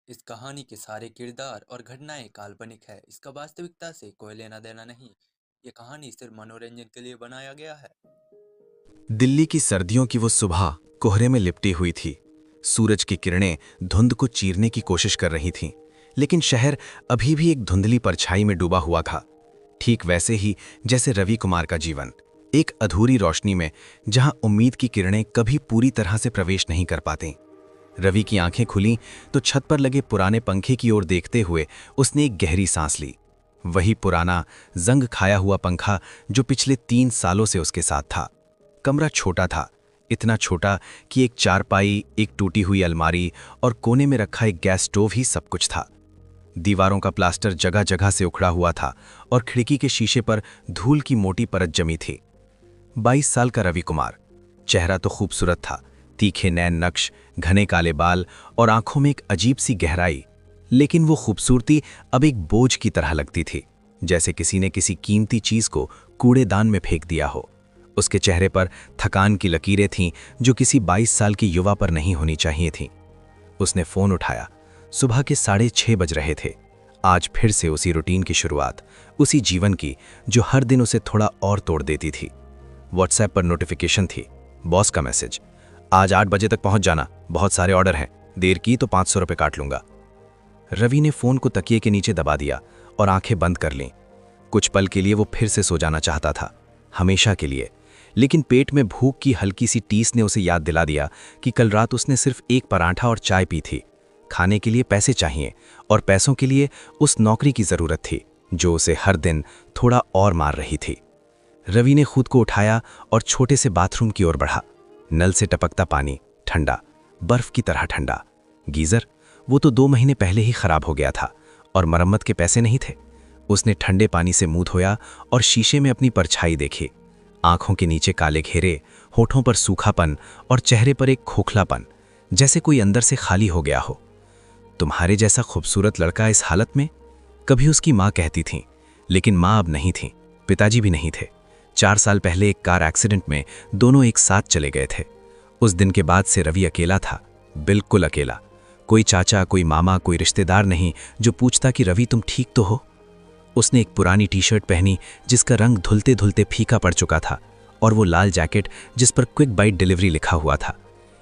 इस कहानी के सारे किरदार और घटनाएं काल्पनिक है। इसका वास्तविकता से कोई लेना देना नहीं। ये कहानी सिर्फ मनोरंजन के लिए बनाया गया है। दिल्ली की सर्दियों की वो सुबह कोहरे में लिपटी हुई थी। सूरज की किरणें धुंध को चीरने की कोशिश कर रही थीं, लेकिन शहर अभी भी एक धुंधली परछाई में डूबा हुआ था। ठीक वैसे ही जैसे रवि कुमार का जीवन, एक अधूरी रोशनी में, जहां उम्मीद की किरणें कभी पूरी तरह से प्रवेश नहीं कर पातीं। रवि की आंखें खुलीं तो छत पर लगे पुराने पंखे की ओर देखते हुए उसने एक गहरी सांस ली। वही पुराना जंग खाया हुआ पंखा जो पिछले 3 सालों से उसके साथ था। कमरा छोटा था, इतना छोटा कि एक चारपाई, एक टूटी हुई अलमारी और कोने में रखा एक गैस स्टोव ही सब कुछ था। दीवारों का प्लास्टर जगह जगह से उखड़ा हुआ था और खिड़की के शीशे पर धूल की मोटी परत जमी थी। 22 साल का रवि कुमार। चेहरा तो खूबसूरत था, तीखे नैन नक्श, घने काले बाल और आंखों में एक अजीब सी गहराई। लेकिन वो खूबसूरती अब एक बोझ की तरह लगती थी, जैसे किसी ने किसी कीमती चीज को कूड़ेदान में फेंक दिया हो। उसके चेहरे पर थकान की लकीरें थीं जो किसी 22 साल की युवा पर नहीं होनी चाहिए थीं। उसने फोन उठाया। सुबह के 6:30 बज रहे थे। आज फिर से उसी रूटीन की शुरुआत, उसी जीवन की जो हर दिन उसे थोड़ा और तोड़ देती थी। व्हाट्सएप पर नोटिफिकेशन थी, बॉस का मैसेज, आज 8 बजे तक पहुंच जाना, बहुत सारे ऑर्डर हैं, देर की तो 500 रुपये काट लूंगा। रवि ने फोन को तकिए के नीचे दबा दिया और आंखें बंद कर लीं। कुछ पल के लिए वो फिर से सो जाना चाहता था, हमेशा के लिए। लेकिन पेट में भूख की हल्की सी टीस ने उसे याद दिला दिया कि कल रात उसने सिर्फ एक पराठा और चाय पी थी। खाने के लिए पैसे चाहिए और पैसों के लिए उस नौकरी की जरूरत थी जो उसे हर दिन थोड़ा और मार रही थी। रवि ने खुद को उठाया और छोटे से बाथरूम की ओर बढ़ा। नल से टपकता पानी ठंडा, बर्फ की तरह ठंडा। गीजर, वो तो 2 महीने पहले ही खराब हो गया था और मरम्मत के पैसे नहीं थे। उसने ठंडे पानी से मुंह धोया और शीशे में अपनी परछाई देखी। आंखों के नीचे काले घेरे, होठों पर सूखापन और चेहरे पर एक खोखलापन, जैसे कोई अंदर से खाली हो गया हो। तुम्हारे जैसा खूबसूरत लड़का इस हालत में, कभी उसकी माँ कहती थी। लेकिन माँ अब नहीं थी, पिताजी भी नहीं थे। 4 साल पहले एक कार एक्सीडेंट में दोनों एक साथ चले गए थे। उस दिन के बाद से रवि अकेला था, बिल्कुल अकेला। कोई चाचा, कोई मामा, कोई रिश्तेदार नहीं जो पूछता कि रवि तुम ठीक तो हो। उसने एक पुरानी टी शर्ट पहनी जिसका रंग धुलते धुलते फीका पड़ चुका था, और वो लाल जैकेट जिस पर क्विक बाइट डिलीवरी लिखा हुआ था।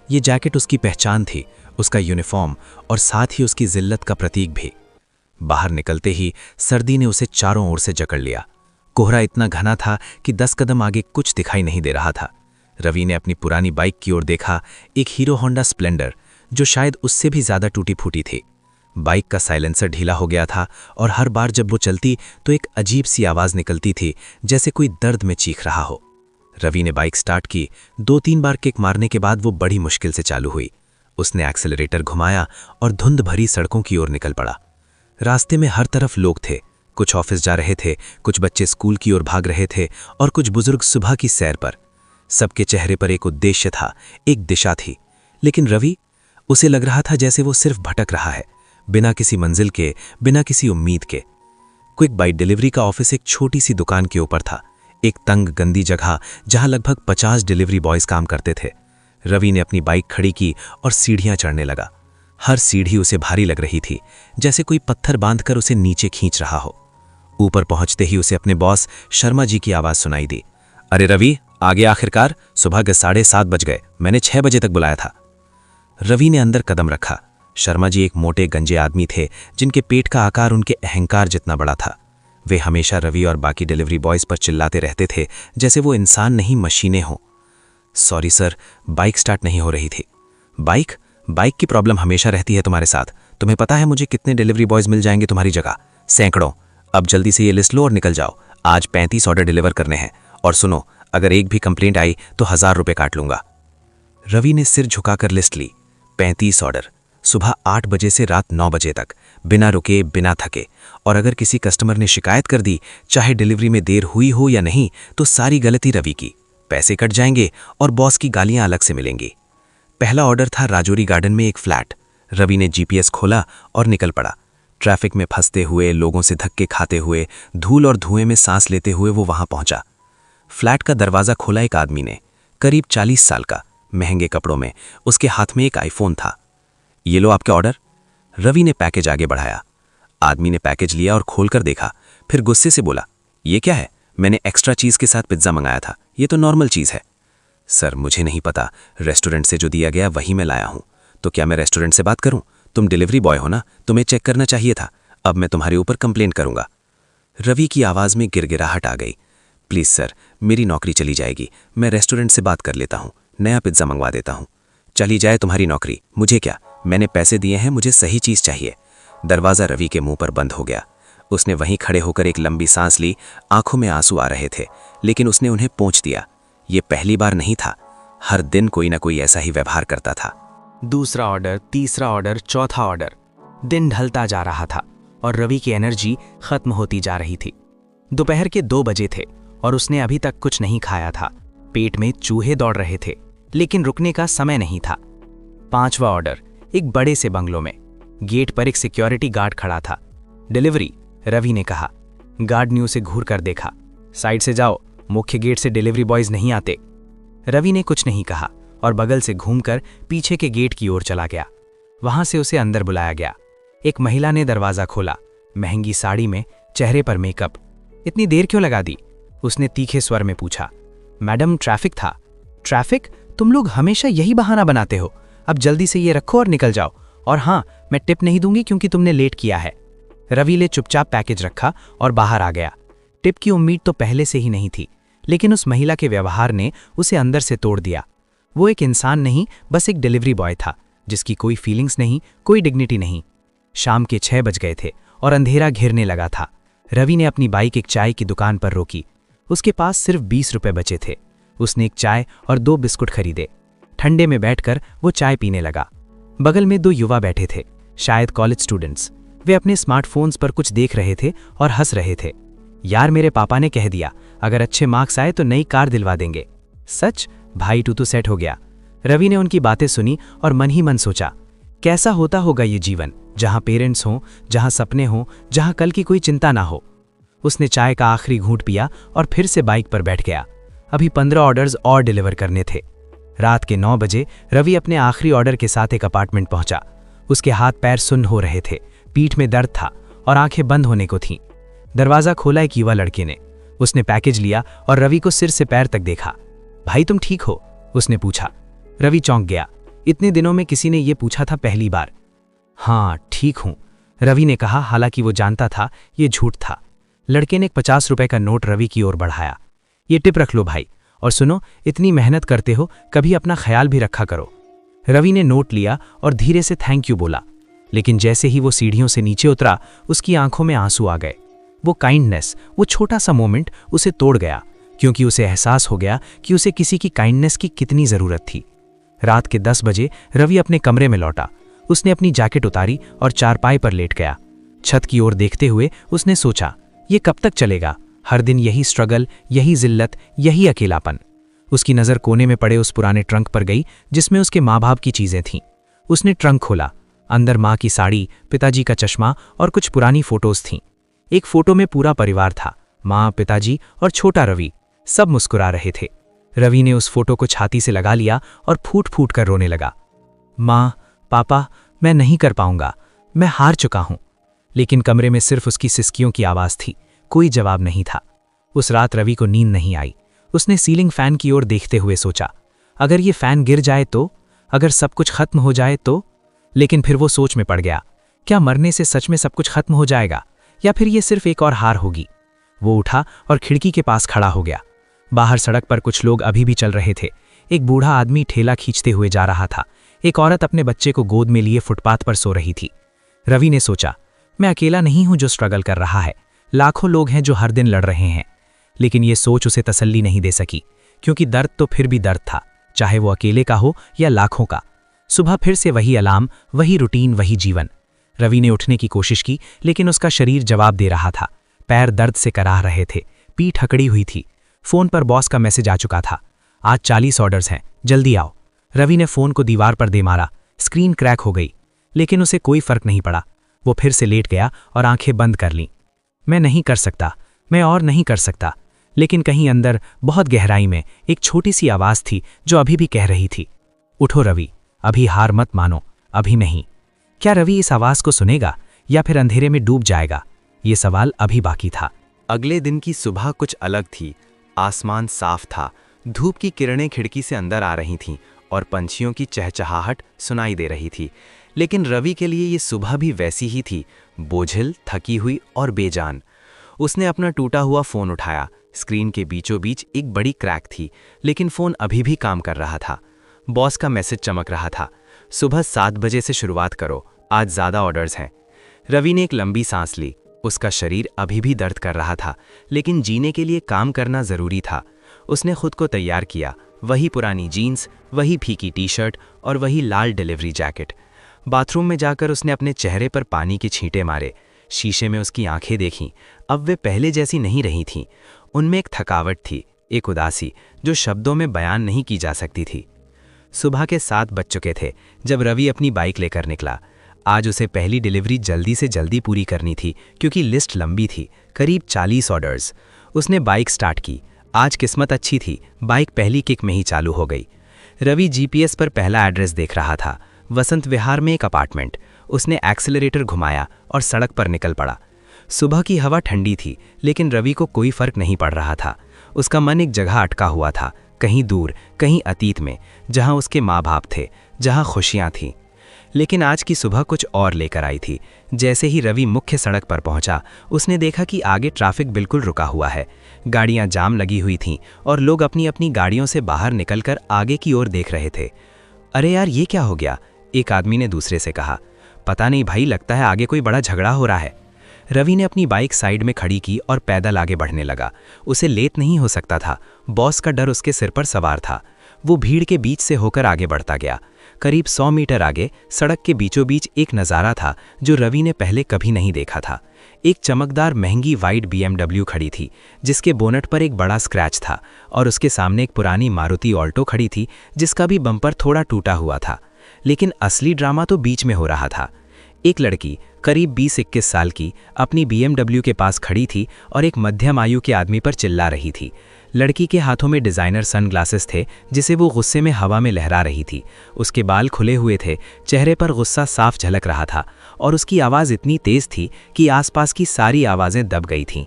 ये जैकेट उसकी पहचान थी, उसका यूनिफॉर्म और साथ ही उसकी जिल्लत का प्रतीक भी। बाहर निकलते ही सर्दी ने उसे चारों ओर से जकड़ लिया। कोहरा इतना घना था कि 10 कदम आगे कुछ दिखाई नहीं दे रहा था। रवि ने अपनी पुरानी बाइक की ओर देखा, एक हीरो होंडा स्प्लेंडर जो शायद उससे भी ज्यादा टूटी फूटी थी। बाइक का साइलेंसर ढीला हो गया था और हर बार जब वो चलती तो एक अजीब सी आवाज निकलती थी, जैसे कोई दर्द में चीख रहा हो। रवि ने बाइक स्टार्ट की। 2-3 बार किक मारने के बाद वो बड़ी मुश्किल से चालू हुई। उसने एक्सेलरेटर घुमाया और धुंध भरी सड़कों की ओर निकल पड़ा। रास्ते में हर तरफ लोग थे, कुछ ऑफिस जा रहे थे, कुछ बच्चे स्कूल की ओर भाग रहे थे और कुछ बुजुर्ग सुबह की सैर पर। सबके चेहरे पर एक उद्देश्य था, एक दिशा थी। लेकिन रवि, उसे लग रहा था जैसे वो सिर्फ भटक रहा है, बिना किसी मंजिल के, बिना किसी उम्मीद के। क्विक बाइट डिलीवरी का ऑफिस एक छोटी सी दुकान के ऊपर था, एक तंग गंदी जगह जहां लगभग 50 डिलीवरी बॉयज काम करते थे। रवि ने अपनी बाइक खड़ी की और सीढ़ियां चढ़ने लगा। हर सीढ़ी उसे भारी लग रही थी, जैसे कोई पत्थर बांधकर उसे नीचे खींच रहा हो। ऊपर पहुंचते ही उसे अपने बॉस शर्मा जी की आवाज सुनाई दी। अरे रवि, आगे आखिरकार, सुबह के 7:30 बज गए, मैंने 6 बजे तक बुलाया था। रवि ने अंदर कदम रखा। शर्मा जी एक मोटे गंजे आदमी थे जिनके पेट का आकार उनके अहंकार जितना बड़ा था। वे हमेशा रवि और बाकी डिलीवरी बॉयज पर चिल्लाते रहते थे, जैसे वो इंसान नहीं मशीनें हों। सॉरी सर, बाइक स्टार्ट नहीं हो रही थी। बाइक बाइक की प्रॉब्लम हमेशा रहती है तुम्हारे साथ। तुम्हें पता है मुझे कितने डिलीवरी बॉयज मिल जाएंगे तुम्हारी जगह? सैकड़ों। अब जल्दी से ये लिस्ट लो और निकल जाओ। आज 35 ऑर्डर डिलीवर करने हैं। और सुनो, अगर एक भी कंप्लेंट आई तो 1000 रुपये काट लूंगा। रवि ने सिर झुकाकर लिस्ट ली। 35 ऑर्डर, सुबह 8 बजे से रात 9 बजे तक, बिना रुके, बिना थके। और अगर किसी कस्टमर ने शिकायत कर दी, चाहे डिलीवरी में देर हुई हो या नहीं, तो सारी गलती रवि की। पैसे कट जाएंगे और बॉस की गालियां अलग से मिलेंगी। पहला ऑर्डर था राजौरी गार्डन में एक फ्लैट। रवि ने जीपीएस खोला और निकल पड़ा। ट्रैफिक में फंसते हुए, लोगों से धक्के खाते हुए, धूल और धुएं में सांस लेते हुए वो वहां पहुंचा। फ्लैट का दरवाजा खोला एक आदमी ने, करीब 40 साल का, महंगे कपड़ों में। उसके हाथ में एक आईफोन था। ये लो आपके ऑर्डर। रवि ने पैकेज आगे बढ़ाया। आदमी ने पैकेज लिया और खोलकर देखा, फिर गुस्से से बोला, ये क्या है? मैंने एक्स्ट्रा चीज के साथ पिज्जा मंगाया था, ये तो नॉर्मल चीज है। सर मुझे नहीं पता, रेस्टोरेंट से जो दिया गया वही मैं लाया हूं। तो क्या मैं रेस्टोरेंट से बात करूं? तुम डिलीवरी बॉय हो ना, तुम्हें चेक करना चाहिए था। अब मैं तुम्हारे ऊपर कंप्लेन करूंगा। रवि की आवाज में गिरगिराहट आ गई। प्लीज सर, मेरी नौकरी चली जाएगी, मैं रेस्टोरेंट से बात कर लेता हूं, नया पिज्जा मंगवा देता हूं। चली जाए तुम्हारी नौकरी, मुझे क्या, मैंने पैसे दिए हैं, मुझे सही चीज चाहिए। दरवाजा रवि के मुंह पर बंद हो गया। उसने वहीं खड़े होकर एक लंबी सांस ली। आंखों में आंसू आ रहे थे, लेकिन उसने उन्हें पोंछ दिया। ये पहली बार नहीं था, हर दिन कोई ना कोई ऐसा ही व्यवहार करता था। दूसरा ऑर्डर, तीसरा ऑर्डर, चौथा ऑर्डर। दिन ढलता जा रहा था और रवि की एनर्जी खत्म होती जा रही थी। दोपहर के 2 बजे थे और उसने अभी तक कुछ नहीं खाया था। पेट में चूहे दौड़ रहे थे, लेकिन रुकने का समय नहीं था। 5वां ऑर्डर, एक बड़े से बंगलों में। गेट पर एक सिक्योरिटी गार्ड खड़ा था। डिलीवरी, रवि ने कहा। गार्ड ने उसे घूर कर देखा। साइड से जाओ, मुख्य गेट से डिलीवरी बॉयज नहीं आते। रवि ने कुछ नहीं कहा और बगल से घूमकर पीछे के गेट की ओर चला गया। वहां से उसे अंदर बुलाया गया। एक महिला ने दरवाजा खोला, महंगी साड़ी में, चेहरे पर मेकअप। इतनी देर क्यों लगा दी? उसने तीखे स्वर में पूछा। मैडम, ट्रैफिक था। ट्रैफिक? तुम लोग हमेशा यही बहाना बनाते हो। अब जल्दी से ये रखो और निकल जाओ। और हाँ, मैं टिप नहीं दूंगी क्योंकि तुमने लेट किया है। रवि ने चुपचाप पैकेज रखा और बाहर आ गया। टिप की उम्मीद तो पहले से ही नहीं थी, लेकिन उस महिला के व्यवहार ने उसे अंदर से तोड़ दिया। वो एक इंसान नहीं, बस एक डिलीवरी बॉय था, जिसकी कोई फीलिंग्स नहीं, कोई डिग्निटी नहीं। शाम के 6 बज गए थे और अंधेरा घिरने लगा था। रवि ने अपनी बाइक एक चाय की दुकान पर रोकी। उसके पास सिर्फ 20 रुपए बचे थे। उसने एक चाय और 2 बिस्कुट खरीदे। ठंडे में बैठकर वो चाय पीने लगा। बगल में 2 युवा बैठे थे, शायद कॉलेज स्टूडेंट्स। वे अपने स्मार्टफोन्स पर कुछ देख रहे थे और हंस रहे थे। यार, मेरे पापा ने कह दिया, अगर अच्छे मार्क्स आए तो नई कार दिलवा देंगे। सच? भाई तू तो सेट हो गया। रवि ने उनकी बातें सुनी और मन ही मन सोचा, कैसा होता होगा ये जीवन, जहां पेरेंट्स हों, जहां सपने हों, जहां कल की कोई चिंता ना हो। उसने चाय का आखिरी घूंट पिया और फिर से बाइक पर बैठ गया। अभी 15 ऑर्डर्स और डिलीवर करने थे। रात के 9 बजे रवि अपने आखिरी ऑर्डर के साथ एक अपार्टमेंट पहुंचा। उसके हाथ पैर सुन्न हो रहे थे, पीठ में दर्द था और आंखें बंद होने को थीं। दरवाजा खोला एक युवा लड़के ने। उसने पैकेज लिया और रवि को सिर से पैर तक देखा। भाई तुम ठीक हो? उसने पूछा। रवि चौंक गया। इतने दिनों में किसी ने यह पूछा था पहली बार। हाँ ठीक हूं, रवि ने कहा, हालांकि वो जानता था ये झूठ था। लड़के ने एक 50 रुपए का नोट रवि की ओर बढ़ाया। ये टिप रख लो भाई, और सुनो, इतनी मेहनत करते हो, कभी अपना ख्याल भी रखा करो। रवि ने नोट लिया और धीरे से थैंक यू बोला, लेकिन जैसे ही वो सीढ़ियों से नीचे उतरा, उसकी आंखों में आंसू आ गए। वो काइंडनेस, वो छोटा सा मोमेंट उसे तोड़ गया, क्योंकि उसे एहसास हो गया कि उसे किसी की काइंडनेस की कितनी जरूरत थी। रात के 10 बजे रवि अपने कमरे में लौटा। उसने अपनी जैकेट उतारी और चारपाई पर लेट गया। छत की ओर देखते हुए उसने सोचा, ये कब तक चलेगा? हर दिन यही स्ट्रगल, यही जिल्लत, यही अकेलापन। उसकी नज़र कोने में पड़े उस पुराने ट्रंक पर गई जिसमें उसके माँ बाप की चीज़ें थीं। उसने ट्रंक खोला। अंदर माँ की साड़ी, पिताजी का चश्मा और कुछ पुरानी फोटोज थीं। एक फोटो में पूरा परिवार था, माँ, पिताजी और छोटा रवि। सब मुस्कुरा रहे थे। रवि ने उस फोटो को छाती से लगा लिया और फूट फूट कर रोने लगा। माँ, पापा, मैं नहीं कर पाऊंगा, मैं हार चुका हूं। लेकिन कमरे में सिर्फ उसकी सिसकियों की आवाज थी, कोई जवाब नहीं था। उस रात रवि को नींद नहीं आई। उसने सीलिंग फैन की ओर देखते हुए सोचा, अगर ये फैन गिर जाए तो, अगर सब कुछ खत्म हो जाए तो। लेकिन फिर वो सोच में पड़ गया, क्या मरने से सच में सब कुछ खत्म हो जाएगा, या फिर ये सिर्फ एक और हार होगी? वो उठा और खिड़की के पास खड़ा हो गया। बाहर सड़क पर कुछ लोग अभी भी चल रहे थे। एक बूढ़ा आदमी ठेला खींचते हुए जा रहा था। एक औरत अपने बच्चे को गोद में लिए फुटपाथ पर सो रही थी। रवि ने सोचा, मैं अकेला नहीं हूं जो स्ट्रगल कर रहा है, लाखों लोग हैं जो हर दिन लड़ रहे हैं। लेकिन ये सोच उसे तसल्ली नहीं दे सकी, क्योंकि दर्द तो फिर भी दर्द था, चाहे वो अकेले का हो या लाखों का। सुबह फिर से वही अलार्म, वही रूटीन, वही जीवन। रवि ने उठने की कोशिश की, लेकिन उसका शरीर जवाब दे रहा था। पैर दर्द से कराह रहे थे, पीठ अकड़ी हुई थी। फोन पर बॉस का मैसेज आ चुका था, आज 40 ऑर्डर्स हैं, जल्दी आओ। रवि ने फोन को दीवार पर दे मारा। स्क्रीन क्रैक हो गई, लेकिन उसे कोई फर्क नहीं पड़ा। वो फिर से लेट गया और आंखें बंद कर लीं। मैं नहीं कर सकता, मैं और नहीं कर सकता। लेकिन कहीं अंदर, बहुत गहराई में, एक छोटी सी आवाज थी जो अभी भी कह रही थी, उठो रवि, अभी हार मत मानो, अभी नहीं। क्या रवि इस आवाज को सुनेगा या फिर अंधेरे में डूब जाएगा? ये सवाल अभी बाकी था। अगले दिन की सुबह कुछ अलग थी। आसमान साफ था, धूप की किरणें खिड़की से अंदर आ रही थीं और पंछियों की चहचहाहट सुनाई दे रही थी। लेकिन रवि के लिए ये सुबह भी वैसी ही थी, बोझिल, थकी हुई और बेजान। उसने अपना टूटा हुआ फ़ोन उठाया। स्क्रीन के बीचों बीच एक बड़ी क्रैक थी, लेकिन फ़ोन अभी भी काम कर रहा था। बॉस का मैसेज चमक रहा था, सुबह 7 बजे से शुरुआत करो, आज ज़्यादा ऑर्डर्स हैं। रवि ने एक लंबी सांस ली। उसका शरीर अभी भी दर्द कर रहा था, लेकिन जीने के लिए काम करना ज़रूरी था। उसने खुद को तैयार किया, वही पुरानी जीन्स, वही फीकी टी शर्ट और वही लाल डिलीवरी जैकेट। बाथरूम में जाकर उसने अपने चेहरे पर पानी के छींटे मारे। शीशे में उसकी आंखें देखीं, अब वे पहले जैसी नहीं रही थीं। उनमें एक थकावट थी, एक उदासी जो शब्दों में बयान नहीं की जा सकती थी। सुबह के 7 बज चुके थे जब रवि अपनी बाइक लेकर निकला। आज उसे पहली डिलीवरी जल्दी से जल्दी पूरी करनी थी, क्योंकि लिस्ट लंबी थी, करीब 40 ऑर्डर्स। उसने बाइक स्टार्ट की। आज किस्मत अच्छी थी, बाइक पहली किक में ही चालू हो गई। रवि जीपीएस पर पहला एड्रेस देख रहा था, वसंत विहार में एक अपार्टमेंट। उसने एक्सेलरेटर घुमाया और सड़क पर निकल पड़ा। सुबह की हवा ठंडी थी, लेकिन रवि को कोई फर्क नहीं पड़ रहा था। उसका मन एक जगह अटका हुआ था, कहीं दूर, कहीं अतीत में, जहां उसके माँ बाप थे, जहां खुशियां थीं। लेकिन आज की सुबह कुछ और लेकर आई थी। जैसे ही रवि मुख्य सड़क पर पहुंचा, उसने देखा कि आगे ट्रैफिक बिल्कुल रुका हुआ है। गाड़ियां जाम लगी हुई थीं और लोग अपनी अपनी गाड़ियों से बाहर निकलकर आगे की ओर देख रहे थे। अरे यार, ये क्या हो गया? एक आदमी ने दूसरे से कहा। पता नहीं भाई, लगता है आगे कोई बड़ा झगड़ा हो रहा है। रवि ने अपनी बाइक साइड में खड़ी की और पैदल आगे बढ़ने लगा। उसे लेट नहीं हो सकता था, बॉस का डर उसके सिर पर सवार था। वो भीड़ के बीच से होकर आगे बढ़ता गया। करीब 100 मीटर आगे सड़क के बीचों बीच एक नज़ारा था जो रवि ने पहले कभी नहीं देखा था। एक चमकदार महंगी वाइट BMW खड़ी थी, जिसके बोनट पर एक बड़ा स्क्रैच था, और उसके सामने एक पुरानी मारुति ऑल्टो खड़ी थी, जिसका भी बम्पर थोड़ा टूटा हुआ था। लेकिन असली ड्रामा तो बीच में हो रहा था। एक लड़की करीब 20-21 साल की अपनी BMW के पास खड़ी थी और एक मध्यम आयु के आदमी पर चिल्ला रही थी। लड़की के हाथों में डिज़ाइनर सनग्लासेस थे, जिसे वो गुस्से में हवा में लहरा रही थी। उसके बाल खुले हुए थे, चेहरे पर गुस्सा साफ झलक रहा था, और उसकी आवाज़ इतनी तेज़ थी कि आसपास की सारी आवाज़ें दब गई थीं।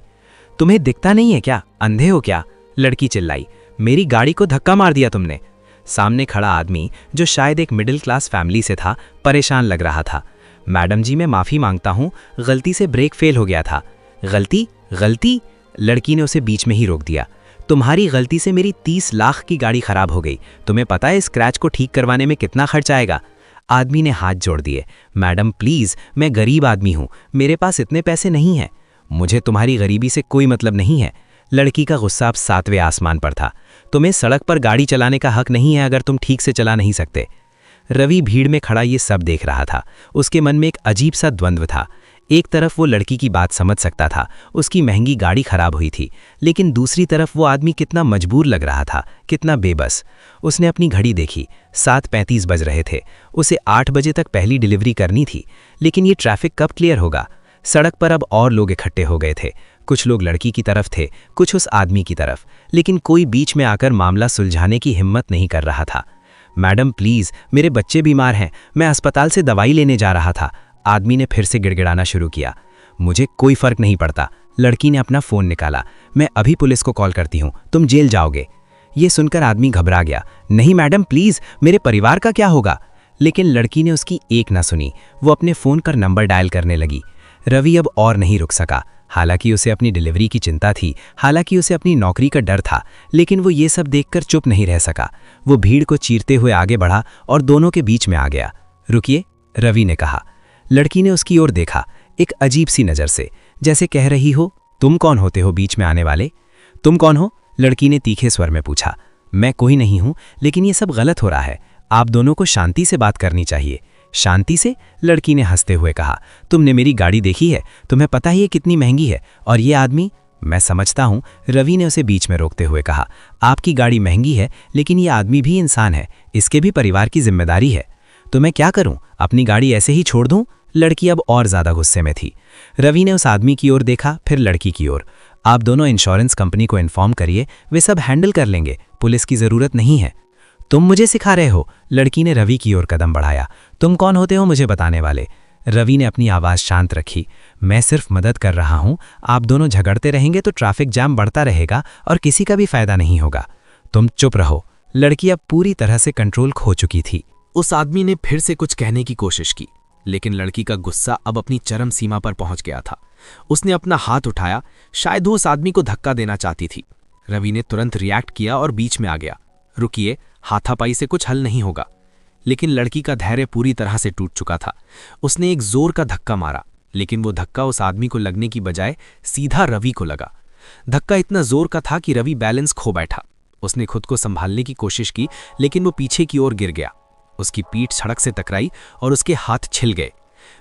तुम्हें दिखता नहीं है क्या? अंधे हो क्या? लड़की चिल्लाई। मेरी गाड़ी को धक्का मार दिया तुमने। सामने खड़ा आदमी, जो शायद एक मिडिल क्लास फैमिली से था, परेशान लग रहा था। मैडम जी, मैं माफ़ी मांगता हूँ, गलती से ब्रेक फेल हो गया था। गलती? गलती? लड़की ने उसे बीच में ही रोक दिया। तुम्हारी गलती से मेरी 30 लाख की गाड़ी खराब हो गई। तुम्हें पता है स्क्रैच को ठीक करवाने में कितना खर्च आएगा? आदमी ने हाथ जोड़ दिए। मैडम प्लीज़, मैं गरीब आदमी हूँ, मेरे पास इतने पैसे नहीं हैं। मुझे तुम्हारी गरीबी से कोई मतलब नहीं है। लड़की का गुस्सा अब 7वें आसमान पर था। तुम्हें सड़क पर गाड़ी चलाने का हक नहीं है अगर तुम ठीक से चला नहीं सकते। रवि भीड़ में खड़ा ये सब देख रहा था। उसके मन में एक अजीब सा द्वंद्व था। एक तरफ वो लड़की की बात समझ सकता था, उसकी महंगी गाड़ी खराब हुई थी, लेकिन दूसरी तरफ वो आदमी कितना मजबूर लग रहा था, कितना बेबस। उसने अपनी घड़ी देखी, 7:35 बज रहे थे। उसे 8 बजे तक पहली डिलीवरी करनी थी, लेकिन ये ट्रैफिक कब क्लियर होगा? सड़क पर अब और लोग इकट्ठे हो गए थे। कुछ लोग लड़की की तरफ थे, कुछ उस आदमी की तरफ, लेकिन कोई बीच में आकर मामला सुलझाने की हिम्मत नहीं कर रहा था। मैडम प्लीज़, मेरे बच्चे बीमार हैं, मैं अस्पताल से दवाई लेने जा रहा था। आदमी ने फिर से गिड़गिड़ाना शुरू किया। मुझे कोई फर्क नहीं पड़ता। लड़की ने अपना फ़ोन निकाला। मैं अभी पुलिस को कॉल करती हूँ, तुम जेल जाओगे। ये सुनकर आदमी घबरा गया। नहीं मैडम प्लीज़, मेरे परिवार का क्या होगा? लेकिन लड़की ने उसकी एक ना सुनी। वो अपने फ़ोन पर नंबर डायल करने लगी। रवि अब और नहीं रुक सका। हालांकि उसे अपनी डिलीवरी की चिंता थी, हालांकि उसे अपनी नौकरी का डर था, लेकिन वो ये सब देखकर चुप नहीं रह सका। वो भीड़ को चीरते हुए आगे बढ़ा और दोनों के बीच में आ गया। रुकिए, रवि ने कहा। लड़की ने उसकी ओर देखा, एक अजीब सी नज़र से, जैसे कह रही हो, तुम कौन होते हो बीच में आने वाले? तुम कौन हो? लड़की ने तीखे स्वर में पूछा। मैं कोई नहीं हूं, लेकिन ये सब गलत हो रहा है। आप दोनों को शांति से बात करनी चाहिए। शांति से? लड़की ने हंसते हुए कहा। तुमने मेरी गाड़ी देखी है? तुम्हें पता ही है कितनी महंगी है? और ये आदमी? मैं समझता हूं, रवि ने उसे बीच में रोकते हुए कहा। आपकी गाड़ी महंगी है, लेकिन ये आदमी भी इंसान है, इसके भी परिवार की जिम्मेदारी है। तो मैं क्या करूं? अपनी गाड़ी ऐसे ही छोड़ दूं? लड़की अब और ज्यादा गुस्से में थी। रवि ने उस आदमी की ओर देखा, फिर लड़की की ओर। आप दोनों इंश्योरेंस कंपनी को इन्फॉर्म करिए, वे सब हैंडल कर लेंगे, पुलिस की जरूरत नहीं है। तुम मुझे सिखा रहे हो? लड़की ने रवि की ओर कदम बढ़ाया। तुम कौन होते हो मुझे बताने वाले? रवि ने अपनी आवाज़ शांत रखी। मैं सिर्फ मदद कर रहा हूँ, आप दोनों झगड़ते रहेंगे तो ट्रैफिक जाम बढ़ता रहेगा और किसी का भी फायदा नहीं होगा। तुम चुप रहो। लड़की अब पूरी तरह से कंट्रोल खो चुकी थी। उस आदमी ने फिर से कुछ कहने की कोशिश की, लेकिन लड़की का गुस्सा अब अपनी चरम सीमा पर पहुंच गया था। उसने अपना हाथ उठाया, शायद वो उस आदमी को धक्का देना चाहती थी। रवि ने तुरंत रिएक्ट किया और बीच में आ गया। रुकिए, हाथापाई से कुछ हल नहीं होगा। लेकिन लड़की का धैर्य पूरी तरह से टूट चुका था। उसने एक जोर का धक्का मारा, लेकिन वो धक्का उस आदमी को लगने की बजाय सीधा रवि को लगा। धक्का इतना जोर का था कि रवि बैलेंस खो बैठा। उसने खुद को संभालने की कोशिश की, लेकिन वो पीछे की ओर गिर गया। उसकी पीठ सड़क से टकराई और उसके हाथ छिल गए।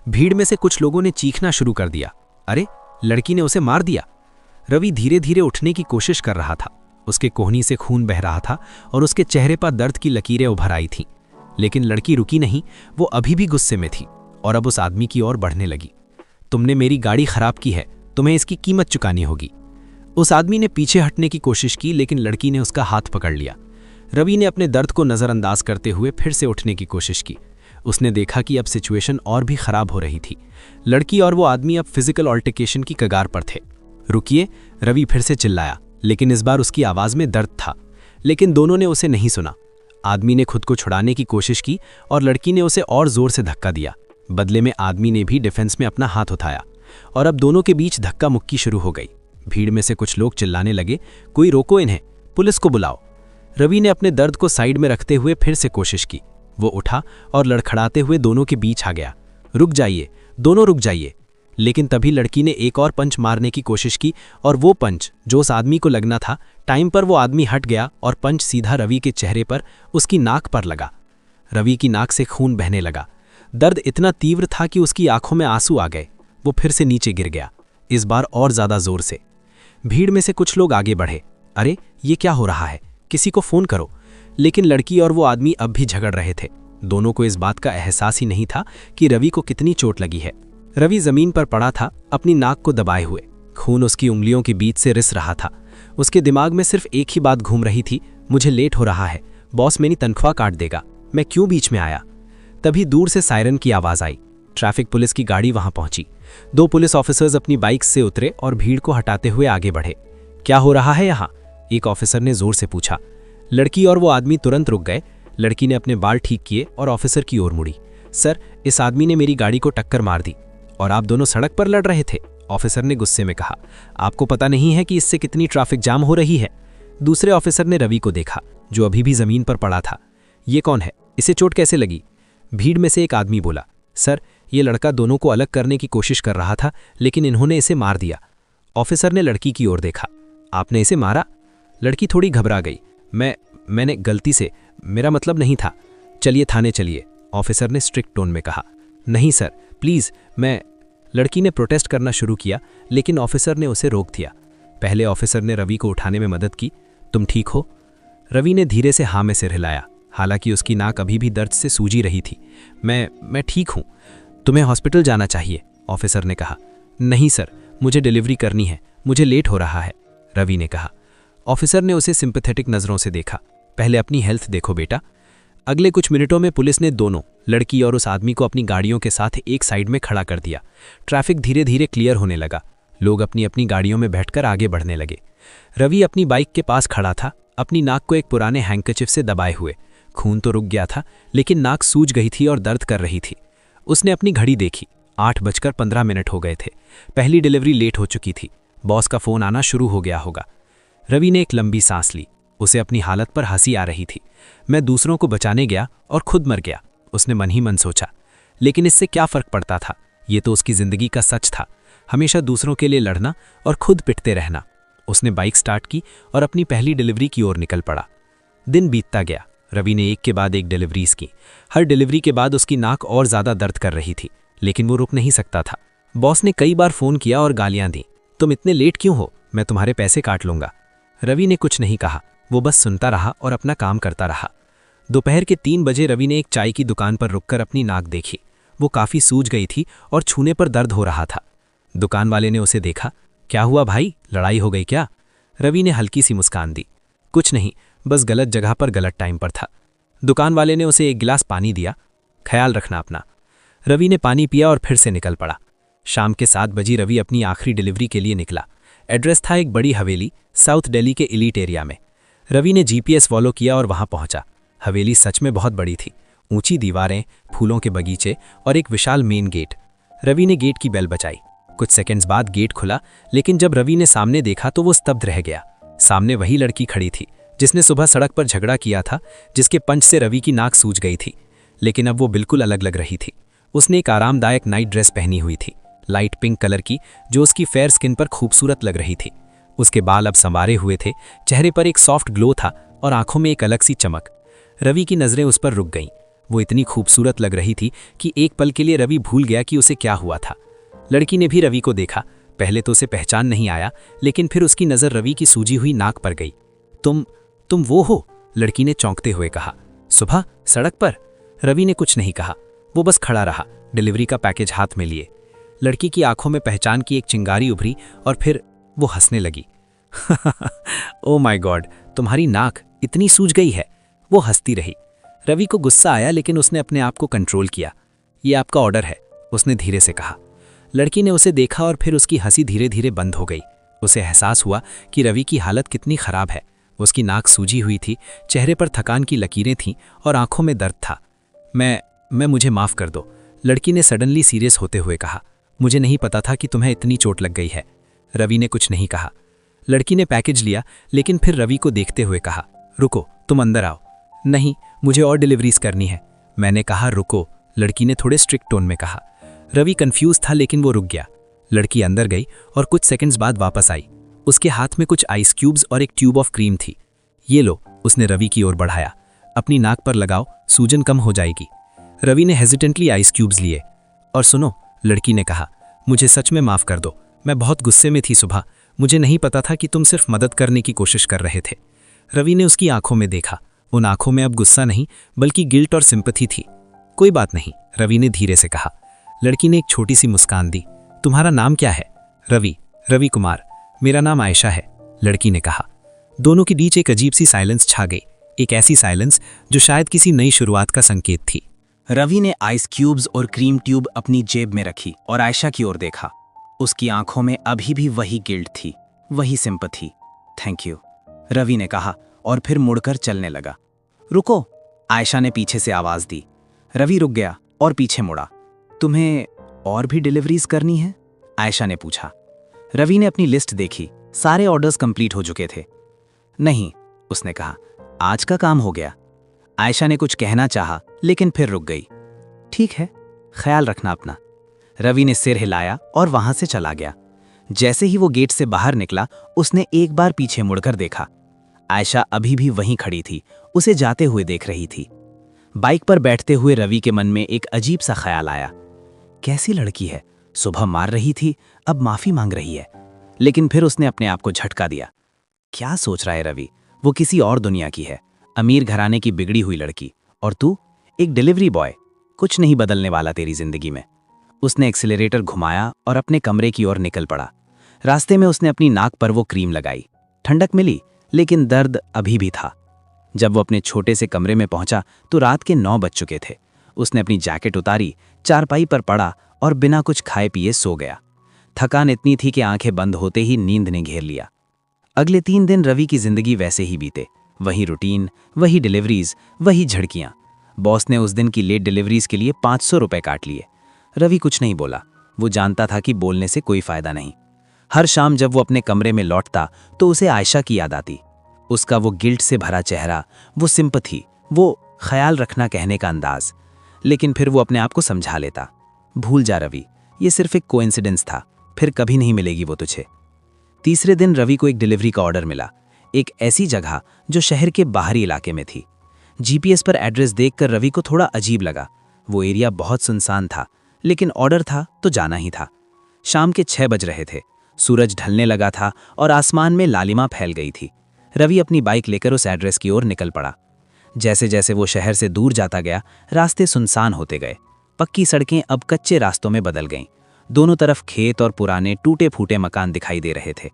भीड़ में से कुछ लोगों ने चीखना शुरू कर दिया, अरे, लड़की ने उसे मार दिया। रवि धीरे धीरे उठने की कोशिश कर रहा था। उसके कोहनी से खून बह रहा था और उसके चेहरे पर दर्द की लकीरें उभर आई थीं। लेकिन लड़की रुकी नहीं, वो अभी भी गुस्से में थी और अब उस आदमी की ओर बढ़ने लगी। तुमने मेरी गाड़ी खराब की है, तुम्हें इसकी कीमत चुकानी होगी। उस आदमी ने पीछे हटने की कोशिश की, लेकिन लड़की ने उसका हाथ पकड़ लिया। रवि ने अपने दर्द को नज़रअंदाज करते हुए फिर से उठने की कोशिश की। उसने देखा कि अब सिचुएशन और भी खराब हो रही थी। लड़की और वो आदमी अब फिजिकल ऑल्टरकेशन की कगार पर थे। रुकिए, रवि फिर से चिल्लाया, लेकिन इस बार उसकी आवाज़ में दर्द था। लेकिन दोनों ने उसे नहीं सुना। आदमी ने खुद को छुड़ाने की कोशिश की और लड़की ने उसे और जोर से धक्का दिया। बदले में आदमी ने भी डिफेंस में अपना हाथ उठाया और अब दोनों के बीच धक्का मुक्की शुरू हो गई। भीड़ में से कुछ लोग चिल्लाने लगे, कोई रोको इन्हें, पुलिस को बुलाओ। रवि ने अपने दर्द को साइड में रखते हुए फिर से कोशिश की। वो उठा और लड़खड़ाते हुए दोनों के बीच आ गया। रुक जाइए, दोनों रुक जाइए। लेकिन तभी लड़की ने एक और पंच मारने की कोशिश की और वो पंच जो उस आदमी को लगना था, टाइम पर वो आदमी हट गया और पंच सीधा रवि के चेहरे पर, उसकी नाक पर लगा। रवि की नाक से खून बहने लगा। दर्द इतना तीव्र था कि उसकी आंखों में आंसू आ गए। वो फिर से नीचे गिर गया, इस बार और ज्यादा जोर से। भीड़ में से कुछ लोग आगे बढ़े, अरे, ये क्या हो रहा है, किसी को फोन करो। लेकिन लड़की और वो आदमी अब भी झगड़ रहे थे। दोनों को इस बात का एहसास ही नहीं था कि रवि को कितनी चोट लगी है। रवि जमीन पर पड़ा था, अपनी नाक को दबाए हुए। खून उसकी उंगलियों के बीच से रिस रहा था। उसके दिमाग में सिर्फ एक ही बात घूम रही थी, मुझे लेट हो रहा है, बॉस मेरी तनख्वाह काट देगा, मैं क्यों बीच में आया। तभी दूर से सायरन की आवाज आई। ट्रैफिक पुलिस की गाड़ी वहां पहुंची। 2 पुलिस ऑफिसर्स अपनी बाइक से उतरे और भीड़ को हटाते हुए आगे बढ़े। क्या हो रहा है यहाँ? एक ऑफिसर ने जोर से पूछा। लड़की और वो आदमी तुरंत रुक गए। लड़की ने अपने बाल ठीक किए और ऑफिसर की ओर मुड़ी। सर, इस आदमी ने मेरी गाड़ी को टक्कर मार दी और आप दोनों सड़क पर लड़ रहे थे, ऑफिसर ने गुस्से में कहा। आपको पता नहीं है कि इससे कितनी ट्रैफिक जाम हो रही है? दूसरे ऑफिसर ने रवि को देखा, जो अभी भी जमीन पर पड़ा था। ये कौन है, इसे चोट कैसे लगी? भीड़ में से एक आदमी बोला, सर, ये लड़का दोनों को अलग करने की कोशिश कर रहा था, लेकिन इन्होंने इसे मार दिया। ऑफिसर ने लड़की की ओर देखा। आपने इसे मारा? लड़की थोड़ी घबरा गई। मैंने गलती से, मेरा मतलब नहीं था। चलिए थाने चलिए, ऑफिसर ने स्ट्रिक्ट टोन में कहा। नहीं सर, प्लीज, मैं। लड़की ने प्रोटेस्ट करना शुरू किया, लेकिन ऑफिसर ने उसे रोक दिया। पहले ऑफिसर ने रवि को उठाने में मदद की। तुम ठीक हो? रवि ने धीरे से हाँ में सिर हिलाया, हालांकि उसकी नाक अभी भी दर्द से सूजी रही थी। मैं ठीक हूँ। तुम्हें हॉस्पिटल जाना चाहिए, ऑफिसर ने कहा। नहीं सर, मुझे डिलीवरी करनी है, मुझे लेट हो रहा है, रवि ने कहा। ऑफिसर ने उसे सिंपैथेटिक नज़रों से देखा। पहले अपनी हेल्थ देखो बेटा। अगले कुछ मिनटों में पुलिस ने दोनों, लड़की और उस आदमी को अपनी गाड़ियों के साथ एक साइड में खड़ा कर दिया। ट्रैफिक धीरे धीरे क्लियर होने लगा। लोग अपनी अपनी गाड़ियों में बैठकर आगे बढ़ने लगे। रवि अपनी बाइक के पास खड़ा था, अपनी नाक को एक पुराने हैंकरचिफ से दबाए हुए। खून तो रुक गया था, लेकिन नाक सूज गई थी और दर्द कर रही थी। उसने अपनी घड़ी देखी, 8:15 हो गए थे। पहली डिलीवरी लेट हो चुकी थी। बॉस का फोन आना शुरू हो गया होगा। रवि ने एक लंबी सांस ली। उसे अपनी हालत पर हंसी आ रही थी। मैं दूसरों को बचाने गया और खुद मर गया, उसने मन ही मन सोचा। लेकिन इससे क्या फर्क पड़ता था? ये तो उसकी जिंदगी का सच था, हमेशा दूसरों के लिए लड़ना और खुद पिटते रहना। उसने बाइक स्टार्ट की और अपनी पहली डिलीवरी की ओर निकल पड़ा। दिन बीतता गया। रवि ने एक के बाद एक डिलीवरीज की। हर डिलीवरी के बाद उसकी नाक और ज्यादा दर्द कर रही थी, लेकिन वो रुक नहीं सकता था। बॉस ने कई बार फोन किया और गालियां दी। तुम इतने लेट क्यों हो? मैं तुम्हारे पैसे काट लूंगा। रवि ने कुछ नहीं कहा, वो बस सुनता रहा और अपना काम करता रहा। दोपहर के 3 बजे रवि ने एक चाय की दुकान पर रुककर अपनी नाक देखी। वो काफी सूज गई थी और छूने पर दर्द हो रहा था। दुकान वाले ने उसे देखा। क्या हुआ भाई, लड़ाई हो गई क्या? रवि ने हल्की सी मुस्कान दी। कुछ नहीं, बस गलत जगह पर गलत टाइम पर था। दुकान वाले ने उसे एक गिलास पानी दिया। ख्याल रखना अपना। रवि ने पानी पिया और फिर से निकल पड़ा। शाम के 7 बजे रवि अपनी आखिरी डिलीवरी के लिए निकला। एड्रेस था एक बड़ी हवेली, साउथ दिल्ली के एलीट एरिया में। रवि ने जीपीएस फॉलो किया और वहां पहुंचा। हवेली सच में बहुत बड़ी थी, ऊंची दीवारें, फूलों के बगीचे और एक विशाल मेन गेट। रवि ने गेट की बेल बजाई। कुछ सेकंड्स बाद गेट खुला, लेकिन जब रवि ने सामने देखा तो वो स्तब्ध रह गया। सामने वही लड़की खड़ी थी जिसने सुबह सड़क पर झगड़ा किया था, जिसके पंच से रवि की नाक सूज गई थी। लेकिन अब वो बिल्कुल अलग लग रही थी। उसने एक आरामदायक नाइट ड्रेस पहनी हुई थी, लाइट पिंक कलर की, जो उसकी फेयर स्किन पर खूबसूरत लग रही थी। उसके बाल अब संवारे हुए थे, चेहरे पर एक सॉफ्ट ग्लो था और आंखों में एक अलग सी चमक। रवि की नजरें उस पर रुक गईं। वो इतनी खूबसूरत लग रही थी कि एक पल के लिए रवि भूल गया कि उसे क्या हुआ था। लड़की ने भी रवि को देखा। पहले तो उसे पहचान नहीं आया, लेकिन फिर उसकी नज़र रवि की सूजी हुई नाक पर गई। तुम वो हो? लड़की ने चौंकते हुए कहा। सुबह सड़क पर? रवि ने कुछ नहीं कहा। वो बस खड़ा रहा, डिलीवरी का पैकेज हाथ में लिए। लड़की की आंखों में पहचान की एक चिंगारी उभरी और फिर वो हंसने लगी। ओ माय गॉड, तुम्हारी नाक इतनी सूज गई है। वो हंसती रही। रवि को गुस्सा आया, लेकिन उसने अपने आप को कंट्रोल किया। ये आपका ऑर्डर है, उसने धीरे से कहा। लड़की ने उसे देखा और फिर उसकी हंसी धीरे धीरे बंद हो गई। उसे एहसास हुआ कि रवि की हालत कितनी खराब है। उसकी नाक सूजी हुई थी, चेहरे पर थकान की लकीरें थीं और आंखों में दर्द था। मैं मुझे माफ़ कर दो, लड़की ने सडनली सीरियस होते हुए कहा। मुझे नहीं पता था कि तुम्हें इतनी चोट लग गई है। रवि ने कुछ नहीं कहा। लड़की ने पैकेज लिया, लेकिन फिर रवि को देखते हुए कहा, रुको, तुम अंदर आओ। नहीं, मुझे और डिलीवरीज करनी है। मैंने कहा रुको, लड़की ने थोड़े स्ट्रिक्ट टोन में कहा। रवि कंफ्यूज था, लेकिन वो रुक गया। लड़की अंदर गई और कुछ सेकंड्स बाद वापस आई। उसके हाथ में कुछ आइस क्यूब्स और एक ट्यूब ऑफ क्रीम थी। ये लो, उसने रवि की ओर बढ़ाया। अपनी नाक पर लगाओ, सूजन कम हो जाएगी। रवि ने हेजिटेंटली आइस क्यूब्स लिए। और सुनो, लड़की ने कहा, मुझे सच में माफ़ कर दो। मैं बहुत गुस्से में थी सुबह। मुझे नहीं पता था कि तुम सिर्फ मदद करने की कोशिश कर रहे थे। रवि ने उसकी आंखों में देखा। उन आंखों में अब गुस्सा नहीं, बल्कि गिल्ट और सिंपैथी थी। कोई बात नहीं, रवि ने धीरे से कहा। लड़की ने एक छोटी सी मुस्कान दी। तुम्हारा नाम क्या है? रवि कुमार। मेरा नाम आयशा है, लड़की ने कहा। दोनों के बीच एक अजीब सी साइलेंस छा गई, एक ऐसी साइलेंस जो शायद किसी नई शुरुआत का संकेत थी। रवि ने आइस क्यूब्स और क्रीम ट्यूब अपनी जेब में रखी और आयशा की ओर देखा। उसकी आंखों में अभी भी वही गिल्ट थी, वही सिंपैथी। थैंक यू, रवि ने कहा और फिर मुड़कर चलने लगा। रुको, आयशा ने पीछे से आवाज दी। रवि रुक गया और पीछे मुड़ा। तुम्हें और भी डिलीवरीज करनी है? आयशा ने पूछा। रवि ने अपनी लिस्ट देखी। सारे ऑर्डर्स कंप्लीट हो चुके थे। नहीं, उसने कहा, आज का काम हो गया। आयशा ने कुछ कहना चाहा, लेकिन फिर रुक गई। ठीक है, ख्याल रखना अपना। रवि ने सिर हिलाया और वहां से चला गया। जैसे ही वो गेट से बाहर निकला, उसने एक बार पीछे मुड़कर देखा। आयशा अभी भी वहीं खड़ी थी, उसे जाते हुए देख रही थी। बाइक पर बैठते हुए रवि के मन में एक अजीब सा ख्याल आया। कैसी लड़की है, सुबह मार रही थी, अब माफी मांग रही है। लेकिन फिर उसने अपने आप को झटका दिया। क्या सोच रहा है रवि? वो किसी और दुनिया की है, अमीर घराने की बिगड़ी हुई लड़की, और तू एक डिलीवरी बॉय। कुछ नहीं बदलने वाला तेरी जिंदगी में। उसने एक्सीलरेटर घुमाया और अपने कमरे की ओर निकल पड़ा। रास्ते में उसने अपनी नाक पर वो क्रीम लगाई। ठंडक मिली, लेकिन दर्द अभी भी था। जब वो अपने छोटे से कमरे में पहुंचा तो रात के 9 बज चुके थे। उसने अपनी जैकेट उतारी, चारपाई पर पड़ा और बिना कुछ खाए पिए सो गया। थकान इतनी थी कि आंखें बंद होते ही नींद ने घेर लिया। अगले 3 दिन रवि की जिंदगी वैसे ही बीते। वही रूटीन, वही डिलीवरीज, वही झड़कियां। बॉस ने उस दिन की लेट डिलीवरीज के लिए 500 रुपए काट लिए। रवि कुछ नहीं बोला। वो जानता था कि बोलने से कोई फायदा नहीं। हर शाम जब वो अपने कमरे में लौटता तो उसे आयशा की याद आती। उसका वो गिल्ट से भरा चेहरा, वो सिंपैथी, वो ख्याल रखना कहने का अंदाज। लेकिन फिर वो अपने आप को समझा लेता, भूल जा रवि, ये सिर्फ एक कोइंसिडेंस था, फिर कभी नहीं मिलेगी वो तुझे। तीसरे दिन रवि को एक डिलीवरी का ऑर्डर मिला, एक ऐसी जगह जो शहर के बाहरी इलाके में थी। जीपीएस पर एड्रेस देखकर रवि को थोड़ा अजीब लगा। वो एरिया बहुत सुनसान था, लेकिन ऑर्डर था तो जाना ही था। शाम के 6 बज रहे थे। सूरज ढलने लगा था और आसमान में लालिमा फैल गई थी। रवि अपनी बाइक लेकर उस एड्रेस की ओर निकल पड़ा। जैसे जैसे वो शहर से दूर जाता गया, रास्ते सुनसान होते गए। पक्की सड़कें अब कच्चे रास्तों में बदल गईं। दोनों तरफ खेत और पुराने टूटे फूटे मकान दिखाई दे रहे थे।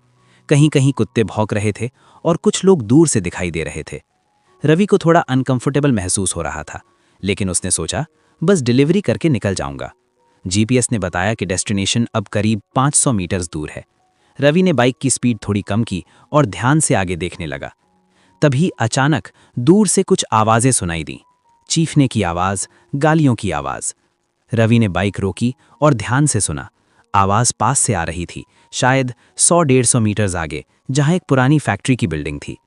कहीं कहीं कुत्ते भौंक रहे थे और कुछ लोग दूर से दिखाई दे रहे थे। रवि को थोड़ा अनकंफर्टेबल महसूस हो रहा था, लेकिन उसने सोचा, बस डिलीवरी करके निकल जाऊंगा, जीपीएस ने बताया कि डेस्टिनेशन अब करीब 500 मीटर्स दूर है। रवि ने बाइक की स्पीड थोड़ी कम की और ध्यान से आगे देखने लगा। तभी अचानक दूर से कुछ आवाजें सुनाई दी, चीखने की आवाज, गालियों की आवाज। रवि ने बाइक रोकी और ध्यान से सुना। आवाज पास से आ रही थी, शायद 100-150 मीटर्स आगे, जहां एक पुरानी फैक्ट्री की बिल्डिंग थी।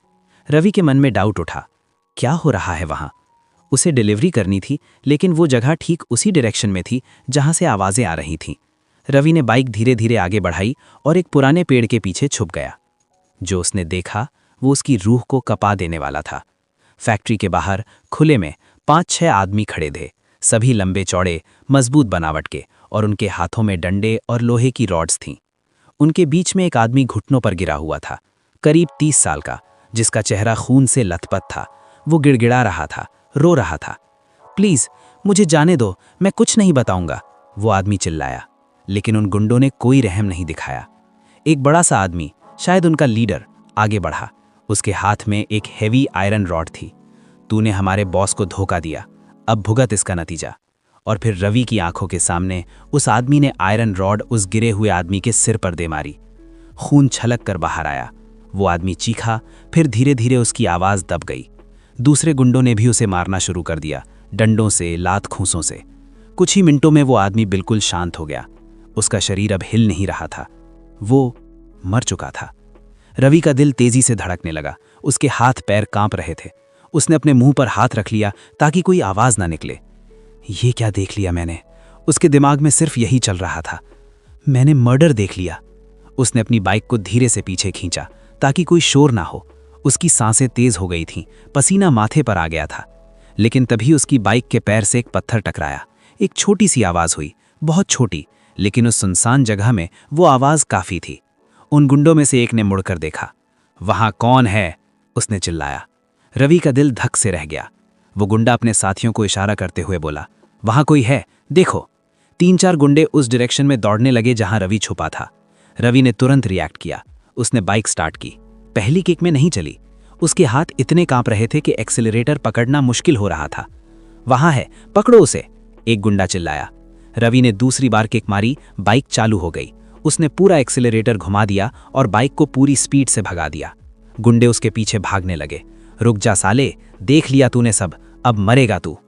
रवि के मन में डाउट उठा, क्या हो रहा है वहां? उसे डिलीवरी करनी थी, लेकिन वो जगह ठीक उसी डायरेक्शन में थी जहां से आवाजें आ रही थीं। रवि ने बाइक धीरे धीरे आगे बढ़ाई और एक पुराने पेड़ के पीछे छुप गया। जो उसने देखा वो उसकी रूह को कपा देने वाला था। फैक्ट्री के बाहर खुले में 5-6 आदमी खड़े थे, सभी लंबे चौड़े, मजबूत बनावट के, और उनके हाथों में डंडे और लोहे की रॉड्स थीं। उनके बीच में एक आदमी घुटनों पर गिरा हुआ था, करीब 30 साल का, जिसका चेहरा खून से लथपथ था। वो गिड़गिड़ा रहा था, रो रहा था। प्लीज मुझे जाने दो, मैं कुछ नहीं बताऊंगा, वो आदमी चिल्लाया। लेकिन उन गुंडों ने कोई रहम नहीं दिखाया। एक बड़ा सा आदमी, शायद उनका लीडर, आगे बढ़ा। उसके हाथ में एक हेवी आयरन रॉड थी। तूने हमारे बॉस को धोखा दिया, अब भुगत इसका नतीजा। और फिर रवि की आंखों के सामने उस आदमी ने आयरन रॉड उस गिरे हुए आदमी के सिर पर दे मारी। खून छलक कर बाहर आया। वो आदमी चीखा, फिर धीरे धीरे उसकी आवाज दब गई। दूसरे गुंडों ने भी उसे मारना शुरू कर दिया, डंडों से, लात खूंसों से। कुछ ही मिनटों में वो आदमी बिल्कुल शांत हो गया। उसका शरीर अब हिल नहीं रहा था, वो मर चुका था। रवि का दिल तेजी से धड़कने लगा, उसके हाथ पैर कांप रहे थे। उसने अपने मुंह पर हाथ रख लिया ताकि कोई आवाज ना निकले। ये क्या देख लिया मैंने? उसके दिमाग में सिर्फ यही चल रहा था, मैंने मर्डर देख लिया। उसने अपनी बाइक को धीरे से पीछे खींचा ताकि कोई शोर ना हो। उसकी सांसें तेज हो गई थीं, पसीना माथे पर आ गया था। लेकिन तभी उसकी बाइक के पैर से एक पत्थर टकराया। एक छोटी सी आवाज हुई, बहुत छोटी, लेकिन उस सुनसान जगह में वो आवाज काफी थी। उन गुंडों में से एक ने मुड़कर देखा। वहां कौन है? उसने चिल्लाया। रवि का दिल धक से रह गया। वो गुंडा अपने साथियों को इशारा करते हुए बोला, वहां कोई है, देखो। 3-4 गुंडे उस डायरेक्शन में दौड़ने लगे जहां रवि छुपा था। रवि ने तुरंत रिएक्ट किया। उसने बाइक स्टार्ट की। पहली किक में नहीं चली। उसके हाथ इतने कांप रहे थे कि एक्सेलरेटर पकड़ना मुश्किल हो रहा था। वहां है, पकड़ो उसे, एक गुंडा चिल्लाया। रवि ने दूसरी बार किक मारी, बाइक चालू हो गई। उसने पूरा एक्सेलरेटर घुमा दिया और बाइक को पूरी स्पीड से भगा दिया। गुंडे उसके पीछे भागने लगे। रुक जा साले, देख लिया तूने सब, अब मरेगा तू।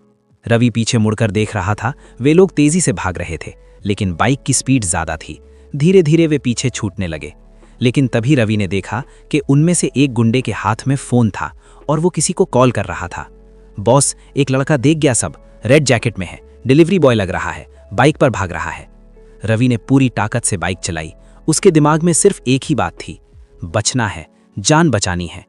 रवि पीछे मुड़कर देख रहा था। वे लोग तेजी से भाग रहे थे, लेकिन बाइक की स्पीड ज्यादा थी। धीरे धीरे वे पीछे छूटने लगे। लेकिन तभी रवि ने देखा कि उनमें से एक गुंडे के हाथ में फोन था और वो किसी को कॉल कर रहा था। बॉस, एक लड़का देख गया सब, रेड जैकेट में है, डिलीवरी बॉय लग रहा है, बाइक पर भाग रहा है। रवि ने पूरी ताकत से बाइक चलाई। उसके दिमाग में सिर्फ एक ही बात थी, बचना है, जान बचानी है।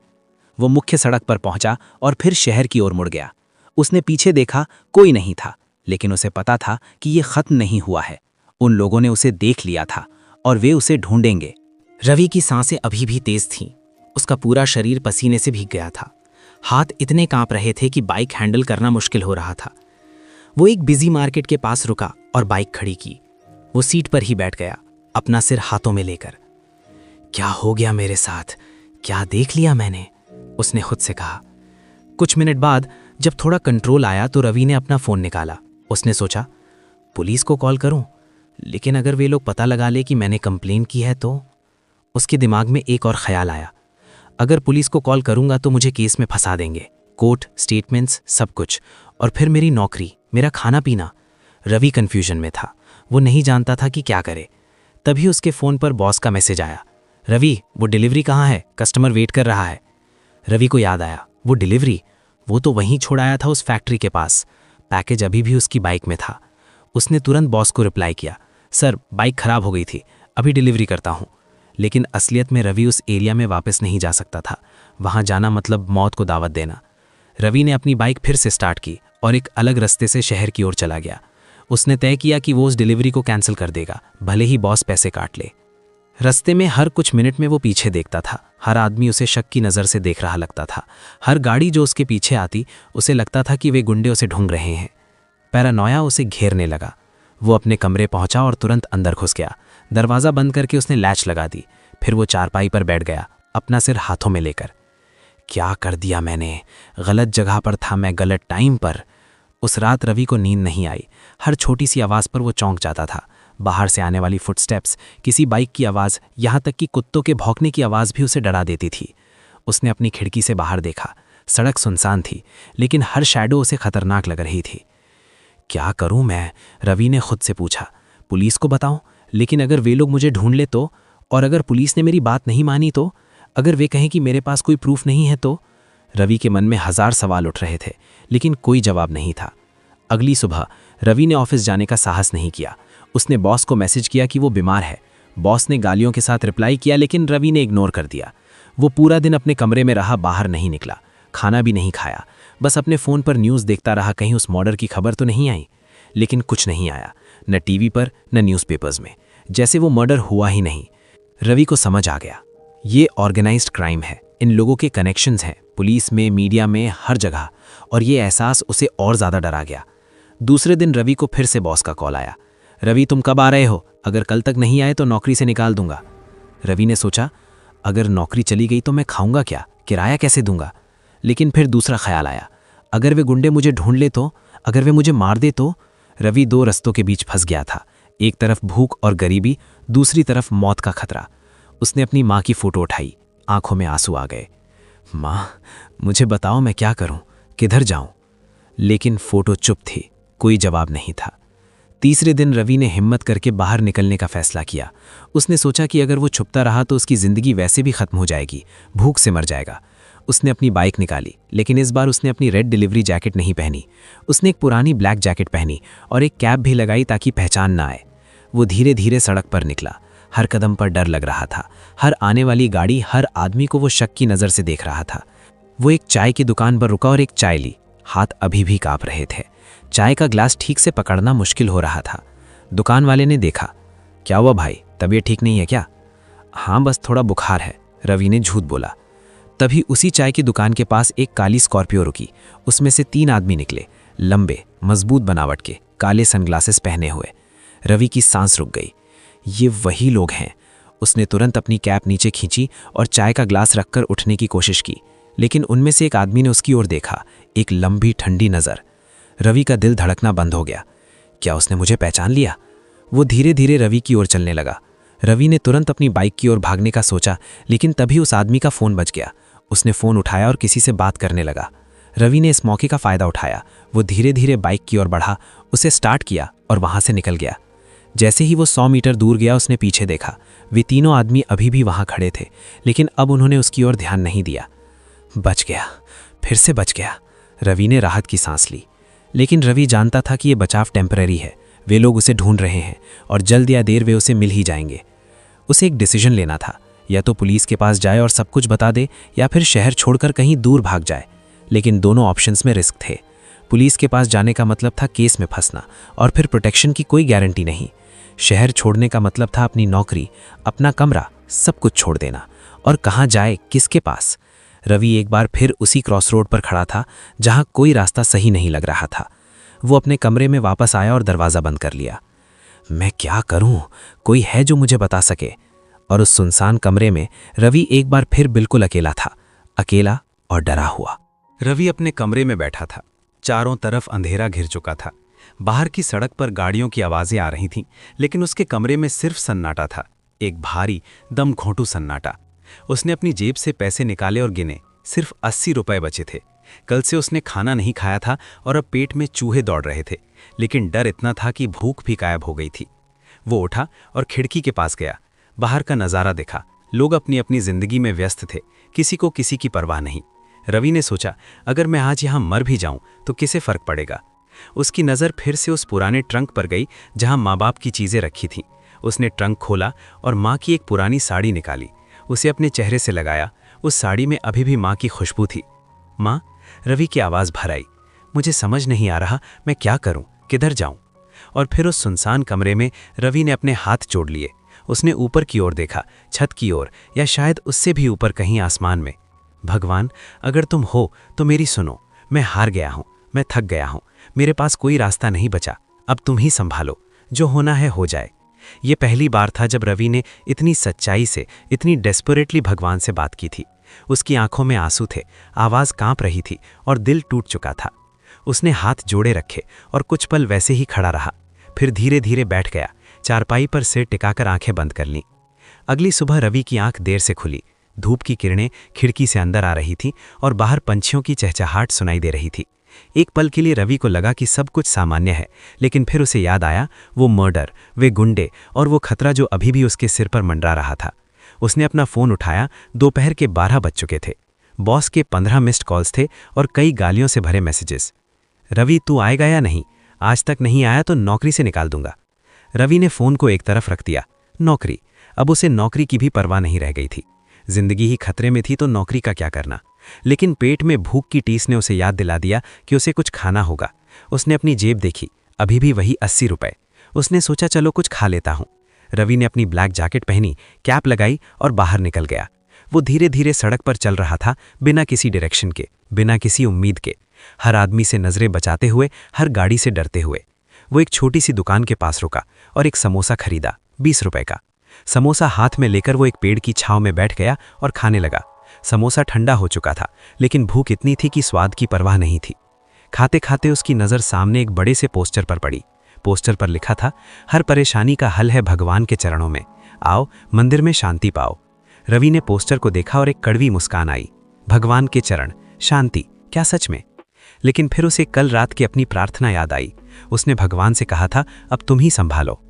वो मुख्य सड़क पर पहुंचा और फिर शहर की ओर मुड़ गया। उसने पीछे देखा, कोई नहीं था, लेकिन उसे पता था कि ये खत्म नहीं हुआ है। उन लोगों ने उसे देख लिया था और वे उसे ढूंढेंगे। रवि की सांसें अभी भी तेज थीं। उसका पूरा शरीर पसीने से भीग गया था। हाथ इतने कांप रहे थे कि बाइक हैंडल करना मुश्किल हो रहा था। वो एक बिजी मार्केट के पास रुका और बाइक खड़ी की। वो सीट पर ही बैठ गया, अपना सिर हाथों में लेकर। क्या हो गया मेरे साथ? क्या देख लिया मैंने? उसने खुद से कहा। कुछ मिनट बाद जब थोड़ा कंट्रोल आया तो रवि ने अपना फोन निकाला। उसने सोचा, पुलिस को कॉल करूं, लेकिन अगर वे लोग पता लगा ले कि मैंने कंप्लेन की है तो। उसके दिमाग में एक और ख्याल आया, अगर पुलिस को कॉल करूंगा तो मुझे केस में फंसा देंगे, कोर्ट, स्टेटमेंट्स, सब कुछ, और फिर मेरी नौकरी, मेरा खाना पीना। रवि कंफ्यूजन में था, वो नहीं जानता था कि क्या करे। तभी उसके फ़ोन पर बॉस का मैसेज आया, रवि वो डिलीवरी कहाँ है, कस्टमर वेट कर रहा है। रवि को याद आया, वो डिलीवरी, वो तो वहीं छोड़ आया था उस फैक्ट्री के पास। पैकेज अभी भी उसकी बाइक में था। उसने तुरंत बॉस को रिप्लाई किया, सर बाइक खराब हो गई थी, अभी डिलीवरी करता हूँ। लेकिन असलियत में रवि उस एरिया में वापस नहीं जा सकता था। वहाँ जाना मतलब मौत को दावत देना। रवि ने अपनी बाइक फिर से स्टार्ट की और एक अलग रास्ते से शहर की ओर चला गया। उसने तय किया कि वो उस डिलीवरी को कैंसिल कर देगा, भले ही बॉस पैसे काट ले। रास्ते में हर कुछ मिनट में वो पीछे देखता था। हर आदमी उसे शक की नज़र से देख रहा लगता था। हर गाड़ी जो उसके पीछे आती उसे लगता था कि वे गुंडे उसे ढूंढ रहे हैं। पैरानोया उसे घेरने लगा। वो अपने कमरे पहुंचा और तुरंत अंदर घुस गया। दरवाज़ा बंद करके उसने लैच लगा दी। फिर वो चारपाई पर बैठ गया, अपना सिर हाथों में लेकर। क्या कर दिया मैंने? गलत जगह पर था मैं, गलत टाइम पर। उस रात रवि को नींद नहीं आई। हर छोटी सी आवाज़ पर वो चौंक जाता था। बाहर से आने वाली फुटस्टेप्स, किसी बाइक की आवाज़, यहाँ तक कि कुत्तों के भौंकने की आवाज़ भी उसे डरा देती थी। उसने अपनी खिड़की से बाहर देखा। सड़क सुनसान थी, लेकिन हर शैडो उसे खतरनाक लग रही थी। क्या करूं मैं? रवि ने खुद से पूछा। पुलिस को बताऊं? लेकिन अगर वे लोग मुझे ढूंढ ले तो? और अगर पुलिस ने मेरी बात नहीं मानी तो? अगर वे कहें कि मेरे पास कोई प्रूफ नहीं है तो? रवि के मन में 1000 सवाल उठ रहे थे, लेकिन कोई जवाब नहीं था। अगली सुबह रवि ने ऑफिस जाने का साहस नहीं किया। उसने बॉस को मैसेज किया कि वो बीमार है। बॉस ने गालियों के साथ रिप्लाई किया, लेकिन रवि ने इग्नोर कर दिया। वो पूरा दिन अपने कमरे में रहा, बाहर नहीं निकला, खाना भी नहीं खाया, बस अपने फ़ोन पर न्यूज़ देखता रहा, कहीं उस मर्डर की खबर तो नहीं आई। लेकिन कुछ नहीं आया, न टीवी पर न न्यूज़पेपर्स में, जैसे वो मर्डर हुआ ही नहीं। रवि को समझ आ गया, ये ऑर्गेनाइज्ड क्राइम है। इन लोगों के कनेक्शंस हैं पुलिस में, मीडिया में, हर जगह। और ये एहसास उसे और ज़्यादा डरा गया। दूसरे दिन रवि को फिर से बॉस का कॉल आया। रवि, तुम कब आ रहे हो? अगर कल तक नहीं आए तो नौकरी से निकाल दूंगा। रवि ने सोचा, अगर नौकरी चली गई तो मैं खाऊंगा क्या, किराया कैसे दूंगा? लेकिन फिर दूसरा ख्याल आया, अगर वे गुंडे मुझे ढूंढ ले तो? अगर वे मुझे मार दे तो? रवि 2 रस्तों के बीच फंस गया था। एक तरफ भूख और गरीबी, दूसरी तरफ मौत का खतरा। उसने अपनी माँ की फोटो उठाई, आंखों में आंसू आ गए। माँ, मुझे बताओ मैं क्या करूं, किधर जाऊं? लेकिन फोटो चुप थी, कोई जवाब नहीं था। तीसरे दिन रवि ने हिम्मत करके बाहर निकलने का फैसला किया। उसने सोचा कि अगर वो छुपता रहा तो उसकी ज़िंदगी वैसे भी खत्म हो जाएगी, भूख से मर जाएगा। उसने अपनी बाइक निकाली, लेकिन इस बार उसने अपनी रेड डिलीवरी जैकेट नहीं पहनी। उसने एक पुरानी ब्लैक जैकेट पहनी और एक कैप भी लगाई ताकि पहचान ना आए। वो धीरे धीरे सड़क पर निकला। हर कदम पर डर लग रहा था। हर आने वाली गाड़ी, हर आदमी को वो शक की नज़र से देख रहा था। वो एक चाय की दुकान पर रुका और एक चाय ली। हाथ अभी भी काँप रहे थे। चाय का ग्लास ठीक से पकड़ना मुश्किल हो रहा था। दुकान वाले ने देखा। क्या हुआ भाई, तबीयत ठीक नहीं है क्या? हाँ, बस थोड़ा बुखार है, रवि ने झूठ बोला। तभी उसी चाय की दुकान के पास एक काली स्कॉर्पियो रुकी। उसमें से 3 आदमी निकले, लंबे, मजबूत बनावट के, काले सनग्लासेस पहने हुए। रवि की सांस रुक गई। ये वही लोग हैं। उसने तुरंत अपनी कैप नीचे खींची और चाय का ग्लास रखकर उठने की कोशिश की, लेकिन उनमें से एक आदमी ने उसकी ओर देखा, एक लंबी ठंडी नज़र। रवि का दिल धड़कना बंद हो गया। क्या उसने मुझे पहचान लिया? वो धीरे धीरे रवि की ओर चलने लगा। रवि ने तुरंत अपनी बाइक की ओर भागने का सोचा, लेकिन तभी उस आदमी का फ़ोन बज गया। उसने फ़ोन उठाया और किसी से बात करने लगा। रवि ने इस मौके का फ़ायदा उठाया। वो धीरे धीरे बाइक की ओर बढ़ा, उसे स्टार्ट किया और वहाँ से निकल गया। जैसे ही वो 100 मीटर दूर गया, उसने पीछे देखा। वे तीनों आदमी अभी भी वहाँ खड़े थे, लेकिन अब उन्होंने उसकी ओर ध्यान नहीं दिया। बच गया, फिर से बच गया। रवि ने राहत की सांस ली। लेकिन रवि जानता था कि ये बचाव टेम्पररी है। वे लोग उसे ढूंढ रहे हैं और जल्द या देर वे उसे मिल ही जाएंगे। उसे एक डिसीजन लेना था, या तो पुलिस के पास जाए और सब कुछ बता दे, या फिर शहर छोड़कर कहीं दूर भाग जाए। लेकिन दोनों ऑप्शंस में रिस्क थे। पुलिस के पास जाने का मतलब था केस में फंसना, और फिर प्रोटेक्शन की कोई गारंटी नहीं। शहर छोड़ने का मतलब था अपनी नौकरी, अपना कमरा, सब कुछ छोड़ देना। और कहाँ जाए, किसके पास? रवि एक बार फिर उसी क्रॉस रोड पर खड़ा था, जहां कोई रास्ता सही नहीं लग रहा था। वो अपने कमरे में वापस आया और दरवाज़ा बंद कर लिया। मैं क्या करूं? कोई है जो मुझे बता सके? और उस सुनसान कमरे में रवि एक बार फिर बिल्कुल अकेला था, अकेला और डरा हुआ। रवि अपने कमरे में बैठा था। चारों तरफ अंधेरा घिर चुका था। बाहर की सड़क पर गाड़ियों की आवाज़ें आ रही थीं, लेकिन उसके कमरे में सिर्फ सन्नाटा था, एक भारी दम घोंटू सन्नाटा। उसने अपनी जेब से पैसे निकाले और गिने। सिर्फ 80 रुपए बचे थे। कल से उसने खाना नहीं खाया था और अब पेट में चूहे दौड़ रहे थे, लेकिन डर इतना था कि भूख भी गायब हो गई थी। वो उठा और खिड़की के पास गया। बाहर का नज़ारा देखा। लोग अपनी अपनी जिंदगी में व्यस्त थे, किसी को किसी की परवाह नहीं। रवि ने सोचा, अगर मैं आज यहाँ मर भी जाऊं तो किसे फर्क पड़ेगा। उसकी नज़र फिर से उस पुराने ट्रंक पर गई जहाँ माँ बाप की चीज़ें रखी थीं। उसने ट्रंक खोला और माँ की एक पुरानी साड़ी निकाली। उसे अपने चेहरे से लगाया। उस साड़ी में अभी भी माँ की खुशबू थी। माँ, रवि की आवाज़ भर आई। मुझे समझ नहीं आ रहा मैं क्या करूं, किधर जाऊं? और फिर उस सुनसान कमरे में रवि ने अपने हाथ जोड़ लिए। उसने ऊपर की ओर देखा, छत की ओर, या शायद उससे भी ऊपर कहीं आसमान में। भगवान, अगर तुम हो तो मेरी सुनो। मैं हार गया हूं, मैं थक गया हूं, मेरे पास कोई रास्ता नहीं बचा। अब तुम ही संभालो, जो होना है हो जाए। ये पहली बार था जब रवि ने इतनी सच्चाई से, इतनी डेस्परेटली भगवान से बात की थी। उसकी आंखों में आंसू थे, आवाज़ कांप रही थी और दिल टूट चुका था। उसने हाथ जोड़े रखे और कुछ पल वैसे ही खड़ा रहा, फिर धीरे धीरे बैठ गया, चारपाई पर सिर टिकाकर आंखें बंद कर लीं। अगली सुबह रवि की आंख देर से खुली। धूप की किरणें खिड़की से अंदर आ रही थी और बाहर पंछियों की चहचहाट सुनाई दे रही थी। एक पल के लिए रवि को लगा कि सब कुछ सामान्य है, लेकिन फिर उसे याद आया वो मर्डर, वे गुंडे और वो खतरा जो अभी भी उसके सिर पर मंडरा रहा था। उसने अपना फोन उठाया। दोपहर के 12 बज चुके थे। बॉस के 15 मिस्ड कॉल्स थे और कई गालियों से भरे मैसेजेस। रवि, तू आएगा या नहीं? आज तक नहीं आया तो नौकरी से निकाल दूंगा। रवि ने फोन को एक तरफ रख दिया। नौकरी? अब उसे नौकरी की भी परवाह नहीं रह गई थी। जिंदगी ही खतरे में थी तो नौकरी का क्या करना। लेकिन पेट में भूख की टीस ने उसे याद दिला दिया कि उसे कुछ खाना होगा। उसने अपनी जेब देखी, अभी भी वही 80 रुपए। उसने सोचा चलो कुछ खा लेता हूं। रवि ने अपनी ब्लैक जैकेट पहनी, कैप लगाई और बाहर निकल गया। वो धीरे धीरे सड़क पर चल रहा था, बिना किसी डायरेक्शन के, बिना किसी उम्मीद के, हर आदमी से नजरें बचाते हुए, हर गाड़ी से डरते हुए। वो एक छोटी सी दुकान के पास रुका और एक समोसा खरीदा, 20 रुपए का। समोसा हाथ में लेकर वो एक पेड़ की छांव में बैठ गया और खाने लगा। समोसा ठंडा हो चुका था, लेकिन भूख इतनी थी कि स्वाद की परवाह नहीं थी। खाते खाते उसकी नज़र सामने एक बड़े से पोस्टर पर पड़ी। पोस्टर पर लिखा था, हर परेशानी का हल है भगवान के चरणों में, आओ मंदिर में शांति पाओ। रवि ने पोस्टर को देखा और एक कड़वी मुस्कान आई। भगवान के चरण, शांति, क्या सच में? लेकिन फिर उसे कल रात की अपनी प्रार्थना याद आई। उसने भगवान से कहा था, अब तुम ही संभालो।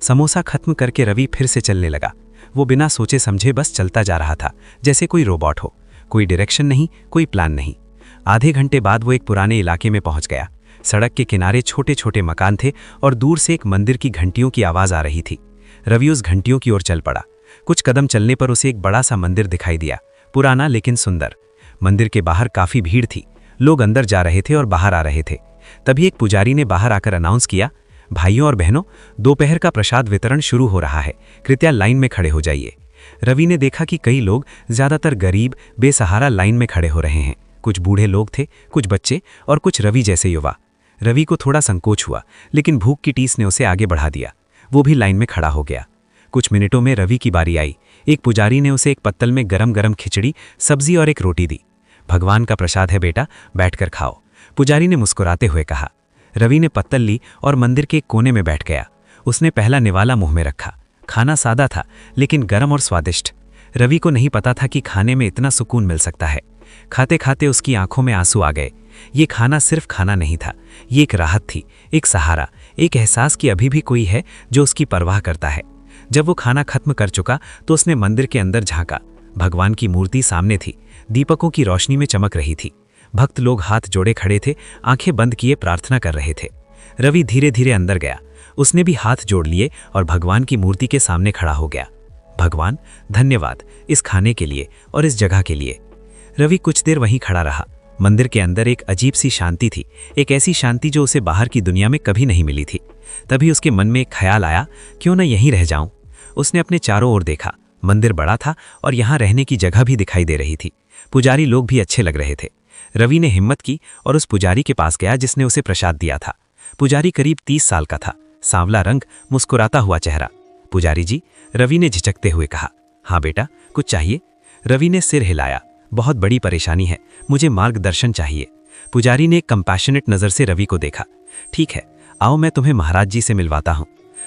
समोसा खत्म करके रवि फिर से चलने लगा। वो बिना सोचे समझे बस चलता जा रहा था, जैसे कोई रोबोट हो। कोई डायरेक्शन नहीं, कोई प्लान नहीं। आधे घंटे बाद वो एक पुराने इलाके में पहुंच गया। सड़क के किनारे छोटे छोटे मकान थे और दूर से एक मंदिर की घंटियों की आवाज आ रही थी। रवि उस घंटियों की ओर चल पड़ा। कुछ कदम चलने पर उसे एक बड़ा सा मंदिर दिखाई दिया, पुराना लेकिन सुंदर। मंदिर के बाहर काफी भीड़ थी, लोग अंदर जा रहे थे और बाहर आ रहे थे। तभी एक पुजारी ने बाहर आकर अनाउंस किया, भाइयों और बहनों, दोपहर का प्रसाद वितरण शुरू हो रहा है, कृपया लाइन में खड़े हो जाइए। रवि ने देखा कि कई लोग, ज्यादातर गरीब बेसहारा, लाइन में खड़े हो रहे हैं। कुछ बूढ़े लोग थे, कुछ बच्चे और कुछ रवि जैसे युवा। रवि को थोड़ा संकोच हुआ, लेकिन भूख की टीस ने उसे आगे बढ़ा दिया। वो भी लाइन में खड़ा हो गया। कुछ मिनटों में रवि की बारी आई। एक पुजारी ने उसे एक पत्तल में गरम गरम खिचड़ी, सब्जी और एक रोटी दी। भगवान का प्रसाद है बेटा, बैठकर खाओ, पुजारी ने मुस्कुराते हुए कहा। रवि ने पत्तल ली और मंदिर के एक कोने में बैठ गया। उसने पहला निवाला मुंह में रखा। खाना सादा था, लेकिन गर्म और स्वादिष्ट। रवि को नहीं पता था कि खाने में इतना सुकून मिल सकता है। खाते खाते उसकी आंखों में आंसू आ गए। ये खाना सिर्फ खाना नहीं था, ये एक राहत थी, एक सहारा, एक एहसास कि अभी भी कोई है जो उसकी परवाह करता है। जब वो खाना खत्म कर चुका तो उसने मंदिर के अंदर झांका। भगवान की मूर्ति सामने थी, दीपकों की रोशनी में चमक रही थी। भक्त लोग हाथ जोड़े खड़े थे, आंखें बंद किए प्रार्थना कर रहे थे। रवि धीरे धीरे अंदर गया। उसने भी हाथ जोड़ लिए और भगवान की मूर्ति के सामने खड़ा हो गया। भगवान, धन्यवाद इस खाने के लिए और इस जगह के लिए। रवि कुछ देर वहीं खड़ा रहा। मंदिर के अंदर एक अजीब सी शांति थी, एक ऐसी शांति जो उसे बाहर की दुनिया में कभी नहीं मिली थी। तभी उसके मन में एक ख्याल आया, क्यों न यहीं रह जाऊं। उसने अपने चारों ओर देखा। मंदिर बड़ा था और यहाँ रहने की जगह भी दिखाई दे रही थी। पुजारी लोग भी अच्छे लग रहे थे। रवि ने हिम्मत की और उस पुजारी के पास गया जिसने उसे प्रसाद दिया था। पुजारी करीब 30 साल का था, सांवला रंग, मुस्कुराता हुआ चेहरा। पुजारी जी, रवि ने झिझकते हुए कहा। हाँ बेटा, कुछ चाहिए? रवि ने सिर हिलाया। बहुत बड़ी परेशानी है, मुझे मार्गदर्शन चाहिए। पुजारी ने एक कंपैशनेट नज़र से रवि को देखा। ठीक है, आओ मैं तुम्हें महाराज जी से मिलवाता हूँ।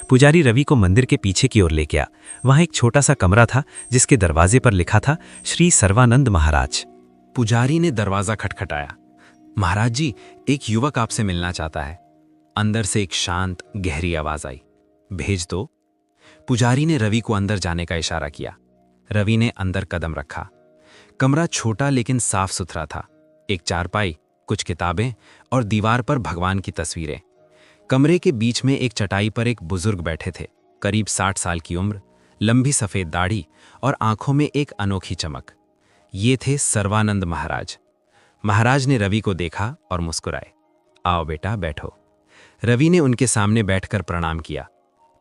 पुजारी रवि को मंदिर के पीछे की ओर ले गया। वहाँ एक छोटा सा कमरा था जिसके दरवाजे पर लिखा था, श्री सर्वानंद महाराज। पुजारी ने दरवाजा खटखटाया। महाराज जी, एक युवक आपसे मिलना चाहता है। अंदर से एक शांत गहरी आवाज आई, भेज दो। पुजारी ने रवि को अंदर जाने का इशारा किया। रवि ने अंदर कदम रखा। कमरा छोटा लेकिन साफ सुथरा था। एक चारपाई, कुछ किताबें और दीवार पर भगवान की तस्वीरें। कमरे के बीच में एक चटाई पर एक बुजुर्ग बैठे थे, करीब 60 साल की उम्र, लंबी सफेद दाढ़ी और आंखों में एक अनोखी चमक। ये थे सर्वानंद महाराज। महाराज ने रवि को देखा और मुस्कुराए। आओ बेटा, बैठो। रवि ने उनके सामने बैठकर प्रणाम किया।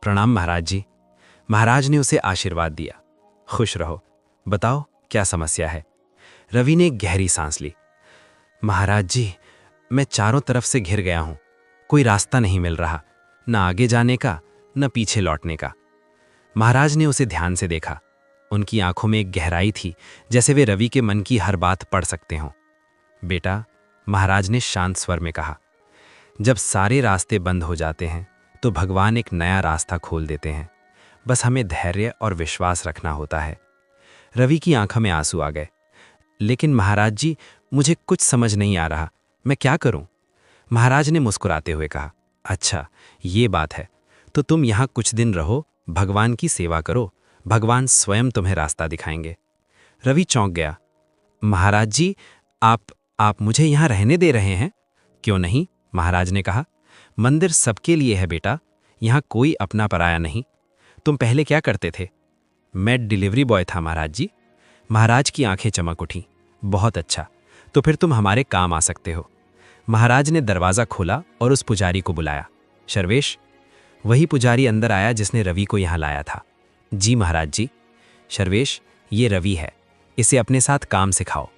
प्रणाम महाराज जी। महाराज ने उसे आशीर्वाद दिया। खुश रहो, बताओ क्या समस्या है? रवि ने गहरी सांस ली। महाराज जी, मैं चारों तरफ से घिर गया हूं, कोई रास्ता नहीं मिल रहा, न आगे जाने का न पीछे लौटने का। महाराज ने उसे ध्यान से देखा। उनकी आंखों में एक गहराई थी, जैसे वे रवि के मन की हर बात पढ़ सकते हों। बेटा, महाराज ने शांत स्वर में कहा, जब सारे रास्ते बंद हो जाते हैं तो भगवान एक नया रास्ता खोल देते हैं। बस हमें धैर्य और विश्वास रखना होता है। रवि की आंखों में आंसू आ गए। लेकिन महाराज जी, मुझे कुछ समझ नहीं आ रहा, मैं क्या करूं? महाराज ने मुस्कुराते हुए कहा, अच्छा ये बात है, तो तुम यहाँ कुछ दिन रहो, भगवान की सेवा करो, भगवान स्वयं तुम्हें रास्ता दिखाएंगे। रवि चौंक गया। महाराज जी, आप मुझे यहाँ रहने दे रहे हैं? क्यों नहीं, महाराज ने कहा, मंदिर सबके लिए है बेटा, यहाँ कोई अपना पराया नहीं। तुम पहले क्या करते थे? मैं डिलीवरी बॉय था महाराज जी। महाराज की आंखें चमक उठीं। बहुत अच्छा, तो फिर तुम हमारे काम आ सकते हो। महाराज ने दरवाज़ा खोला और उस पुजारी को बुलाया। शर्वेश। वही पुजारी अंदर आया जिसने रवि को यहाँ लाया था। जी महाराज जी। शर्वेश, ये रवि है, इसे अपने साथ काम सिखाओ।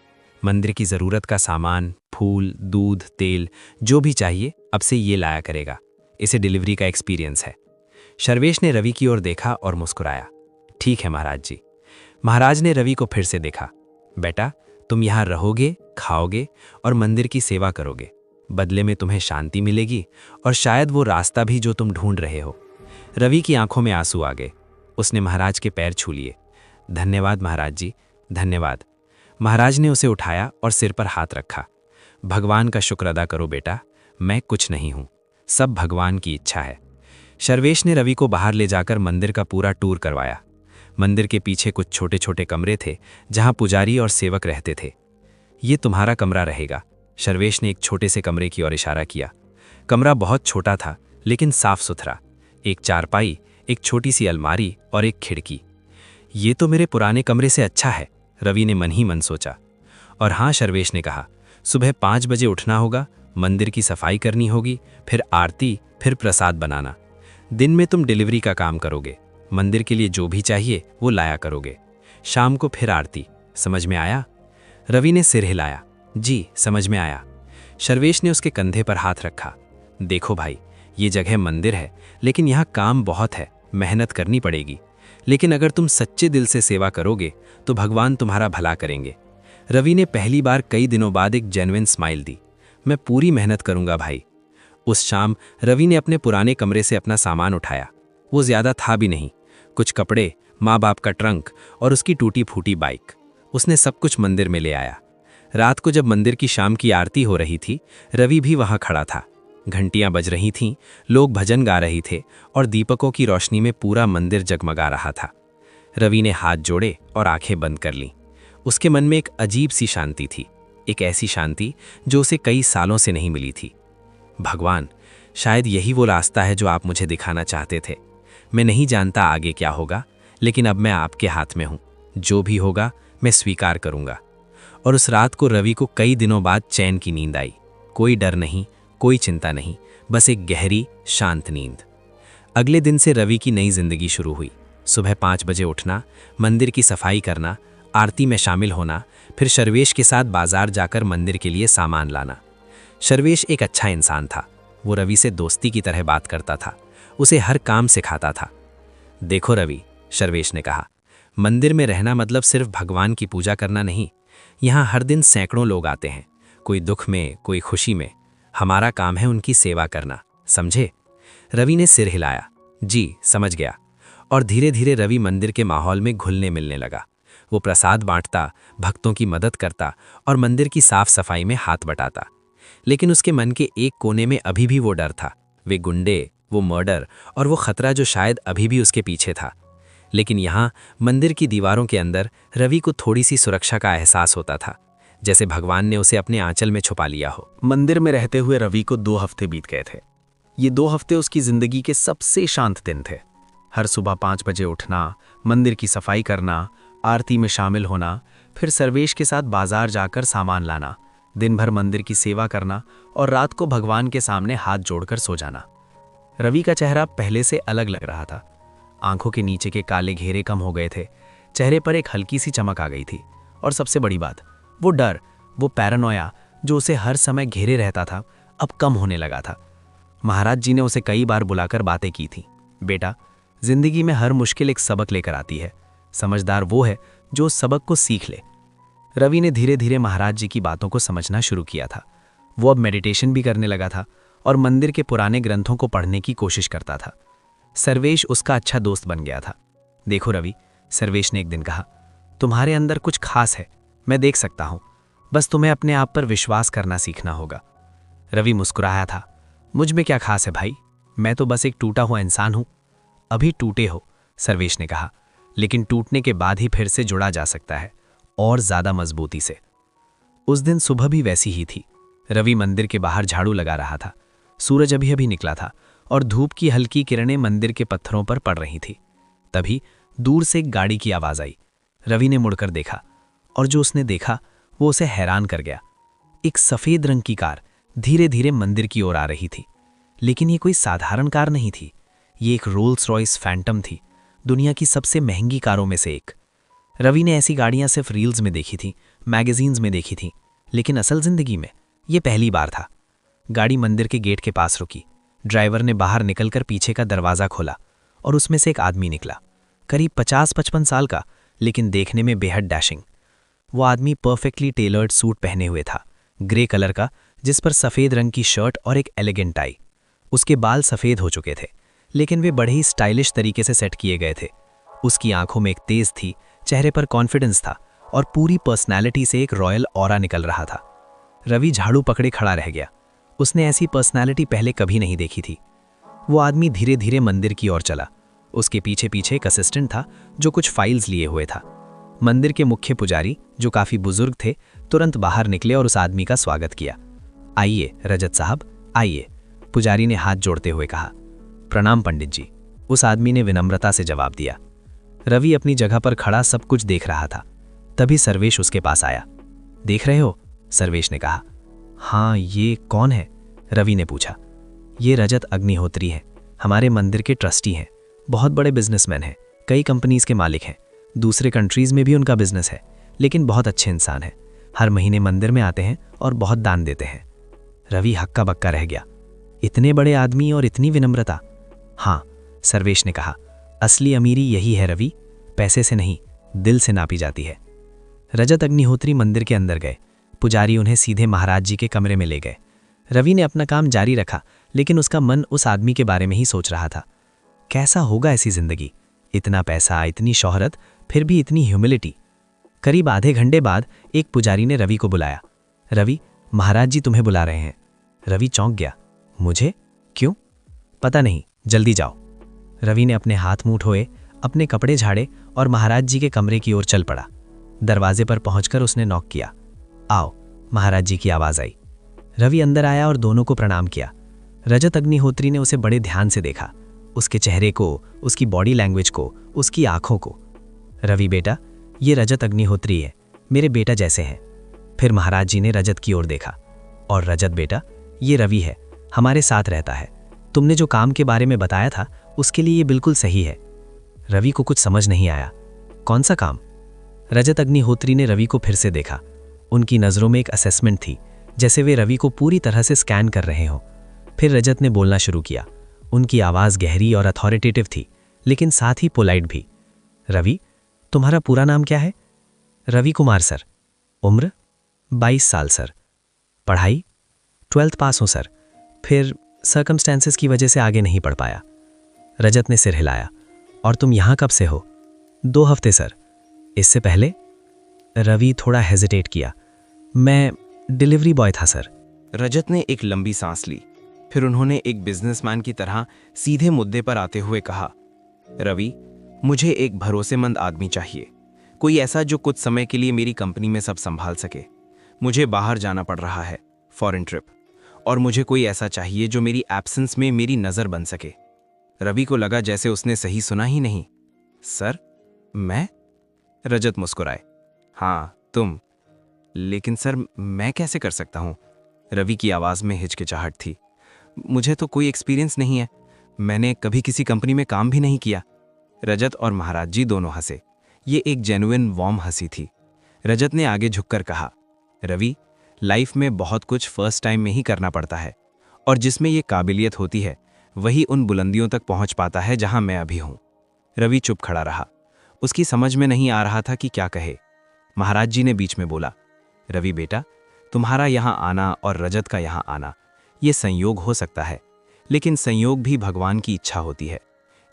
मंदिर की ज़रूरत का सामान, फूल, दूध, तेल जो भी चाहिए अब से ये लाया करेगा। इसे डिलीवरी का एक्सपीरियंस है। शर्वेश ने रवि की ओर देखा और मुस्कुराया। ठीक है महाराज जी। महाराज ने रवि को फिर से देखा। बेटा, तुम यहाँ रहोगे, खाओगे और मंदिर की सेवा करोगे। बदले में तुम्हें शांति मिलेगी और शायद वो रास्ता भी जो तुम ढूंढ रहे हो। रवि की आंखों में आंसू आ गए। उसने महाराज के पैर छू लिए। धन्यवाद महाराज जी, धन्यवाद। महाराज ने उसे उठाया और सिर पर हाथ रखा। भगवान का शुक्र अदा करो बेटा, मैं कुछ नहीं हूँ, सब भगवान की इच्छा है। शर्वेश ने रवि को बाहर ले जाकर मंदिर का पूरा टूर करवाया। मंदिर के पीछे कुछ छोटे छोटे कमरे थे जहां पुजारी और सेवक रहते थे। ये तुम्हारा कमरा रहेगा। शर्वेश ने एक छोटे से कमरे की ओर इशारा किया। कमरा बहुत छोटा था लेकिन साफ सुथरा। एक चारपाई, एक छोटी सी अलमारी और एक खिड़की। ये तो मेरे पुराने कमरे से अच्छा है, रवि ने मन ही मन सोचा। और हाँ, शर्वेश ने कहा, सुबह 5 बजे उठना होगा, मंदिर की सफाई करनी होगी, फिर आरती, फिर प्रसाद बनाना। दिन में तुम डिलीवरी का काम करोगे, मंदिर के लिए जो भी चाहिए वो लाया करोगे। शाम को फिर आरती। समझ में आया? रवि ने सिर हिलाया। जी समझ में आया। शर्वेश ने उसके कंधे पर हाथ रखा। देखो भाई, ये जगह मंदिर है लेकिन यहाँ काम बहुत है, मेहनत करनी पड़ेगी। लेकिन अगर तुम सच्चे दिल से सेवा करोगे तो भगवान तुम्हारा भला करेंगे। रवि ने पहली बार कई दिनों बाद एक जेन्युइन स्माइल दी। मैं पूरी मेहनत करूंगा भाई। उस शाम रवि ने अपने पुराने कमरे से अपना सामान उठाया। वो ज्यादा था भी नहीं, कुछ कपड़े, माँ बाप का ट्रंक और उसकी टूटी फूटी बाइक। उसने सब कुछ मंदिर में ले आया। रात को जब मंदिर की शाम की आरती हो रही थी, रवि भी वहां खड़ा था। घंटियां बज रही थीं, लोग भजन गा रहे थे और दीपकों की रोशनी में पूरा मंदिर जगमगा रहा था। रवि ने हाथ जोड़े और आंखें बंद कर लीं। उसके मन में एक अजीब सी शांति थी, एक ऐसी शांति जो उसे कई सालों से नहीं मिली थी। भगवान, शायद यही वो रास्ता है जो आप मुझे दिखाना चाहते थे। मैं नहीं जानता आगे क्या होगा, लेकिन अब मैं आपके हाथ में हूं। जो भी होगा मैं स्वीकार करूंगा। और उस रात को रवि को कई दिनों बाद चैन की नींद आई। कोई डर नहीं, कोई चिंता नहीं, बस एक गहरी शांत नींद। अगले दिन से रवि की नई जिंदगी शुरू हुई। सुबह 5 बजे उठना, मंदिर की सफाई करना, आरती में शामिल होना, फिर शर्वेश के साथ बाजार जाकर मंदिर के लिए सामान लाना। शर्वेश एक अच्छा इंसान था। वो रवि से दोस्ती की तरह बात करता था, उसे हर काम सिखाता था। देखो रवि, शर्वेश ने कहा, मंदिर में रहना मतलब सिर्फ भगवान की पूजा करना नहीं। यहाँ हर दिन सैकड़ों लोग आते हैं, कोई दुख में, कोई खुशी में। हमारा काम है उनकी सेवा करना, समझे? रवि ने सिर हिलाया। जी समझ गया। और धीरे धीरे रवि मंदिर के माहौल में घुलने मिलने लगा। वो प्रसाद बांटता, भक्तों की मदद करता और मंदिर की साफ सफाई में हाथ बटाता। लेकिन उसके मन के एक कोने में अभी भी वो डर था, वे गुंडे, वो मर्डर और वो खतरा जो शायद अभी भी उसके पीछे था। लेकिन यहाँ मंदिर की दीवारों के अंदर रवि को थोड़ी सी सुरक्षा का एहसास होता था, जैसे भगवान ने उसे अपने आंचल में छुपा लिया हो। मंदिर में रहते हुए रवि को 2 हफ्ते बीत गए थे। ये 2 हफ्ते उसकी जिंदगी के सबसे शांत दिन थे। हर सुबह 5 बजे उठना, मंदिर की सफाई करना, आरती में शामिल होना, फिर सर्वेश के साथ बाजार जाकर सामान लाना, दिन भर मंदिर की सेवा करना और रात को भगवान के सामने हाथ जोड़कर सो जाना। रवि का चेहरा पहले से अलग लग रहा था। आंखों के नीचे के काले घेरे कम हो गए थे, चेहरे पर एक हल्की सी चमक आ गई थी। और सबसे बड़ी बात, वो डर, वो पैरानोया जो उसे हर समय घेरे रहता था, अब कम होने लगा था। महाराज जी ने उसे कई बार बुलाकर बातें की थी। बेटा, जिंदगी में हर मुश्किल एक सबक लेकर आती है। समझदार वो है जो उस सबक को सीख ले। रवि ने धीरे धीरे महाराज जी की बातों को समझना शुरू किया था। वो अब मेडिटेशन भी करने लगा था और मंदिर के पुराने ग्रंथों को पढ़ने की कोशिश करता था। सर्वेश उसका अच्छा दोस्त बन गया था। देखो रवि, सर्वेश ने एक दिन कहा, तुम्हारे अंदर कुछ खास है, मैं देख सकता हूं। बस तुम्हें अपने आप पर विश्वास करना सीखना होगा। रवि मुस्कुराया था। मुझ में क्या खास है भाई, मैं तो बस एक टूटा हुआ इंसान हूं। अभी टूटे हो, सर्वेश ने कहा, लेकिन टूटने के बाद ही फिर से जुड़ा जा सकता है, और ज्यादा मजबूती से। उस दिन सुबह भी वैसी ही थी। रवि मंदिर के बाहर झाड़ू लगा रहा था। सूरज अभी अभी निकला था और धूप की हल्की किरणें मंदिर के पत्थरों पर पड़ रही थी। तभी दूर से एक गाड़ी की आवाज आई। रवि ने मुड़कर देखा, और जो उसने देखा वो उसे हैरान कर गया। एक सफेद रंग की कार धीरे धीरे मंदिर की ओर आ रही थी। लेकिन ये कोई साधारण कार नहीं थी, ये एक रोल्स रॉयस फैंटम थी, दुनिया की सबसे महंगी कारों में से एक। रवि ने ऐसी गाड़ियां सिर्फ रील्स में देखी थी, मैगजीन्स में देखी थी, लेकिन असल जिंदगी में ये पहली बार था। गाड़ी मंदिर के गेट के पास रुकी। ड्राइवर ने बाहर निकलकर पीछे का दरवाज़ा खोला और उसमें से एक आदमी निकला, करीब 50-55 साल का, लेकिन देखने में बेहद डैशिंग। वो आदमी परफेक्टली टेलर्ड सूट पहने हुए था, ग्रे कलर का, जिस पर सफ़ेद रंग की शर्ट और एक एलिगेंट टाई। उसके बाल सफ़ेद हो चुके थे, लेकिन वे बड़े ही स्टाइलिश तरीके से सेट किए गए थे। उसकी आंखों में एक तेज थी, चेहरे पर कॉन्फिडेंस था, और पूरी पर्सनैलिटी से एक रॉयल ऑरा निकल रहा था। रवि झाड़ू पकड़े खड़ा रह गया। उसने ऐसी पर्सनैलिटी पहले कभी नहीं देखी थी। वो आदमी धीरे धीरे मंदिर की ओर चला। उसके पीछे पीछे एक असिस्टेंट था जो कुछ फाइल्स लिए हुए था। मंदिर के मुख्य पुजारी, जो काफी बुजुर्ग थे, तुरंत बाहर निकले और उस आदमी का स्वागत किया। आइए रजत साहब, आइए, पुजारी ने हाथ जोड़ते हुए कहा। प्रणाम पंडित जी, उस आदमी ने विनम्रता से जवाब दिया। रवि अपनी जगह पर खड़ा सब कुछ देख रहा था। तभी सर्वेश उसके पास आया। देख रहे हो, सर्वेश ने कहा। हाँ, ये कौन है? रवि ने पूछा। ये रजत अग्निहोत्री है, हमारे मंदिर के ट्रस्टी हैं, बहुत बड़े बिजनेसमैन हैं, कई कंपनीज के मालिक हैं, दूसरे कंट्रीज में भी उनका बिजनेस है, लेकिन बहुत अच्छे इंसान हैं। हर महीने मंदिर में आते हैं और बहुत दान देते हैं। रवि हक्का बक्का रह गया। इतने बड़े आदमी और इतनी विनम्रता। हाँ, सर्वेश ने कहा, असली अमीरी यही है रवि, पैसे से नहीं, दिल से नापी जाती है। रजत अग्निहोत्री मंदिर के अंदर गए। पुजारी उन्हें सीधे महाराज जी के कमरे में ले गए। रवि ने अपना काम जारी रखा, लेकिन उसका मन उस आदमी के बारे में ही सोच रहा था। कैसा होगा ऐसी जिंदगी, इतना पैसा, इतनी शोहरत, फिर भी इतनी ह्यूमिलिटी। करीब आधे घंटे बाद एक पुजारी ने रवि को बुलाया। रवि, महाराज जी तुम्हें बुला रहे हैं। रवि चौंक गया। मुझे? क्यों? पता नहीं, जल्दी जाओ। रवि ने अपने हाथ मुंह धोए, अपने कपड़े झाड़े और महाराज जी के कमरे की ओर चल पड़ा। दरवाजे पर पहुंचकर उसने नॉक किया। आओ, महाराज जी की आवाज आई। रवि अंदर आया और दोनों को प्रणाम किया। रजत अग्निहोत्री ने उसे बड़े ध्यान से देखा, उसके चेहरे को, उसकी बॉडी लैंग्वेज को, उसकी आंखों को। रवि बेटा, ये रजत अग्निहोत्री है, मेरे बेटा जैसे हैं। फिर महाराज जी ने रजत की ओर देखा। और रजत बेटा, ये रवि है, हमारे साथ रहता है। तुमने जो काम के बारे में बताया था उसके लिए ये बिल्कुल सही है। रवि को कुछ समझ नहीं आया। कौन सा काम? रजत अग्निहोत्री ने रवि को फिर से देखा। उनकी नज़रों में एक असेसमेंट थी, जैसे वे रवि को पूरी तरह से स्कैन कर रहे हों। फिर रजत ने बोलना शुरू किया। उनकी आवाज़ गहरी और अथॉरिटेटिव थी, लेकिन साथ ही पोलाइट भी। रवि, तुम्हारा पूरा नाम क्या है? रवि कुमार सर। उम्र? 22 साल सर। पढ़ाई? 12th पास हूँ सर, फिर सर्कमस्टेंसेस की वजह से आगे नहीं पढ़ पाया। रजत ने सिर हिलाया। और तुम यहाँ कब से हो? 2 हफ्ते सर। इससे पहले? रवि थोड़ा हेजिटेट किया। मैं डिलीवरी बॉय था सर। रजत ने एक लंबी सांस ली। फिर उन्होंने एक बिजनेसमैन की तरह सीधे मुद्दे पर आते हुए कहा, रवि, मुझे एक भरोसेमंद आदमी चाहिए, कोई ऐसा जो कुछ समय के लिए मेरी कंपनी में सब संभाल सके। मुझे बाहर जाना पड़ रहा है, फॉरेन ट्रिप, और मुझे कोई ऐसा चाहिए जो मेरी एब्सेंस में मेरी नज़र बन सके। रवि को लगा जैसे उसने सही सुना ही नहीं। सर, मैं? रजत मुस्कुराए। हाँ, तुम। लेकिन सर, मैं कैसे कर सकता हूँ? रवि की आवाज़ में हिचकिचाहट थी। मुझे तो कोई एक्सपीरियंस नहीं है, मैंने कभी किसी कंपनी में काम भी नहीं किया। रजत और महाराज जी दोनों हंसे। ये एक जेन्युइन वार्म हंसी थी। रजत ने आगे झुककर कहा, रवि, लाइफ में बहुत कुछ फर्स्ट टाइम में ही करना पड़ता है, और जिसमें ये काबिलियत होती है वही उन बुलंदियों तक पहुंच पाता है जहां मैं अभी हूं। रवि चुप खड़ा रहा। उसकी समझ में नहीं आ रहा था कि क्या कहे। महाराज जी ने बीच में बोला, रवि बेटा, तुम्हारा यहां आना और रजत का यहां आना, ये संयोग हो सकता है, लेकिन संयोग भी भगवान की इच्छा होती है।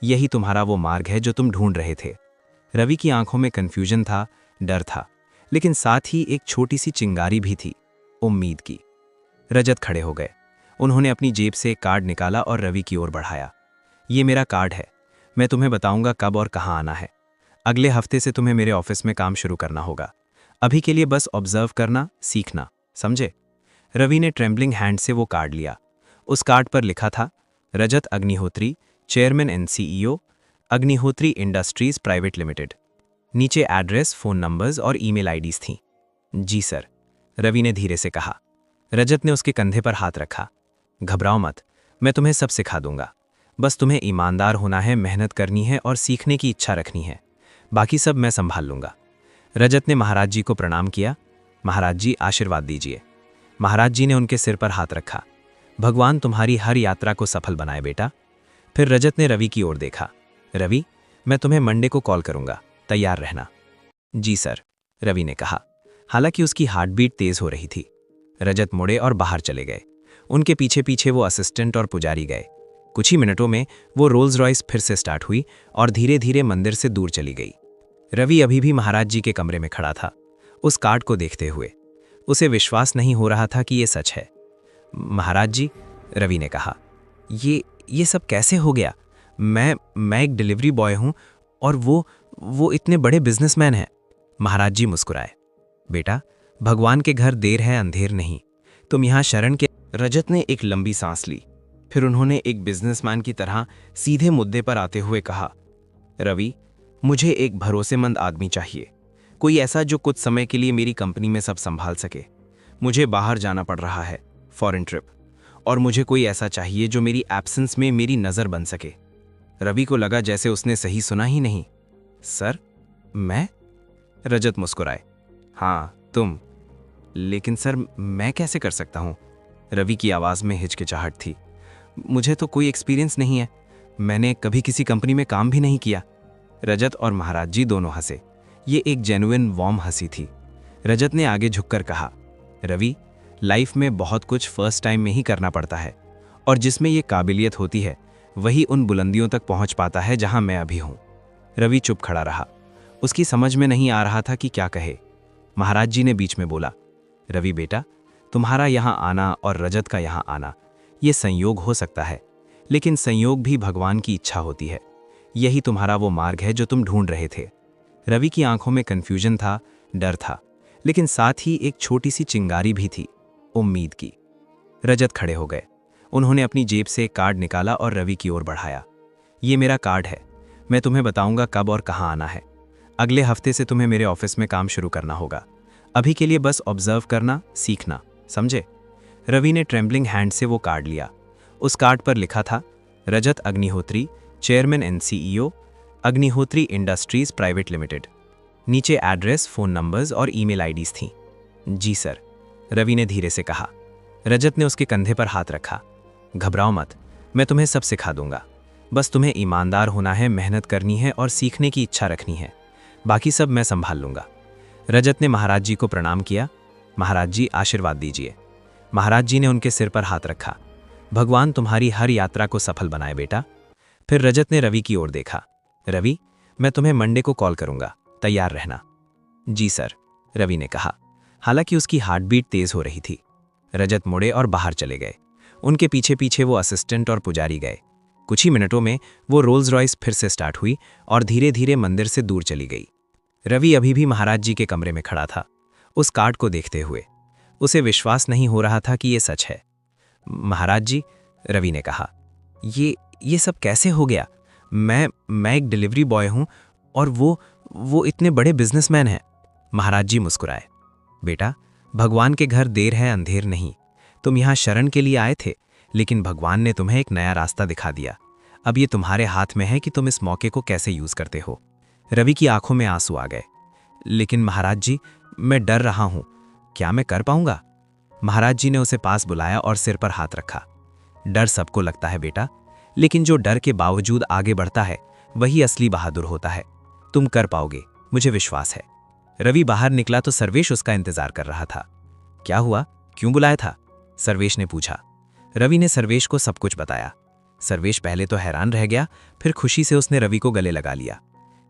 यही तुम्हारा वो मार्ग है जो तुम ढूंढ रहे थे। रवि की आंखों में कन्फ्यूजन था, डर था, लेकिन साथ ही एक छोटी सी चिंगारी भी थी, उम्मीद की। रजत खड़े हो गए। उन्होंने अपनी जेब से एक कार्ड निकाला और रवि की ओर बढ़ाया। ये मेरा कार्ड है, मैं तुम्हें बताऊंगा कब और कहाँ आना है। अगले हफ्ते से तुम्हें मेरे ऑफिस में काम शुरू करना होगा। अभी के लिए बस ऑब्जर्व करना, सीखना, समझे? रवि ने ट्रेम्बलिंग हैंड से वो कार्ड लिया। उस कार्ड पर लिखा था, Rajat Agnihotri, chairman and CEO, Agnihotri industries private limited. नीचे एड्रेस, फ़ोन नंबर्स और ईमेल आईडीज थीं। जी सर, रवि ने धीरे से कहा। रजत ने उसके कंधे पर हाथ रखा। घबराओ मत, मैं तुम्हें सब सिखा दूंगा। बस तुम्हें ईमानदार होना है, मेहनत करनी है और सीखने की इच्छा रखनी है। बाकी सब मैं संभाल लूंगा। रजत ने महाराज जी को प्रणाम किया। महाराज जी, आशीर्वाद दीजिए। महाराज जी ने उनके सिर पर हाथ रखा। भगवान तुम्हारी हर यात्रा को सफल बनाए बेटा। फिर रजत ने रवि की ओर देखा। रवि, मैं तुम्हें मंडे को कॉल करूंगा, तैयार रहना। जी सर, रवि ने कहा। हालांकि उसकी हार्टबीट तेज हो रही थी। रजत मुड़े और बाहर चले गए। उनके पीछे पीछे वो असिस्टेंट और पुजारी गए। कुछ ही मिनटों में वो रोल्स रॉयस फिर से स्टार्ट हुई और धीरे धीरे मंदिर से दूर चली गई। रवि अभी भी महाराज जी के कमरे में खड़ा था, उस कार्ड को देखते हुए। उसे विश्वास नहीं हो रहा था कि ये सच है। महाराज जी, रवि ने कहा, ये सब कैसे हो गया? मैं एक डिलीवरी बॉय हूं और वो इतने बड़े बिजनेसमैन हैं। महाराज जी मुस्कुराए। बेटा, भगवान के घर देर है अंधेर नहीं, तुम यहां शरण के। रजत ने एक लंबी सांस ली। फिर उन्होंने एक बिजनेसमैन की तरह सीधे मुद्दे पर आते हुए कहा, रवि, मुझे एक भरोसेमंद आदमी चाहिए, कोई ऐसा जो कुछ समय के लिए मेरी कंपनी में सब संभाल सके। मुझे बाहर जाना पड़ रहा है, फॉरेन ट्रिप, और मुझे कोई ऐसा चाहिए जो मेरी एब्सेंस में मेरी नज़र बन सके। रवि को लगा जैसे उसने सही सुना ही नहीं। सर, मैं? रजत मुस्कुराए। हाँ, तुम। लेकिन सर, मैं कैसे कर सकता हूँ? रवि की आवाज़ में हिचकिचाहट थी। मुझे तो कोई एक्सपीरियंस नहीं है, मैंने कभी किसी कंपनी में काम भी नहीं किया। रजत और महाराज जी दोनों हंसे। ये एक जेन्युइन वार्म हंसी थी। रजत ने आगे झुककर कहा, रवि, लाइफ में बहुत कुछ फर्स्ट टाइम में ही करना पड़ता है, और जिसमें ये काबिलियत होती है वही उन बुलंदियों तक पहुंच पाता है जहां मैं अभी हूं। रवि चुप खड़ा रहा। उसकी समझ में नहीं आ रहा था कि क्या कहे। महाराज जी ने बीच में बोला, रवि बेटा, तुम्हारा यहां आना और रजत का यहां आना, ये संयोग हो सकता है, लेकिन संयोग भी भगवान की इच्छा होती है। यही तुम्हारा वो मार्ग है जो तुम ढूंढ रहे थे। रवि की आंखों में कन्फ्यूजन था, डर था, लेकिन साथ ही एक छोटी सी चिंगारी भी थी, उम्मीद की। रजत खड़े हो गए। उन्होंने अपनी जेब से एक कार्ड निकाला और रवि की ओर बढ़ाया। ये मेरा कार्ड है, मैं तुम्हें बताऊंगा कब और कहाँ आना है। अगले हफ्ते से तुम्हें मेरे ऑफिस में काम शुरू करना होगा। अभी के लिए बस ऑब्जर्व करना, सीखना, समझे? रवि ने ट्रेम्बलिंग हैंड से वो कार्ड लिया। उस कार्ड पर लिखा था, Rajat Agnihotri, chairman and CEO, Agnihotri industries private limited. नीचे एड्रेस, फ़ोन नंबर्स और ईमेल आईडीज थीं। जी सर, रवि ने धीरे से कहा। रजत ने उसके कंधे पर हाथ रखा। घबराओ मत, मैं तुम्हें सब सिखा दूंगा। बस तुम्हें ईमानदार होना है, मेहनत करनी है और सीखने की इच्छा रखनी है। बाकी सब मैं संभाल लूंगा। रजत ने महाराज जी को प्रणाम किया। महाराज जी, आशीर्वाद दीजिए। महाराज जी ने उनके सिर पर हाथ रखा। भगवान तुम्हारी हर यात्रा को सफल बनाए बेटा। फिर रजत ने रवि की ओर देखा। रवि, मैं तुम्हें मंडे को कॉल करूंगा, तैयार रहना। जी सर, रवि ने कहा। हालांकि उसकी हार्टबीट तेज हो रही थी। रजत मुड़े और बाहर चले गए। उनके पीछे पीछे वो असिस्टेंट और पुजारी गए। कुछ ही मिनटों में वो रोल्स रॉयस फिर से स्टार्ट हुई और धीरे धीरे मंदिर से दूर चली गई। रवि अभी भी महाराज जी के कमरे में खड़ा था, उस कार्ड को देखते हुए। उसे विश्वास नहीं हो रहा था कि ये सच है। महाराज जी, रवि ने कहा, ये सब कैसे हो गया? मैं एक डिलीवरी बॉय हूं और वो इतने बड़े बिजनेसमैन हैं। महाराज जी मुस्कुराए। बेटा, भगवान के घर देर है अंधेर नहीं, तुम यहां शरण के लिए आए थे, लेकिन भगवान ने तुम्हें एक नया रास्ता दिखा दिया। अब ये तुम्हारे हाथ में है कि तुम इस मौके को कैसे यूज करते हो। रवि की आंखों में आंसू आ गए। लेकिन महाराज जी, मैं डर रहा हूं, क्या मैं कर पाऊंगा? महाराज जी ने उसे पास बुलाया और सिर पर हाथ रखा। डर सबको लगता है बेटा, लेकिन जो डर के बावजूद आगे बढ़ता है वही असली बहादुर होता है। तुम कर पाओगे, मुझे विश्वास है। रवि बाहर निकला तो सर्वेश उसका इंतजार कर रहा था। क्या हुआ, क्यों बुलाया था? सर्वेश ने पूछा। रवि ने सर्वेश को सब कुछ बताया। सर्वेश पहले तो हैरान रह गया, फिर खुशी से उसने रवि को गले लगा लिया।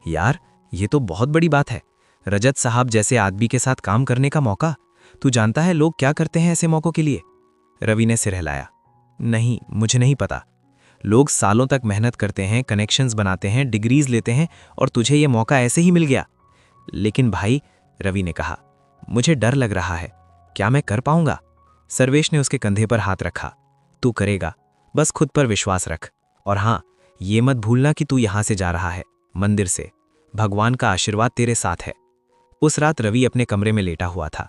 यार, ये तो बहुत बड़ी बात है। रजत साहब जैसे आदमी के साथ काम करने का मौका। तू जानता है लोग क्या करते हैं ऐसे मौकों के लिए? रवि ने सिर हिलाया। नहीं, मुझे नहीं पता। लोग सालों तक मेहनत करते हैं, कनेक्शंस बनाते हैं, डिग्रीज लेते हैं, और तुझे ये मौका ऐसे ही मिल गया। लेकिन भाई, रवि ने कहा, मुझे डर लग रहा है। क्या मैं कर पाऊंगा? सर्वेश ने उसके कंधे पर हाथ रखा। तू करेगा, बस खुद पर विश्वास रख। और हाँ, ये मत भूलना कि तू यहां से जा रहा है, मंदिर से। भगवान का आशीर्वाद तेरे साथ है। उस रात रवि अपने कमरे में लेटा हुआ था।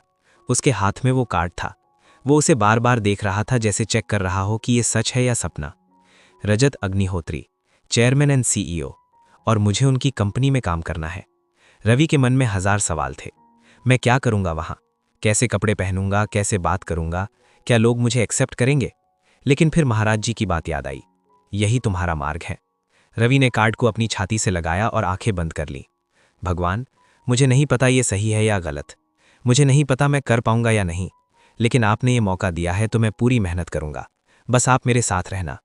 उसके हाथ में वो कार्ड था। वो उसे बार बार देख रहा था, जैसे चेक कर रहा हो कि ये सच है या सपना। रजत अग्निहोत्री, चेयरमैन एंड CEO, और मुझे उनकी कंपनी में काम करना है। रवि के मन में 1000 सवाल थे। मैं क्या करूंगा वहां? कैसे कपड़े पहनूंगा? कैसे बात करूंगा? क्या लोग मुझे एक्सेप्ट करेंगे? लेकिन फिर महाराज जी की बात याद आई। यही तुम्हारा मार्ग है। रवि ने कार्ड को अपनी छाती से लगाया और आंखें बंद कर ली। भगवान, मुझे नहीं पता ये सही है या गलत। मुझे नहीं पता मैं कर पाऊंगा या नहीं, लेकिन आपने ये मौका दिया है तो मैं पूरी मेहनत करूंगा। बस आप मेरे साथ रहना।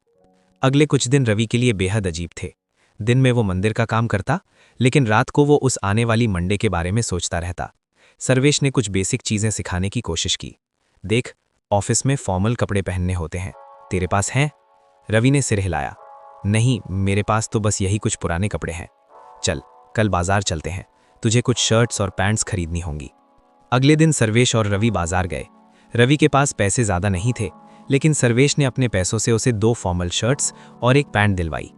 अगले कुछ दिन रवि के लिए बेहद अजीब थे। दिन में वो मंदिर का काम करता, लेकिन रात को वो उस आने वाली मंडे के बारे में सोचता रहता। सर्वेश ने कुछ बेसिक चीजें सिखाने की कोशिश की। देख, ऑफिस में फॉर्मल कपड़े पहनने होते हैं, तेरे पास हैं? रवि ने सिर हिलाया। नहीं, मेरे पास तो बस यही कुछ पुराने कपड़े हैं। चल, कल बाजार चलते हैं, तुझे कुछ शर्ट्स और पैंट्स खरीदनी होंगी। अगले दिन सर्वेश और रवि बाजार गए। रवि के पास पैसे ज्यादा नहीं थे, लेकिन सर्वेश ने अपने पैसों से उसे 2 फॉर्मल शर्ट्स और एक पैंट दिलवाई।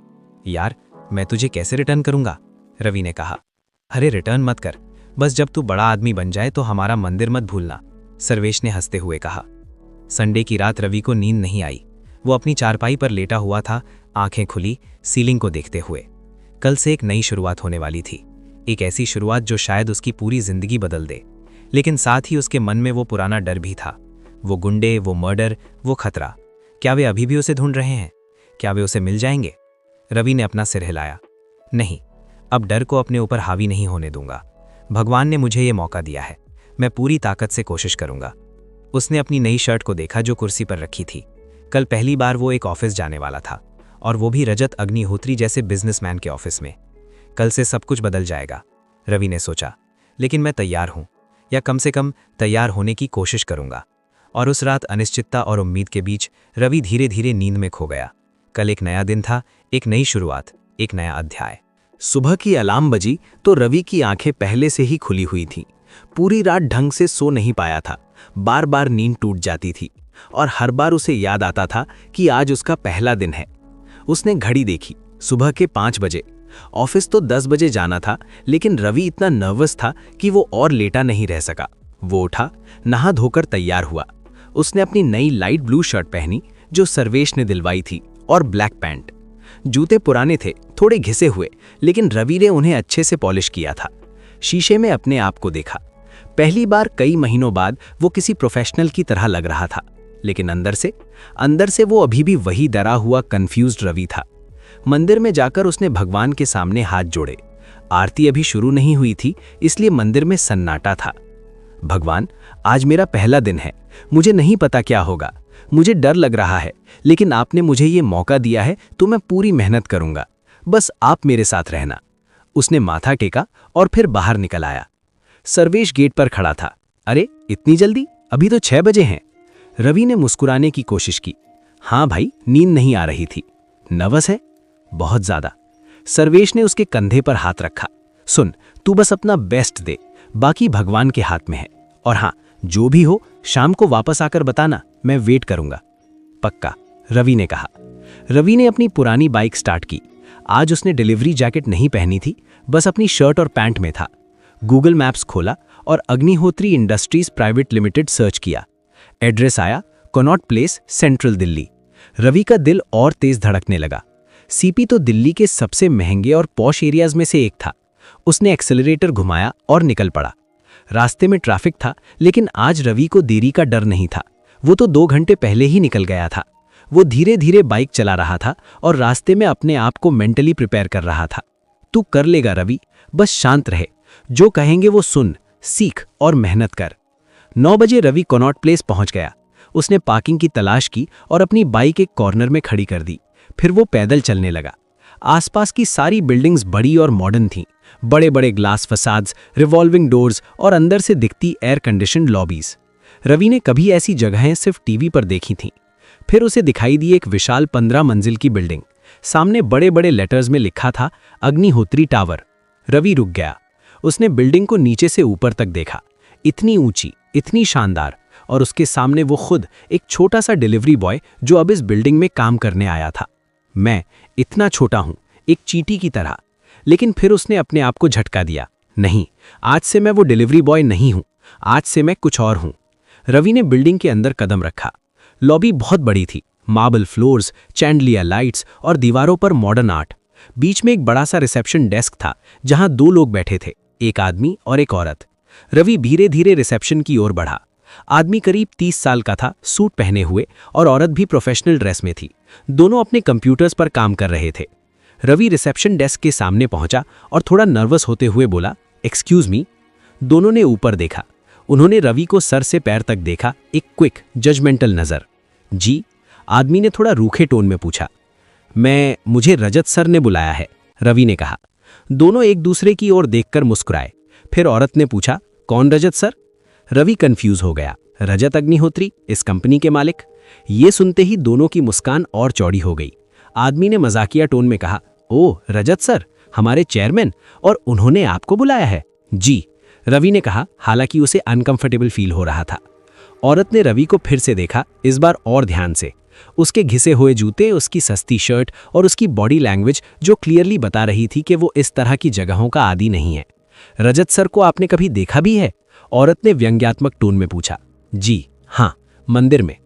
यार, मैं तुझे कैसे रिटर्न करूंगा? रवि ने कहा। अरे रिटर्न मत कर, बस जब तू बड़ा आदमी बन जाए तो हमारा मंदिर मत भूलना, सर्वेश ने हंसते हुए कहा। संडे की रात रवि को नींद नहीं आई। वो अपनी चारपाई पर लेटा हुआ था, आंखें खुली, सीलिंग को देखते हुए। कल से एक नई शुरुआत होने वाली थी, एक ऐसी शुरुआत जो शायद उसकी पूरी जिंदगी बदल दे। लेकिन साथ ही उसके मन में वो पुराना डर भी था। वो गुंडे, वो मर्डर, वो खतरा, क्या वे अभी भी उसे ढूंढ रहे हैं? क्या वे उसे मिल जाएंगे? रवि ने अपना सिर हिलाया। नहीं, अब डर को अपने ऊपर हावी नहीं होने दूंगा। भगवान ने मुझे ये मौका दिया है, मैं पूरी ताकत से कोशिश करूंगा। उसने अपनी नई शर्ट को देखा जो कुर्सी पर रखी थी। कल पहली बार वो एक ऑफिस जाने वाला था, और वो भी रजत अग्निहोत्री जैसे बिजनेसमैन के ऑफिस में। कल से सब कुछ बदल जाएगा, रवि ने सोचा। लेकिन मैं तैयार हूं, या कम से कम तैयार होने की कोशिश करूंगा। और उस रात अनिश्चितता और उम्मीद के बीच रवि धीरे धीरे नींद में खो गया। कल एक नया दिन था, एक नई शुरुआत, एक नया अध्याय। सुबह की अलार्म बजी तो रवि की आंखें पहले से ही खुली हुई थीं। पूरी रात ढंग से सो नहीं पाया था, बार बार नींद टूट जाती थी, और हर बार उसे याद आता था कि आज उसका पहला दिन है। उसने घड़ी देखी, सुबह के 5 बजे। ऑफिस तो 10 बजे जाना था, लेकिन रवि इतना नर्वस था कि वो और लेटा नहीं रह सका। वो उठा, नहा धोकर तैयार हुआ। उसने अपनी नई लाइट ब्लू शर्ट पहनी जो सर्वेश ने दिलवाई थी, और ब्लैक पैंट। जूते पुराने थे, थोड़े घिसे हुए, लेकिन रवि ने उन्हें अच्छे से पॉलिश किया था। शीशे में अपने आप को देखा। पहली बार कई महीनों बाद वो किसी प्रोफेशनल की तरह लग रहा था, लेकिन अंदर से वो अभी भी वही डरा हुआ कंफ्यूज्ड रवि था। मंदिर में जाकर उसने भगवान के सामने हाथ जोड़े। आरती अभी शुरू नहीं हुई थी, इसलिए मंदिर में सन्नाटा था। भगवान, आज मेरा पहला दिन है, मुझे नहीं पता क्या होगा, मुझे डर लग रहा है, लेकिन आपने मुझे ये मौका दिया है तो मैं पूरी मेहनत करूंगा, बस आप मेरे साथ रहना। उसने माथा टेका और फिर बाहर निकल आया। सर्वेश गेट पर खड़ा था। अरे इतनी जल्दी, अभी तो 6 बजे हैं। रवि ने मुस्कुराने की कोशिश की। हाँ भाई, नींद नहीं आ रही थी। नर्वस है? बहुत ज्यादा। सर्वेश ने उसके कंधे पर हाथ रखा। सुन, तू बस अपना बेस्ट दे, बाकी भगवान के हाथ में है। और हाँ, जो भी हो शाम को वापस आकर बताना, मैं वेट करूंगा। पक्का, रवि ने कहा। रवि ने अपनी पुरानी बाइक स्टार्ट की। आज उसने डिलीवरी जैकेट नहीं पहनी थी, बस अपनी शर्ट और पैंट में था। गूगल मैप्स खोला और Agnihotri industries private limited search किया। एड्रेस आया कनॉट प्लेस, सेंट्रल दिल्ली। रवि का दिल और तेज धड़कने लगा। सीपी तो दिल्ली के सबसे महंगे और पॉश एरियाज में से एक था। उसने एक्सेलरेटर घुमाया और निकल पड़ा। रास्ते में ट्रैफिक था, लेकिन आज रवि को देरी का डर नहीं था। वो तो 2 घंटे पहले ही निकल गया था। वो धीरे धीरे बाइक चला रहा था और रास्ते में अपने आप को मेंटली प्रिपेयर कर रहा था। तू कर लेगा रवि, बस शांत रहे, जो कहेंगे वो सुन, सीख और मेहनत कर। 9 बजे रवि कनॉट प्लेस पहुंच गया। उसने पार्किंग की तलाश की और अपनी बाइक एक कॉर्नर में खड़ी कर दी। फिर वो पैदल चलने लगा। आसपास की सारी बिल्डिंग्स बड़ी और मॉडर्न थीं। बड़े बड़े ग्लास फसाड्स, रिवॉल्विंग डोर्स और अंदर से दिखती एयर कंडीशनड लॉबीज। रवि ने कभी ऐसी जगहें सिर्फ टीवी पर देखी थीं। फिर उसे दिखाई दी एक विशाल 15 मंजिल की बिल्डिंग। सामने बड़े बड़े लेटर्स में लिखा था अग्निहोत्री टावर। रवि रुक गया। उसने बिल्डिंग को नीचे से ऊपर तक देखा। इतनी ऊंची, इतनी शानदार, और उसके सामने वो खुद एक छोटा सा डिलीवरी बॉय जो अब इस बिल्डिंग में काम करने आया था। मैं इतना छोटा हूं, एक चींटी की तरह। लेकिन फिर उसने अपने आप को झटका दिया। नहीं, आज से मैं वो डिलीवरी बॉय नहीं हूं, आज से मैं कुछ और हूं। रवि ने बिल्डिंग के अंदर कदम रखा। लॉबी बहुत बड़ी थी, मार्बल फ्लोर्स, चैंडलियर लाइट्स और दीवारों पर मॉडर्न आर्ट। बीच में एक बड़ा सा रिसेप्शन डेस्क था जहां 2 लोग बैठे थे, एक आदमी और एक औरत। रवि धीरे धीरे रिसेप्शन की ओर बढ़ा। आदमी करीब 30 साल का था, सूट पहने हुए, और औरत भी प्रोफेशनल ड्रेस में थी। दोनों अपने कंप्यूटर्स पर काम कर रहे थे। रवि रिसेप्शन डेस्क के सामने पहुंचा और थोड़ा नर्वस होते हुए बोला, एक्सक्यूज मी। दोनों ने ऊपर देखा। उन्होंने रवि को सर से पैर तक देखा, एक क्विक जजमेंटल नजर। जी? आदमी ने थोड़ा रूखे टोन में पूछा। मुझे रजत सर ने बुलाया है, रवि ने कहा। दोनों एक दूसरे की ओर देखकर मुस्कुराए। फिर औरत ने पूछा, कौन रजत सर? रवि कंफ्यूज हो गया। रजत अग्निहोत्री, इस कंपनी के मालिक। ये सुनते ही दोनों की मुस्कान और चौड़ी हो गई। आदमी ने मजाकिया टोन में कहा, ओह रजत सर, हमारे चेयरमैन, और उन्होंने आपको बुलाया है? जी, रवि ने कहा, हालांकि उसे अनकंफर्टेबल फील हो रहा था। औरत ने रवि को फिर से देखा, इस बार और ध्यान से। उसके घिसे हुए जूते, उसकी सस्ती शर्ट और उसकी बॉडी लैंग्वेज जो क्लियरली बता रही थी कि वो इस तरह की जगहों का आदी नहीं है। रजत सर को आपने कभी देखा भी है? औरत ने व्यंग्यात्मक टोन में पूछा। जी हाँ, मंदिर में।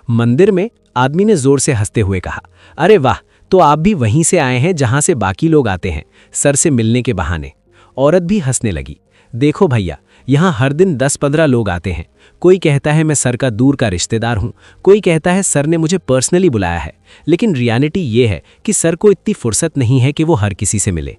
मंदिर में? आदमी ने जोर से हंसते हुए कहा, अरे वाह, तो आप भी वहीं से आए हैं जहां से बाकी लोग आते हैं, सर से मिलने के बहाने। औरत भी हंसने लगी। देखो भैया, यहाँ हर दिन 10-15 लोग आते हैं। कोई कहता है मैं सर का दूर का रिश्तेदार हूँ, कोई कहता है सर ने मुझे पर्सनली बुलाया है, लेकिन रियलिटी ये है कि सर को इतनी फुर्सत नहीं है कि वो हर किसी से मिले।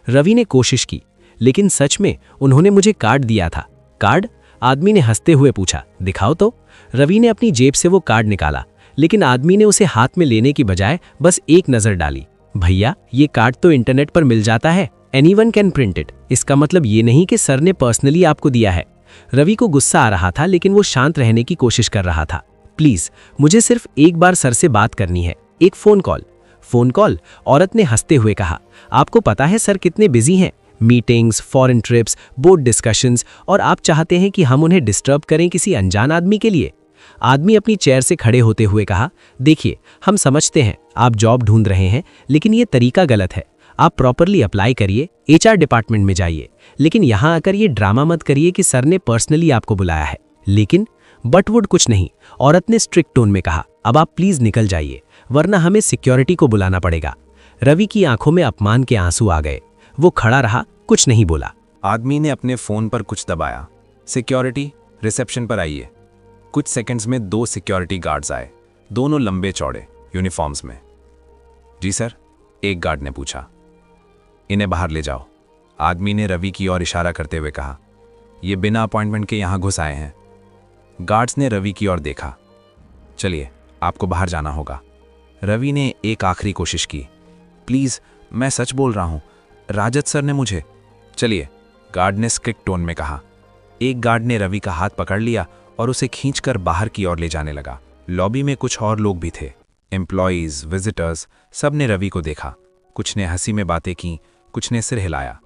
रवि ने कोशिश की, लेकिन सच में उन्होंने मुझे कार्ड दिया था। कार्ड? आदमी ने हंसते हुए पूछा, दिखाओ तो। रवि ने अपनी जेब से वो कार्ड निकाला, लेकिन आदमी ने उसे हाथ में लेने की बजाय बस एक नज़र डाली। भैया, ये कार्ड तो इंटरनेट पर मिल जाता है, एनीवन कैन प्रिंट इट। इसका मतलब ये नहीं कि सर ने पर्सनली आपको दिया है। रवि को गुस्सा आ रहा था, लेकिन वो शांत रहने की कोशिश कर रहा था। प्लीज, मुझे सिर्फ एक बार सर से बात करनी है, एक फोन कॉल। Phone call? औरत ने हंसते हुए कहा, आपको पता है सर कितने बिजी हैं, meetings, foreign trips, board discussions, और आप चाहते हैं कि हम उन्हें डिस्टर्ब करें किसी अनजान आदमी के लिए? आदमी अपनी चेयर से खड़े होते हुए कहा, देखिए, हम समझते हैं आप जॉब ढूंढ रहे हैं, लेकिन ये तरीका गलत है। आप प्रॉपरली अप्लाई करिए, HR डिपार्टमेंट में जाइए, लेकिन यहाँ आकर ये ड्रामा मत करिए कि सर ने पर्सनली आपको बुलाया है। लेकिन बटवुड कुछ नहीं, औरत ने स्ट्रिक्ट टोन में कहा, अब आप प्लीज निकल जाइए, वरना हमें सिक्योरिटी को बुलाना पड़ेगा। रवि की आंखों में अपमान के आंसू आ गए। वो खड़ा रहा, कुछ नहीं बोला। आदमी ने अपने फोन पर कुछ दबाया। सिक्योरिटी, रिसेप्शन पर आइए। कुछ सेकंड्स में 2 सिक्योरिटी गार्ड्स आए, दोनों लंबे चौड़े, यूनिफॉर्म्स में। जी सर, एक गार्ड ने पूछा। इन्हें बाहर ले जाओ, आदमी ने रवि की ओर इशारा करते हुए कहा। ये बिना अपॉइंटमेंट के यहां घुस आए हैं। गार्ड्स ने रवि की ओर देखा। चलिए, आपको बाहर जाना होगा। रवि ने एक आखिरी कोशिश की। प्लीज, मैं सच बोल रहा हूं, राजत सर ने मुझे। चलिए, गार्ड ने स्ट्रिक्ट टोन में कहा। एक गार्ड ने रवि का हाथ पकड़ लिया और उसे खींचकर बाहर की ओर ले जाने लगा। लॉबी में कुछ और लोग भी थे, एम्प्लॉइज, विजिटर्स, सब ने रवि को देखा। कुछ ने हंसी में बातें की, कुछ ने सिर हिलाया।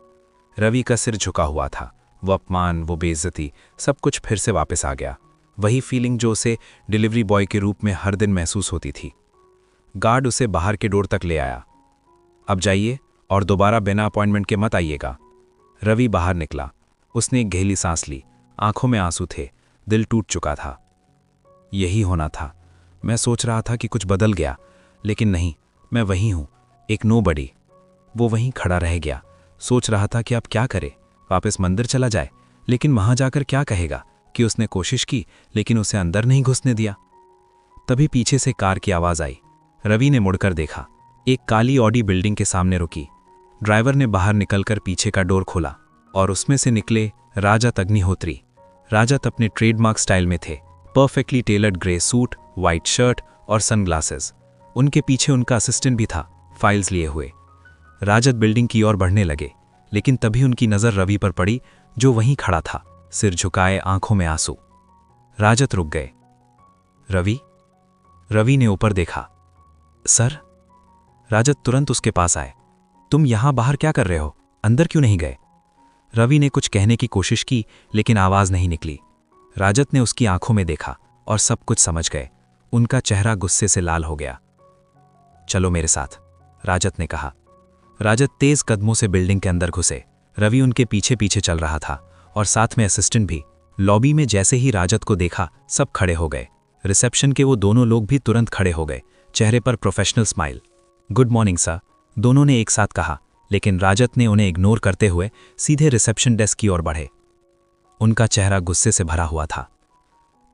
रवि का सिर झुका हुआ था। वो अपमान, वो बेइज्जती, सब कुछ फिर से वापस आ गया। वही फीलिंग जो उसे डिलीवरी बॉय के रूप में हर दिन महसूस होती थी। गार्ड उसे बाहर के डोर तक ले आया। अब जाइए और दोबारा बिना अपॉइंटमेंट के मत आइएगा। रवि बाहर निकला। उसने एक गहरी सांस ली। आंखों में आंसू थे, दिल टूट चुका था। यही होना था। मैं सोच रहा था कि कुछ बदल गया, लेकिन नहीं, मैं वही हूं, एक नोबडी। वो वहीं खड़ा रह गया। सोच रहा था कि अब क्या करे, वापस मंदिर चला जाए, लेकिन वहां जाकर क्या कहेगा कि उसने कोशिश की लेकिन उसे अंदर नहीं घुसने दिया। तभी पीछे से कार की आवाज आई। रवि ने मुड़कर देखा। एक काली ऑडी बिल्डिंग के सामने रुकी। ड्राइवर ने बाहर निकलकर पीछे का डोर खोला और उसमें से निकले राजत अग्निहोत्री। राजत अपने ट्रेडमार्क स्टाइल में थे, perfectly tailored grey suit, white shirt और सनग्लासेस। उनके पीछे उनका असिस्टेंट भी था, फाइल्स लिए हुए। राजत बिल्डिंग की ओर बढ़ने लगे, लेकिन तभी उनकी नज़र रवि पर पड़ी, जो वहीं खड़ा था, सिर झुकाए, आंखों में आंसू। राजत रुक गए। रवि? रवि ने ऊपर देखा। सर? राजत तुरंत उसके पास आए। तुम यहां बाहर क्या कर रहे हो? अंदर क्यों नहीं गए? रवि ने कुछ कहने की कोशिश की, लेकिन आवाज नहीं निकली। राजत ने उसकी आंखों में देखा और सब कुछ समझ गए। उनका चेहरा गुस्से से लाल हो गया। चलो मेरे साथ, राजत ने कहा। राजत तेज कदमों से बिल्डिंग के अंदर घुसे। रवि उनके पीछे पीछे चल रहा था और साथ में असिस्टेंट भी। लॉबी में जैसे ही राजत को देखा, सब खड़े हो गए। रिसेप्शन के वो दोनों लोग भी तुरंत खड़े हो गए, चेहरे पर professional smile. Good morning sir, दोनों ने एक साथ कहा, लेकिन राजत ने उन्हें इग्नोर करते हुए सीधे रिसेप्शन डेस्क की ओर बढ़े। उनका चेहरा गुस्से से भरा हुआ था।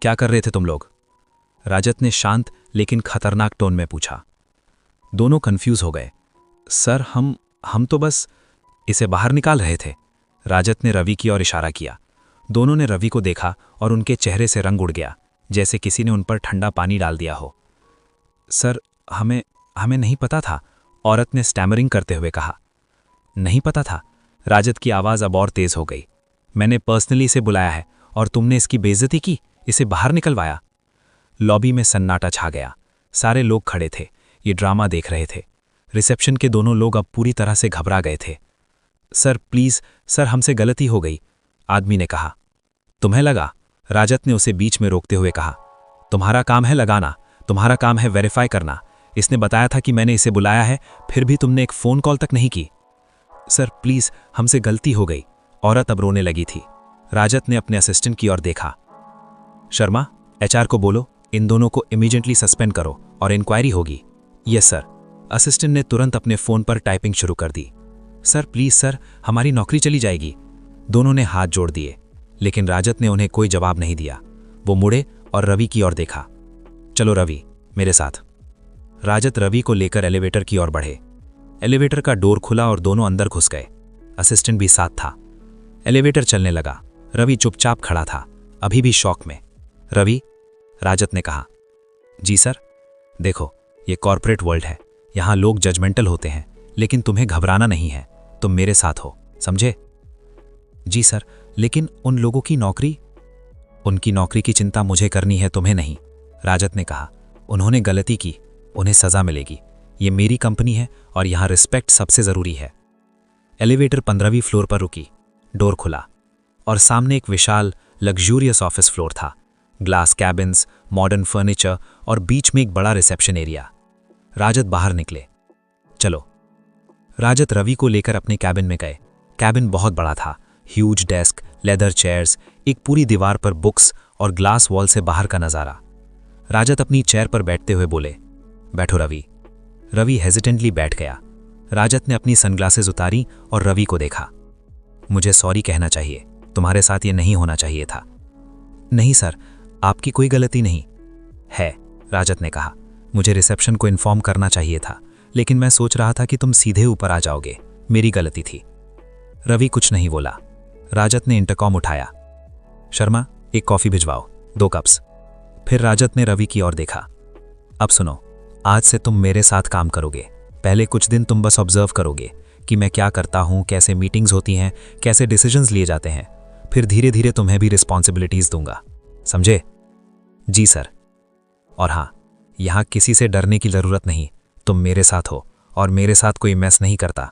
क्या कर रहे थे तुम लोग? राजत ने शांत लेकिन खतरनाक टोन में पूछा। दोनों कंफ्यूज हो गए। सर हम तो बस इसे बाहर निकाल रहे थे। राजत ने रवि की ओर इशारा किया। दोनों ने रवि को देखा और उनके चेहरे से रंग उड़ गया, जैसे किसी ने उन पर ठंडा पानी डाल दिया हो। सर हमें नहीं पता था, औरत ने स्टैमरिंग करते हुए कहा। नहीं पता था? राजत की आवाज अब और तेज हो गई। मैंने पर्सनली इसे बुलाया है और तुमने इसकी बेइज्जती की, इसे बाहर निकलवाया। लॉबी में सन्नाटा छा गया। सारे लोग खड़े थे, ये ड्रामा देख रहे थे। रिसेप्शन के दोनों लोग अब पूरी तरह से घबरा गए थे। सर प्लीज, सर हमसे गलती हो गई, आदमी ने कहा। तुम्हें लगा? राजत ने उसे बीच में रोकते हुए कहा। तुम्हारा काम है लगाना, तुम्हारा काम है वेरीफाई करना। इसने बताया था कि मैंने इसे बुलाया है, फिर भी तुमने एक फोन कॉल तक नहीं की। सर प्लीज, हमसे गलती हो गई। औरत अब रोने लगी थी। राजत ने अपने असिस्टेंट की ओर देखा। शर्मा, एचआर को बोलो, इन दोनों को इमीडिएटली सस्पेंड करो और इंक्वायरी होगी। Yes sir. असिस्टेंट ने तुरंत अपने फोन पर टाइपिंग शुरू कर दी। सर प्लीज सर, हमारी नौकरी चली जाएगी। दोनों ने हाथ जोड़ दिए, लेकिन राजत ने उन्हें कोई जवाब नहीं दिया। वो मुड़े और रवि की ओर देखा। चलो रवि, मेरे साथ। राजत रवि को लेकर एलिवेटर की ओर बढ़े। एलिवेटर का डोर खुला और दोनों अंदर घुस गए। असिस्टेंट भी साथ था। एलिवेटर चलने लगा। रवि चुपचाप खड़ा था, अभी भी शॉक में। रवि, राजत ने कहा। जी सर। देखो, ये कॉर्पोरेट वर्ल्ड है, यहां लोग जजमेंटल होते हैं, लेकिन तुम्हें घबराना नहीं है। तुम मेरे साथ हो, समझे? जी सर, लेकिन उन लोगों की नौकरी? उनकी नौकरी की चिंता मुझे करनी है, तुम्हें नहीं, राजत ने कहा। उन्होंने गलती की, उन्हें सजा मिलेगी। ये मेरी कंपनी है और यहां रिस्पेक्ट सबसे जरूरी है। एलिवेटर 15वीं फ्लोर पर रुकी। डोर खुला और सामने एक विशाल लग्जूरियस ऑफिस फ्लोर था। ग्लास कैबिन्स, मॉडर्न फर्नीचर और बीच में एक बड़ा रिसेप्शन एरिया। राजत बाहर निकले। चलो। राजत रवि को लेकर अपने कैबिन में गए। कैबिन बहुत बड़ा था। ह्यूज डेस्क, लेदर चेयर्स, एक पूरी दीवार पर बुक्स और ग्लास वॉल से बाहर का नजारा। राजत अपनी चेयर पर बैठते हुए बोले, बैठो रवि। रवि हेजिटेंटली बैठ गया। राजत ने अपनी सनग्लासेस उतारी और रवि को देखा। मुझे सॉरी कहना चाहिए, तुम्हारे साथ ये नहीं होना चाहिए था। नहीं सर, आपकी कोई गलती नहीं है, राजत ने कहा। मुझे रिसेप्शन को इन्फॉर्म करना चाहिए था, लेकिन मैं सोच रहा था कि तुम सीधे ऊपर आ जाओगे। मेरी गलती थी। रवि कुछ नहीं बोला। राजत ने इंटरकॉम उठाया। शर्मा, एक कॉफी भिजवाओ, 2 कप्स। फिर राजत ने रवि की ओर देखा। अब सुनो, आज से तुम मेरे साथ काम करोगे। पहले कुछ दिन तुम बस ऑब्जर्व करोगे कि मैं क्या करता हूं, कैसे मीटिंग्स होती हैं, कैसे डिसीजंस लिए जाते हैं। फिर धीरे धीरे तुम्हें भी रिस्पॉन्सिबिलिटीज दूंगा, समझे? जी सर। और हां, यहां किसी से डरने की जरूरत नहीं। तुम मेरे साथ हो और मेरे साथ कोई मैस नहीं करता।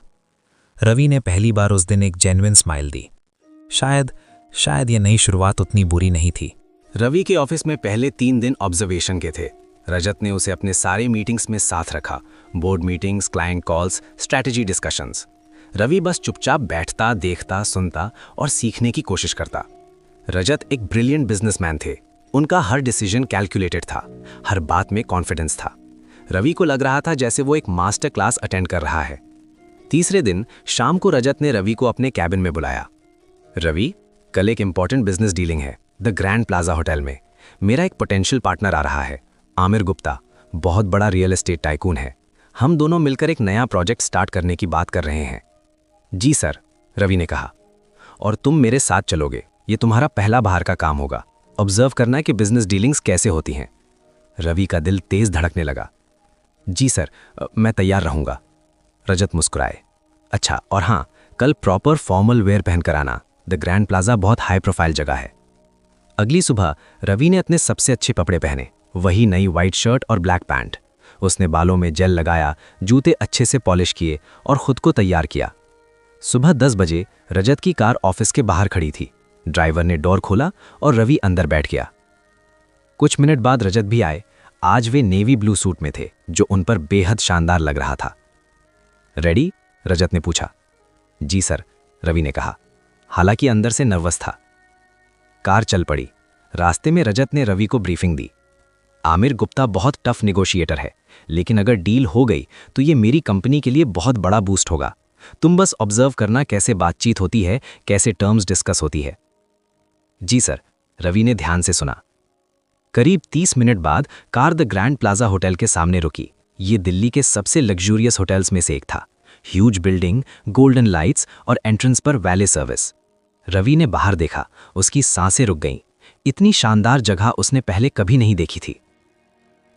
रवि ने पहली बार उस दिन एक जेन्युइन स्माइल दी। शायद ये नई शुरुआत उतनी बुरी नहीं थी। रवि के ऑफिस में पहले 3 दिन ऑब्जर्वेशन के थे। रजत ने उसे अपने सारे मीटिंग्स में साथ रखा। Board meetings, client calls, strategy discussions. Ravi बस चुपचाप बैठता, देखता, सुनता और सीखने की कोशिश करता। रजत एक ब्रिलियंट बिजनेसमैन थे। उनका हर डिसीजन कैलकुलेटेड था, हर बात में कॉन्फिडेंस था। रवि को लग रहा था जैसे वो एक मास्टर क्लास अटेंड कर रहा है। तीसरे दिन शाम को रजत ने रवि को अपने कैबिन में बुलाया। रवि, कल एक इंपॉर्टेंट बिजनेस डीलिंग है द ग्रैंड प्लाजा होटल में। मेरा एक पोटेंशियल पार्टनर आ रहा है, आमिर गुप्ता, बहुत बड़ा रियल एस्टेट टाइकून है। हम दोनों मिलकर एक नया प्रोजेक्ट स्टार्ट करने की बात कर रहे हैं। जी सर, रवि ने कहा। और तुम मेरे साथ चलोगे, ये तुम्हारा पहला बाहर का काम होगा ऑब्जर्व करना कि बिजनेस डीलिंग्स कैसे होती हैं। रवि का दिल तेज धड़कने लगा। जी सर, मैं तैयार रहूंगा। रजत मुस्कुराए। अच्छा, और हाँ, कल प्रॉपर फॉर्मल वेयर पहनकर आना। द ग्रैंड प्लाजा बहुत हाई प्रोफाइल जगह है। अगली सुबह रवि ने अपने सबसे अच्छे कपड़े पहने, वही नई वाइट शर्ट और ब्लैक पैंट। उसने बालों में जेल लगाया, जूते अच्छे से पॉलिश किए और खुद को तैयार किया। सुबह 10 बजे रजत की कार ऑफिस के बाहर खड़ी थी। ड्राइवर ने डोर खोला और रवि अंदर बैठ गया। कुछ मिनट बाद रजत भी आए। आज वे नेवी ब्लू सूट में थे, जो उन पर बेहद शानदार लग रहा था। रेडी? रजत ने पूछा। जी सर, रवि ने कहा, हालांकि अंदर से नर्वस था। कार चल पड़ी। रास्ते में रजत ने रवि को ब्रीफिंग दी। आमिर गुप्ता बहुत टफ नेगोशिएटर है, लेकिन अगर डील हो गई तो ये मेरी कंपनी के लिए बहुत बड़ा बूस्ट होगा। तुम बस ऑब्जर्व करना कैसे बातचीत होती है, कैसे टर्म्स डिस्कस होती है। जी सर, रवि ने ध्यान से सुना। करीब 30 मिनट बाद car the grand plaza hotel के सामने रुकी। ये दिल्ली के सबसे लग्जूरियस होटल्स में से एक था। ह्यूज बिल्डिंग, गोल्डन लाइट्स और एंट्रेंस पर वैले सर्विस। रवि ने बाहर देखा, उसकी सांसें रुक गईं। इतनी शानदार जगह उसने पहले कभी नहीं देखी थी।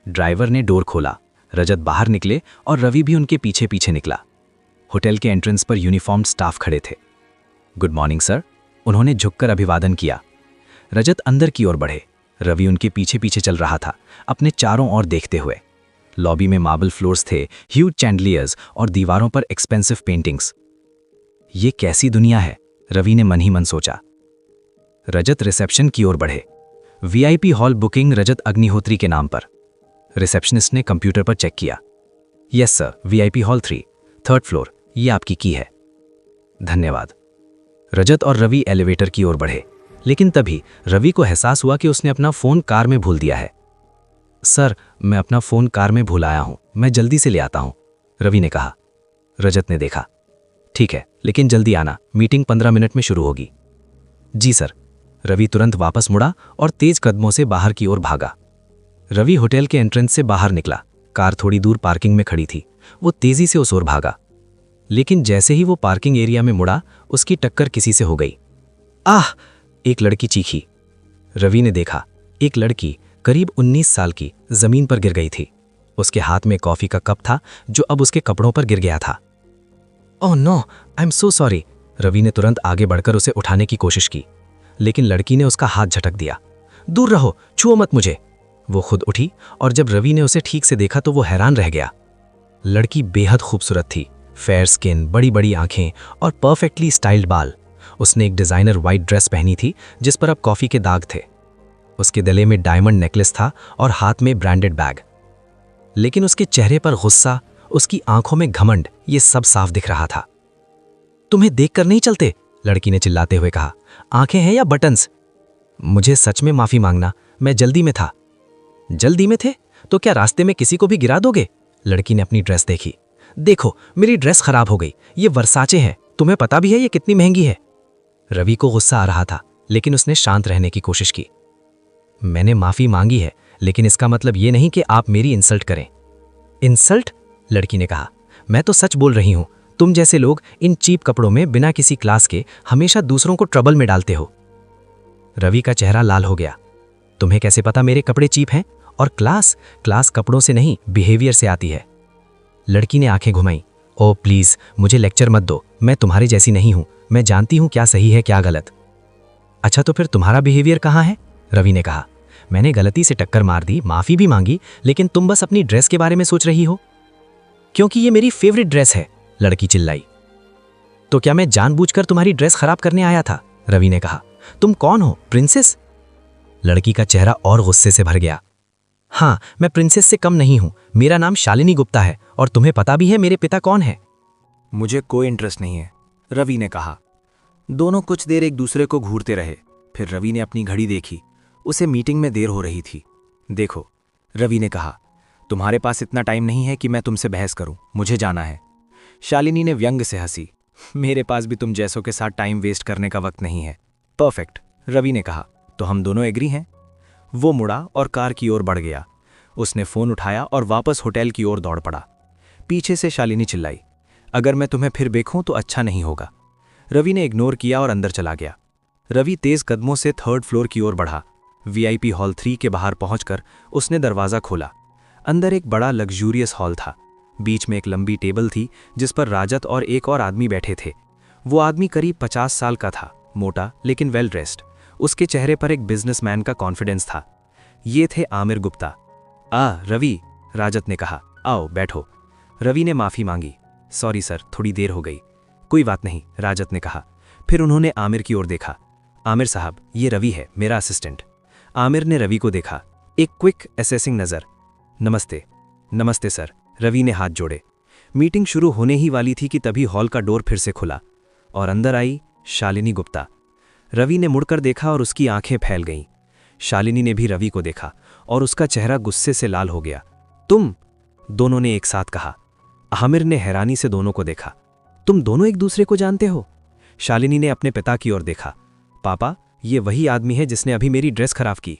ड्राइवर ने डोर खोला। रजत बाहर निकले और रवि भी उनके पीछे पीछे निकला। होटल के एंट्रेंस पर यूनिफॉर्म्ड स्टाफ खड़े थे। गुड मॉर्निंग सर, उन्होंने झुककर अभिवादन किया। रजत अंदर की ओर बढ़े। रवि उनके पीछे पीछे चल रहा था, अपने चारों ओर देखते हुए। लॉबी में मार्बल फ्लोर्स थे, ह्यूज चैंडलियर्स और दीवारों पर एक्सपेंसिव पेंटिंग्स। ये कैसी दुनिया है, रवि ने मन ही मन सोचा। रजत रिसेप्शन की ओर बढ़े। वीआईपी हॉल बुकिंग रजत अग्निहोत्री के नाम पर। रिसेप्शनिस्ट ने कंप्यूटर पर चेक किया। Yes sir, VIP hall 3, 3rd floor, ये आपकी की है। धन्यवाद। रजत और रवि एलिवेटर की ओर बढ़े, लेकिन तभी रवि को एहसास हुआ कि उसने अपना फोन कार में भूल दिया है। सर, मैं अपना फोन कार में भूल आया हूं, मैं जल्दी से ले आता हूं, रवि ने कहा। रजत ने देखा। ठीक है, लेकिन जल्दी आना, मीटिंग 15 मिनट में शुरू होगी। जी सर। रवि तुरंत वापस मुड़ा और तेज कदमों से बाहर की ओर भागा। रवि होटल के एंट्रेंस से बाहर निकला। कार थोड़ी दूर पार्किंग में खड़ी थी। वो तेजी से उस ओर भागा, लेकिन जैसे ही वो पार्किंग एरिया में मुड़ा, उसकी टक्कर किसी से हो गई। आह! एक लड़की चीखी। रवि ने देखा, एक लड़की करीब 19 साल की जमीन पर गिर गई थी। उसके हाथ में कॉफी का कप था, जो अब उसके कपड़ों पर गिर गया था। Oh no, I am so sorry. Ravi ने तुरंत आगे बढ़कर उसे उठाने की कोशिश की, लेकिन लड़की ने उसका हाथ झटक दिया। दूर रहो, छुओ मत मुझे। वो खुद उठी और जब रवि ने उसे ठीक से देखा तो वो हैरान रह गया। लड़की बेहद खूबसूरत थी, फेयर स्किन, बड़ी बड़ी आंखें और परफेक्टली स्टाइल्ड बाल। उसने एक डिजाइनर वाइट ड्रेस पहनी थी जिस पर अब कॉफी के दाग थे। उसके गले में डायमंड नेकलेस था और हाथ में ब्रांडेड बैग। लेकिन उसके चेहरे पर गुस्सा, उसकी आंखों में घमंड, ये सब साफ दिख रहा था। तुम्हें देखकर नहीं चलते, लड़की ने चिल्लाते हुए कहा। आंखें हैं या बटन्स? मुझे सच में माफी मांगना, मैं जल्दी में था। जल्दी में थे तो क्या रास्ते में किसी को भी गिरा दोगे? लड़की ने अपनी ड्रेस देखी। देखो, मेरी ड्रेस खराब हो गई, ये वर्साचे है, तुम्हें पता भी है ये कितनी महंगी है। रवि को गुस्सा आ रहा था, लेकिन उसने शांत रहने की कोशिश की। मैंने माफी मांगी है, लेकिन इसका मतलब ये नहीं कि आप मेरी इंसल्ट करें। इंसल्ट? लड़की ने कहा। मैं तो सच बोल रही हूं, तुम जैसे लोग इन चीप कपड़ों में बिना किसी क्लास के हमेशा दूसरों को ट्रबल में डालते हो। रवि का चेहरा लाल हो गया। तुम्हें कैसे पता मेरे कपड़े चीप हैं? और क्लास कपड़ों से नहीं, बिहेवियर से आती है। लड़की ने आंखें घुमाई। ओ प्लीज, मुझे लेक्चर मत दो, मैं तुम्हारे जैसी नहीं हूं, मैं जानती हूं क्या सही है क्या गलत। अच्छा, तो फिर तुम्हारा बिहेवियर कहाँ है? रवि ने कहा। मैंने गलती से टक्कर मार दी, माफी भी मांगी, लेकिन तुम बस अपनी ड्रेस के बारे में सोच रही हो। क्योंकि ये मेरी फेवरेट ड्रेस है, लड़की चिल्लाई। तो क्या मैं जानबूझकर तुम्हारी ड्रेस खराब करने आया था? रवि ने कहा। तुम कौन हो, प्रिंसेस? लड़की का चेहरा और गुस्से से भर गया। हाँ, मैं प्रिंसेस से कम नहीं हूं, मेरा नाम शालिनी गुप्ता है, और तुम्हें पता भी है मेरे पिता कौन है। मुझे कोई इंटरेस्ट नहीं है, रवि ने कहा। दोनों कुछ देर एक दूसरे को घूरते रहे। फिर रवि ने अपनी घड़ी देखी, उसे मीटिंग में देर हो रही थी। देखो, रवि ने कहा, तुम्हारे पास इतना टाइम नहीं है कि मैं तुमसे बहस करूं, मुझे जाना है। शालिनी ने व्यंग से हंसी। मेरे पास भी तुम जैसों के साथ टाइम वेस्ट करने का वक्त नहीं है। परफेक्ट, रवि ने कहा। तो हम दोनों एग्री हैं? वो मुड़ा और कार की ओर बढ़ गया। उसने फोन उठाया और वापस होटल की ओर दौड़ पड़ा। पीछे से शालिनी चिल्लाई, अगर मैं तुम्हें फिर देखूं तो अच्छा नहीं होगा। रवि ने इग्नोर किया और अंदर चला गया। रवि तेज कदमों से 3rd फ्लोर की ओर बढ़ा। वीआईपी हॉल 3 के बाहर पहुंचकर उसने दरवाज़ा खोला। अंदर एक बड़ा लग्जूरियस हॉल था। बीच में एक लंबी टेबल थी जिस पर राजत और एक और आदमी बैठे थे। वो आदमी करीब 50 साल का था, मोटा लेकिन वेल ड्रेस्ड। उसके चेहरे पर एक बिजनेसमैन का कॉन्फिडेंस था। ये थे आमिर गुप्ता। रवि, राजत ने कहा, आओ बैठो। रवि ने माफ़ी मांगी। सॉरी सर, थोड़ी देर हो गई। कोई बात नहीं, राजत ने कहा। फिर उन्होंने आमिर की ओर देखा। आमिर साहब, ये रवि है, मेरा असिस्टेंट। आमिर ने रवि को देखा, एक क्विक असेसिंग नज़र। नमस्ते। नमस्ते सर, रवि ने हाथ जोड़े। मीटिंग शुरू होने ही वाली थी कि तभी हॉल का डोर फिर से खुला और अंदर आई शालिनी गुप्ता। रवि ने मुड़कर देखा और उसकी आंखें फैल गईं। शालिनी ने भी रवि को देखा और उसका चेहरा गुस्से से लाल हो गया। तुम? दोनों ने एक साथ कहा। आमिर ने हैरानी से दोनों को देखा। तुम दोनों एक दूसरे को जानते हो? शालिनी ने अपने पिता की ओर देखा। पापा, ये वही आदमी है जिसने अभी मेरी ड्रेस खराब की।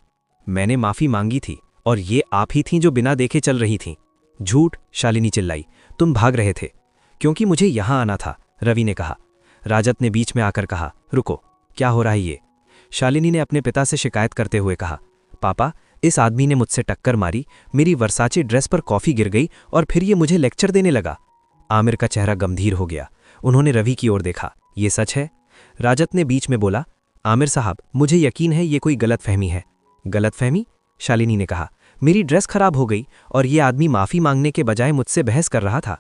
मैंने माफ़ी मांगी थी और ये आप ही थीं जो बिना देखे चल रही थीं। झूठ, शालिनी चिल्लाई। तुम भाग रहे थे। क्योंकि मुझे यहां आना था, रवि ने कहा। राजत ने बीच में आकर कहा, रुको, क्या हो रहा है ये? शालिनी ने अपने पिता से शिकायत करते हुए कहा, पापा, इस आदमी ने मुझसे टक्कर मारी, मेरी वर्साचे ड्रेस पर कॉफ़ी गिर गई और फिर ये मुझे लेक्चर देने लगा। आमिर का चेहरा गंभीर हो गया। उन्होंने रवि की ओर देखा। ये सच है? राजत ने बीच में बोला, आमिर साहब, मुझे यकीन है ये कोई गलतफहमी है। गलतफहमी? शालिनी ने कहा। मेरी ड्रेस खराब हो गई और ये आदमी माफ़ी मांगने के बजाय मुझसे बहस कर रहा था।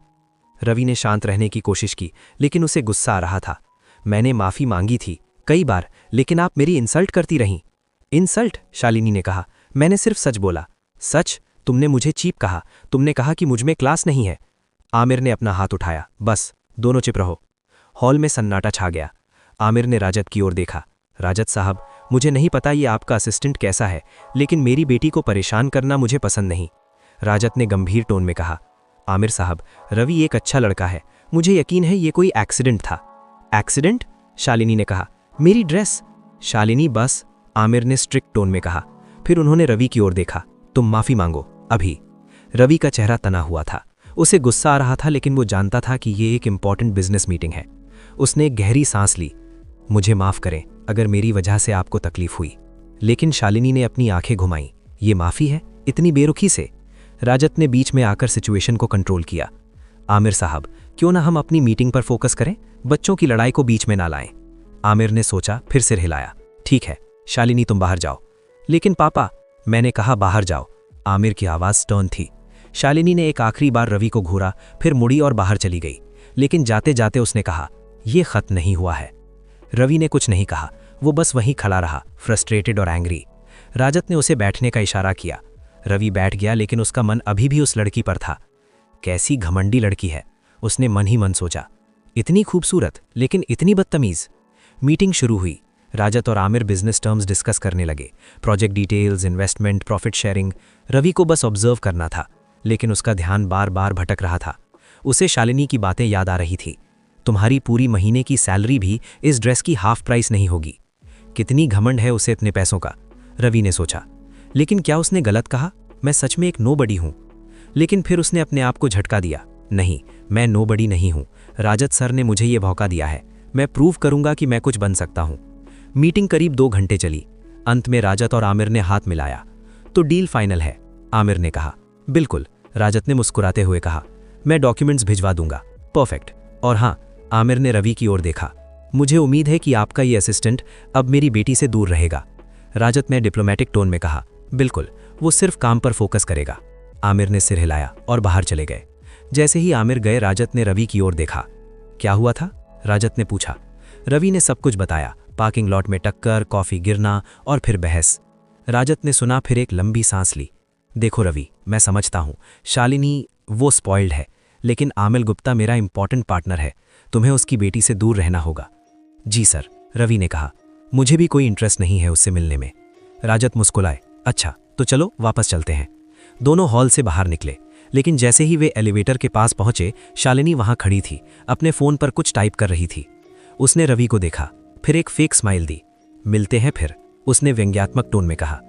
रवि ने शांत रहने की कोशिश की, लेकिन उसे गुस्सा आ रहा था। मैंने माफ़ी मांगी थी कई बार, लेकिन आप मेरी इंसल्ट करती रहीं। इंसल्ट? शालिनी ने कहा। मैंने सिर्फ सच बोला। सच? तुमने मुझे चीप कहा। तुमने कहा कि मुझमें क्लास नहीं है। आमिर ने अपना हाथ उठाया। बस, दोनों चुप रहो। हॉल में सन्नाटा छा गया। आमिर ने राजत की ओर देखा। राजत साहब, मुझे नहीं पता ये आपका असिस्टेंट कैसा है, लेकिन मेरी बेटी को परेशान करना मुझे पसंद नहीं। राजत ने गंभीर टोन में कहा। आमिर साहब, रवि एक अच्छा लड़का है, मुझे यकीन है ये कोई एक्सीडेंट था। एक्सीडेंट? शालिनी ने कहा। मेरी ड्रेस? शालिनी बस, आमिर ने स्ट्रिक्ट टोन में कहा। फिर उन्होंने रवि की ओर देखा। तुम माफ़ी मांगो, अभी। रवि का चेहरा तना हुआ था। उसे गुस्सा आ रहा था, लेकिन वो जानता था कि ये एक इंपॉर्टेंट बिजनेस मीटिंग है। उसने एक गहरी सांस ली। मुझे माफ़ करें अगर मेरी वजह से आपको तकलीफ हुई। लेकिन शालिनी ने अपनी आंखें घुमाई। ये माफ़ी है? इतनी बेरुखी से? राजत ने बीच में आकर सिचुएशन को कंट्रोल किया। आमिर साहब, क्यों ना हम अपनी मीटिंग पर फोकस करें, बच्चों की लड़ाई को बीच में ना लाएं। आमिर ने सोचा, फिर सिर हिलाया। ठीक है, शालिनी तुम बाहर जाओ। लेकिन पापा, मैंने कहा बाहर जाओ। आमिर की आवाज़ स्टर्न थी। शालिनी ने एक आखिरी बार रवि को घूरा, फिर मुड़ी और बाहर चली गई। लेकिन जाते जाते उसने कहा, यह खत्म नहीं हुआ है। रवि ने कुछ नहीं कहा, वो बस वहीं खड़ा रहा, फ्रस्ट्रेटेड और एंग्री। राजत ने उसे बैठने का इशारा किया। रवि बैठ गया, लेकिन उसका मन अभी भी उस लड़की पर था। कैसी घमंडी लड़की है, उसने मन ही मन सोचा। इतनी खूबसूरत, लेकिन इतनी बदतमीज। मीटिंग शुरू हुई। राजत और आमिर बिजनेस टर्म्स डिस्कस करने लगे, project details, investment, profit sharing. Ravi को बस ऑब्जर्व करना था, लेकिन उसका ध्यान बार बार भटक रहा था। उसे शालिनी की बातें याद आ रही थी। तुम्हारी पूरी महीने की सैलरी भी इस ड्रेस की हाफ प्राइस नहीं होगी। कितनी घमंड है उसे इतने पैसों का, रवि ने सोचा। लेकिन क्या उसने गलत कहा? मैं सच में एक नोबडी हूं। लेकिन फिर उसने अपने आप को झटका दिया। नहीं, मैं नोबडी नहीं हूं। राजत सर ने मुझे ये मौका दिया है। मैं प्रूव करूंगा कि मैं कुछ बन सकता हूं। मीटिंग करीब 2 घंटे चली। अंत में राजत और आमिर ने हाथ मिलाया। तो डील फाइनल है, आमिर ने कहा। बिल्कुल, राजत ने मुस्कुराते हुए कहा। मैं डॉक्यूमेंट्स भिजवा दूंगा। परफेक्ट। और हाँ, आमिर ने रवि की ओर देखा। मुझे उम्मीद है कि आपका ये असिस्टेंट अब मेरी बेटी से दूर रहेगा। राजत ने डिप्लोमेटिक टोन में कहा। बिल्कुल, वो सिर्फ काम पर फोकस करेगा। आमिर ने सिर हिलाया और बाहर चले गए। जैसे ही आमिर गए, राजत ने रवि की ओर देखा। क्या हुआ था? राजत ने पूछा। रवि ने सब कुछ बताया। पार्किंग लॉट में टक्कर, कॉफी गिरना और फिर बहस। राजत ने सुना, फिर एक लंबी सांस ली। देखो रवि, मैं समझता हूं शालिनी वो स्पॉइल्ड है, लेकिन आमिर गुप्ता मेरा इंपॉर्टेंट पार्टनर है। तुम्हें उसकी बेटी से दूर रहना होगा। जी सर, रवि ने कहा। मुझे भी कोई इंटरेस्ट नहीं है उससे मिलने में। राजत मुस्कुराए। अच्छा, तो चलो वापस चलते हैं। दोनों हॉल से बाहर निकले, लेकिन जैसे ही वे एलिवेटर के पास पहुंचे, शालिनी वहां खड़ी थी, अपने फोन पर कुछ टाइप कर रही थी। उसने रवि को देखा, फिर एक फेक स्माइल दी। मिलते हैं फिर, उसने व्यंग्यात्मक टोन में कहा।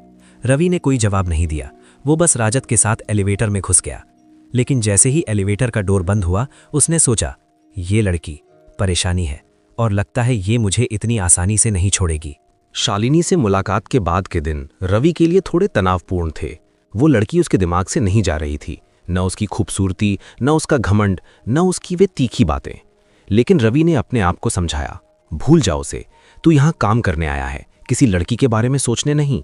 रवि ने कोई जवाब नहीं दिया। वो बस राजत के साथ एलिवेटर में घुस गया। लेकिन जैसे ही एलिवेटर का डोर बंद हुआ, उसने सोचा, ये लड़की परेशानी है और लगता है ये मुझे इतनी आसानी से नहीं छोड़ेगी। शालिनी से मुलाकात के बाद के दिन रवि के लिए थोड़े तनावपूर्ण थे। वो लड़की उसके दिमाग से नहीं जा रही थी, न उसकी खूबसूरती, न उसका घमंड, न उसकी वे तीखी बातें। लेकिन रवि ने अपने आप को समझाया, भूल जाओ उसे, तू यहाँ काम करने आया है, किसी लड़की के बारे में सोचने नहीं।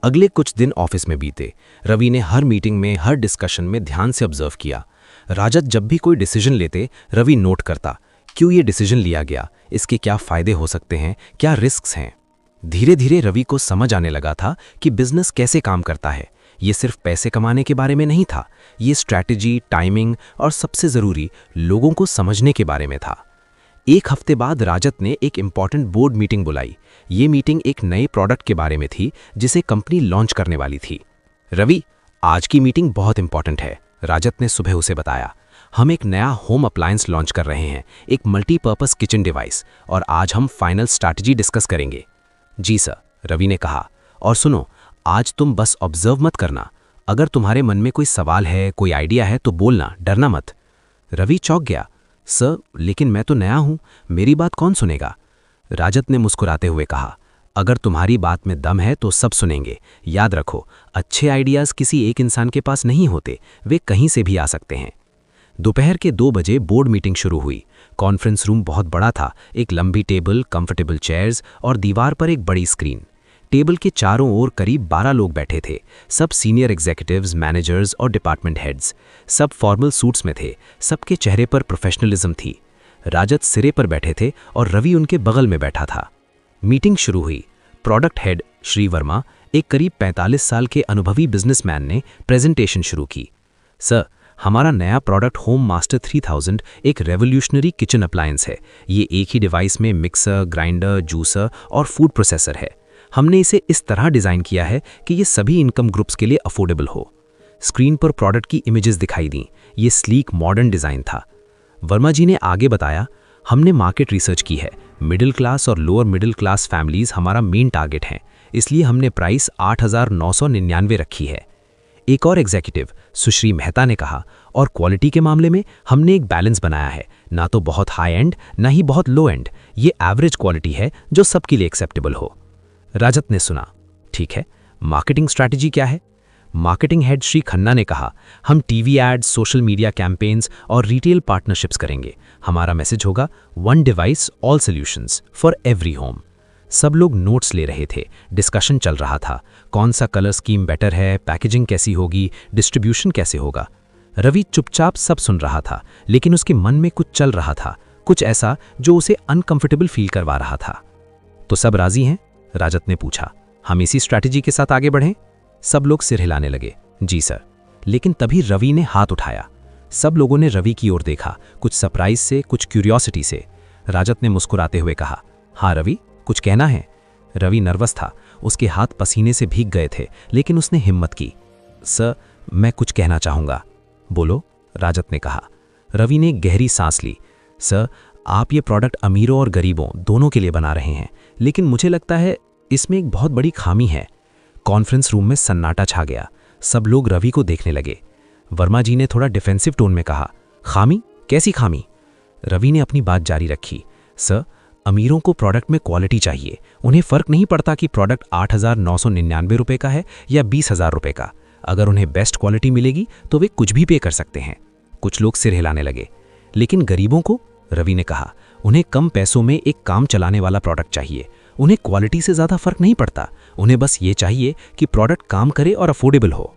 अगले कुछ दिन ऑफिस में बीते। रवि ने हर मीटिंग में, हर डिस्कशन में ध्यान से ऑब्जर्व किया। राजत जब भी कोई डिसीजन लेते, रवि नोट करता, क्यों ये डिसीजन लिया गया, इसके क्या फायदे हो सकते हैं, क्या रिस्क्स हैं। धीरे धीरे रवि को समझ आने लगा था कि बिजनेस कैसे काम करता है। ये सिर्फ पैसे कमाने के बारे में नहीं था, ये स्ट्रैटेजी, टाइमिंग और सबसे ज़रूरी लोगों को समझने के बारे में था। एक हफ्ते बाद राजत ने एक इम्पॉर्टेंट बोर्ड मीटिंग बुलाई। ये मीटिंग एक नए प्रोडक्ट के बारे में थी जिसे कंपनी लॉन्च करने वाली थी। रवि, आज की मीटिंग बहुत इंपॉर्टेंट है, राजत ने सुबह उसे बताया। हम एक नया होम अप्लायंस लॉन्च कर रहे हैं, एक मल्टीपर्पस किचन डिवाइस, और आज हम फाइनल स्ट्रैटेजी डिस्कस करेंगे। जी सर, रवि ने कहा। और सुनो, आज तुम बस ऑब्जर्व मत करना, अगर तुम्हारे मन में कोई सवाल है, कोई आइडिया है तो बोलना, डरना मत। रवि चौंक गया। सर, लेकिन मैं तो नया हूं, मेरी बात कौन सुनेगा? राजत ने मुस्कुराते हुए कहा, अगर तुम्हारी बात में दम है तो सब सुनेंगे। याद रखो, अच्छे आइडियाज़ किसी एक इंसान के पास नहीं होते, वे कहीं से भी आ सकते हैं। दोपहर के 2 बजे बोर्ड मीटिंग शुरू हुई। कॉन्फ्रेंस रूम बहुत बड़ा था, एक लंबी टेबल, कंफर्टेबल चेयर्स और दीवार पर एक बड़ी स्क्रीन। टेबल के चारों ओर करीब 12 लोग बैठे थे, सब सीनियर एग्जीक्यूटिव्स, मैनेजर्स और डिपार्टमेंट हेड्स। सब फॉर्मल सूट्स में थे, सबके चेहरे पर प्रोफेशनलिज्म थी। राजत सिरे पर बैठे थे और रवि उनके बगल में बैठा था। मीटिंग शुरू हुई। प्रोडक्ट हेड श्री वर्मा, एक करीब 45 साल के अनुभवी बिजनेसमैन ने प्रेजेंटेशन शुरू की। सर, हमारा नया प्रोडक्ट होम मास्टर 3000 एक रेवोल्यूशनरी किचन अप्लायंस है। ये एक ही डिवाइस में मिक्सर, ग्राइंडर, जूसर और फूड प्रोसेसर है। हमने इसे इस तरह डिज़ाइन किया है कि ये सभी इनकम ग्रुप्स के लिए अफोर्डेबल हो। स्क्रीन पर प्रोडक्ट की इमेजेस दिखाई दी। ये स्लीक मॉडर्न डिज़ाइन था। वर्मा जी ने आगे बताया, हमने मार्केट रिसर्च की है, मिडिल क्लास और लोअर मिडिल क्लास फैमिलीज हमारा मेन टारगेट हैं, इसलिए हमने प्राइस 8,999 रखी है। एक और एग्जीक्यूटिव सुश्री मेहता ने कहा, और क्वालिटी के मामले में हमने एक बैलेंस बनाया है, ना तो बहुत हाई एंड ना ही बहुत लो एंड, ये एवरेज क्वालिटी है जो सबके लिए एक्सेप्टेबल हो। राजत ने सुना, ठीक है, मार्केटिंग स्ट्रैटेजी क्या है? मार्केटिंग हेड श्री खन्ना ने कहा, हम TV ads, social media campaigns और रिटेल पार्टनरशिप्स करेंगे। हमारा मैसेज होगा, one device all solutions for every home. सब लोग नोट्स ले रहे थे, डिस्कशन चल रहा था, कौन सा कलर स्कीम बेटर है, पैकेजिंग कैसी होगी, डिस्ट्रीब्यूशन कैसे होगा। रवि चुपचाप सब सुन रहा था, लेकिन उसके मन में कुछ चल रहा था, कुछ ऐसा जो उसे अनकंफर्टेबल फील करवा रहा था। तो सब राजी हैं? राजत ने पूछा। हम इसी स्ट्रैटेजी के साथ आगे बढ़ें? सब लोग सिर हिलाने लगे, जी सर। लेकिन तभी रवि ने हाथ उठाया। सब लोगों ने रवि की ओर देखा, कुछ सरप्राइज से, कुछ क्यूरियोसिटी से। राजत ने मुस्कुराते हुए कहा, हाँ रवि, कुछ कहना है? रवि नर्वस था, उसके हाथ पसीने से भीग गए थे, लेकिन उसने हिम्मत की। सर, मैं कुछ कहना चाहूँगा। बोलो, राजत ने कहा। रवि ने गहरी सांस ली। सर, आप ये प्रोडक्ट अमीरों और गरीबों दोनों के लिए बना रहे हैं, लेकिन मुझे लगता है इसमें एक बहुत बड़ी खामी है। कॉन्फ्रेंस रूम में सन्नाटा छा गया। सब लोग रवि को देखने लगे। वर्मा जी ने थोड़ा डिफेंसिव टोन में कहा, खामी? कैसी खामी? रवि ने अपनी बात जारी रखी। सर, अमीरों को प्रोडक्ट में क्वालिटी चाहिए। उन्हें फ़र्क नहीं पड़ता कि प्रोडक्ट 8,999 रुपये का है या 20,000 रुपये का। अगर उन्हें बेस्ट क्वालिटी मिलेगी तो वे कुछ भी पे कर सकते हैं। कुछ लोग सिर हिलाने लगे। लेकिन गरीबों को? रवि ने कहा, उन्हें कम पैसों में एक काम चलाने वाला प्रोडक्ट चाहिए। उन्हें क्वालिटी से ज़्यादा फर्क नहीं पड़ता, उन्हें बस ये चाहिए कि प्रोडक्ट काम करे और अफोर्डेबल हो।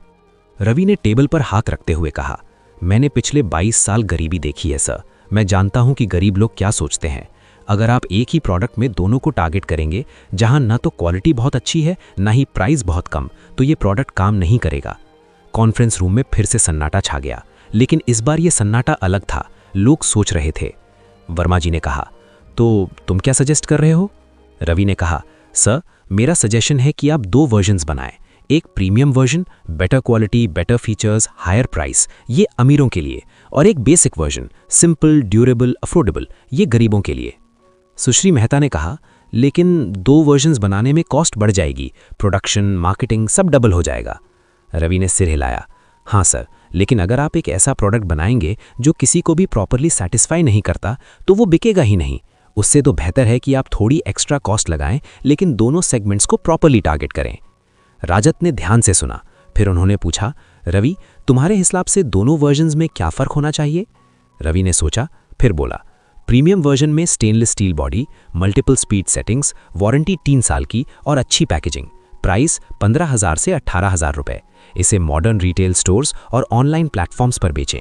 रवि ने टेबल पर हाथ रखते हुए कहा, मैंने पिछले 22 साल गरीबी देखी है सर। मैं जानता हूं कि गरीब लोग क्या सोचते हैं। अगर आप एक ही प्रोडक्ट में दोनों को टारगेट करेंगे, जहां ना तो क्वालिटी बहुत अच्छी है ना ही प्राइस बहुत कम, तो ये प्रोडक्ट काम नहीं करेगा। कॉन्फ्रेंस रूम में फिर से सन्नाटा छा गया, लेकिन इस बार ये सन्नाटा अलग था। लोग सोच रहे थे। वर्मा जी ने कहा, तो तुम क्या सजेस्ट कर रहे हो? रवि ने कहा, सर, मेरा सजेशन है कि आप 2 वर्जन्स बनाएं। एक premium version, better quality, better features, higher price, ये अमीरों के लिए, और एक basic version, simple, durable, affordable, ये गरीबों के लिए। सुश्री मेहता ने कहा, लेकिन 2 वर्जन्स बनाने में कॉस्ट बढ़ जाएगी, प्रोडक्शन, मार्केटिंग सब डबल हो जाएगा। रवि ने सिर हिलाया। हाँ सर, लेकिन अगर आप एक ऐसा प्रोडक्ट बनाएंगे जो किसी को भी प्रॉपरली सेटिस्फाई नहीं करता, तो वो बिकेगा ही नहीं। उससे तो बेहतर है कि आप थोड़ी एक्स्ट्रा कॉस्ट लगाएं, लेकिन दोनों सेगमेंट्स को प्रॉपर्ली टारगेट करें। राजत ने ध्यान से सुना, फिर उन्होंने पूछा, रवि, तुम्हारे हिसाब से दोनों वर्जन्स में क्या फ़र्क होना चाहिए? रवि ने सोचा, फिर बोला, प्रीमियम वर्जन में stainless steel body, multiple speed settings, warranty 3 साल की और अच्छी पैकेजिंग, प्राइस 15,000 से 18,000 रुपए। इसे मॉडर्न रिटेल स्टोर्स और ऑनलाइन प्लेटफॉर्म्स पर बेचें।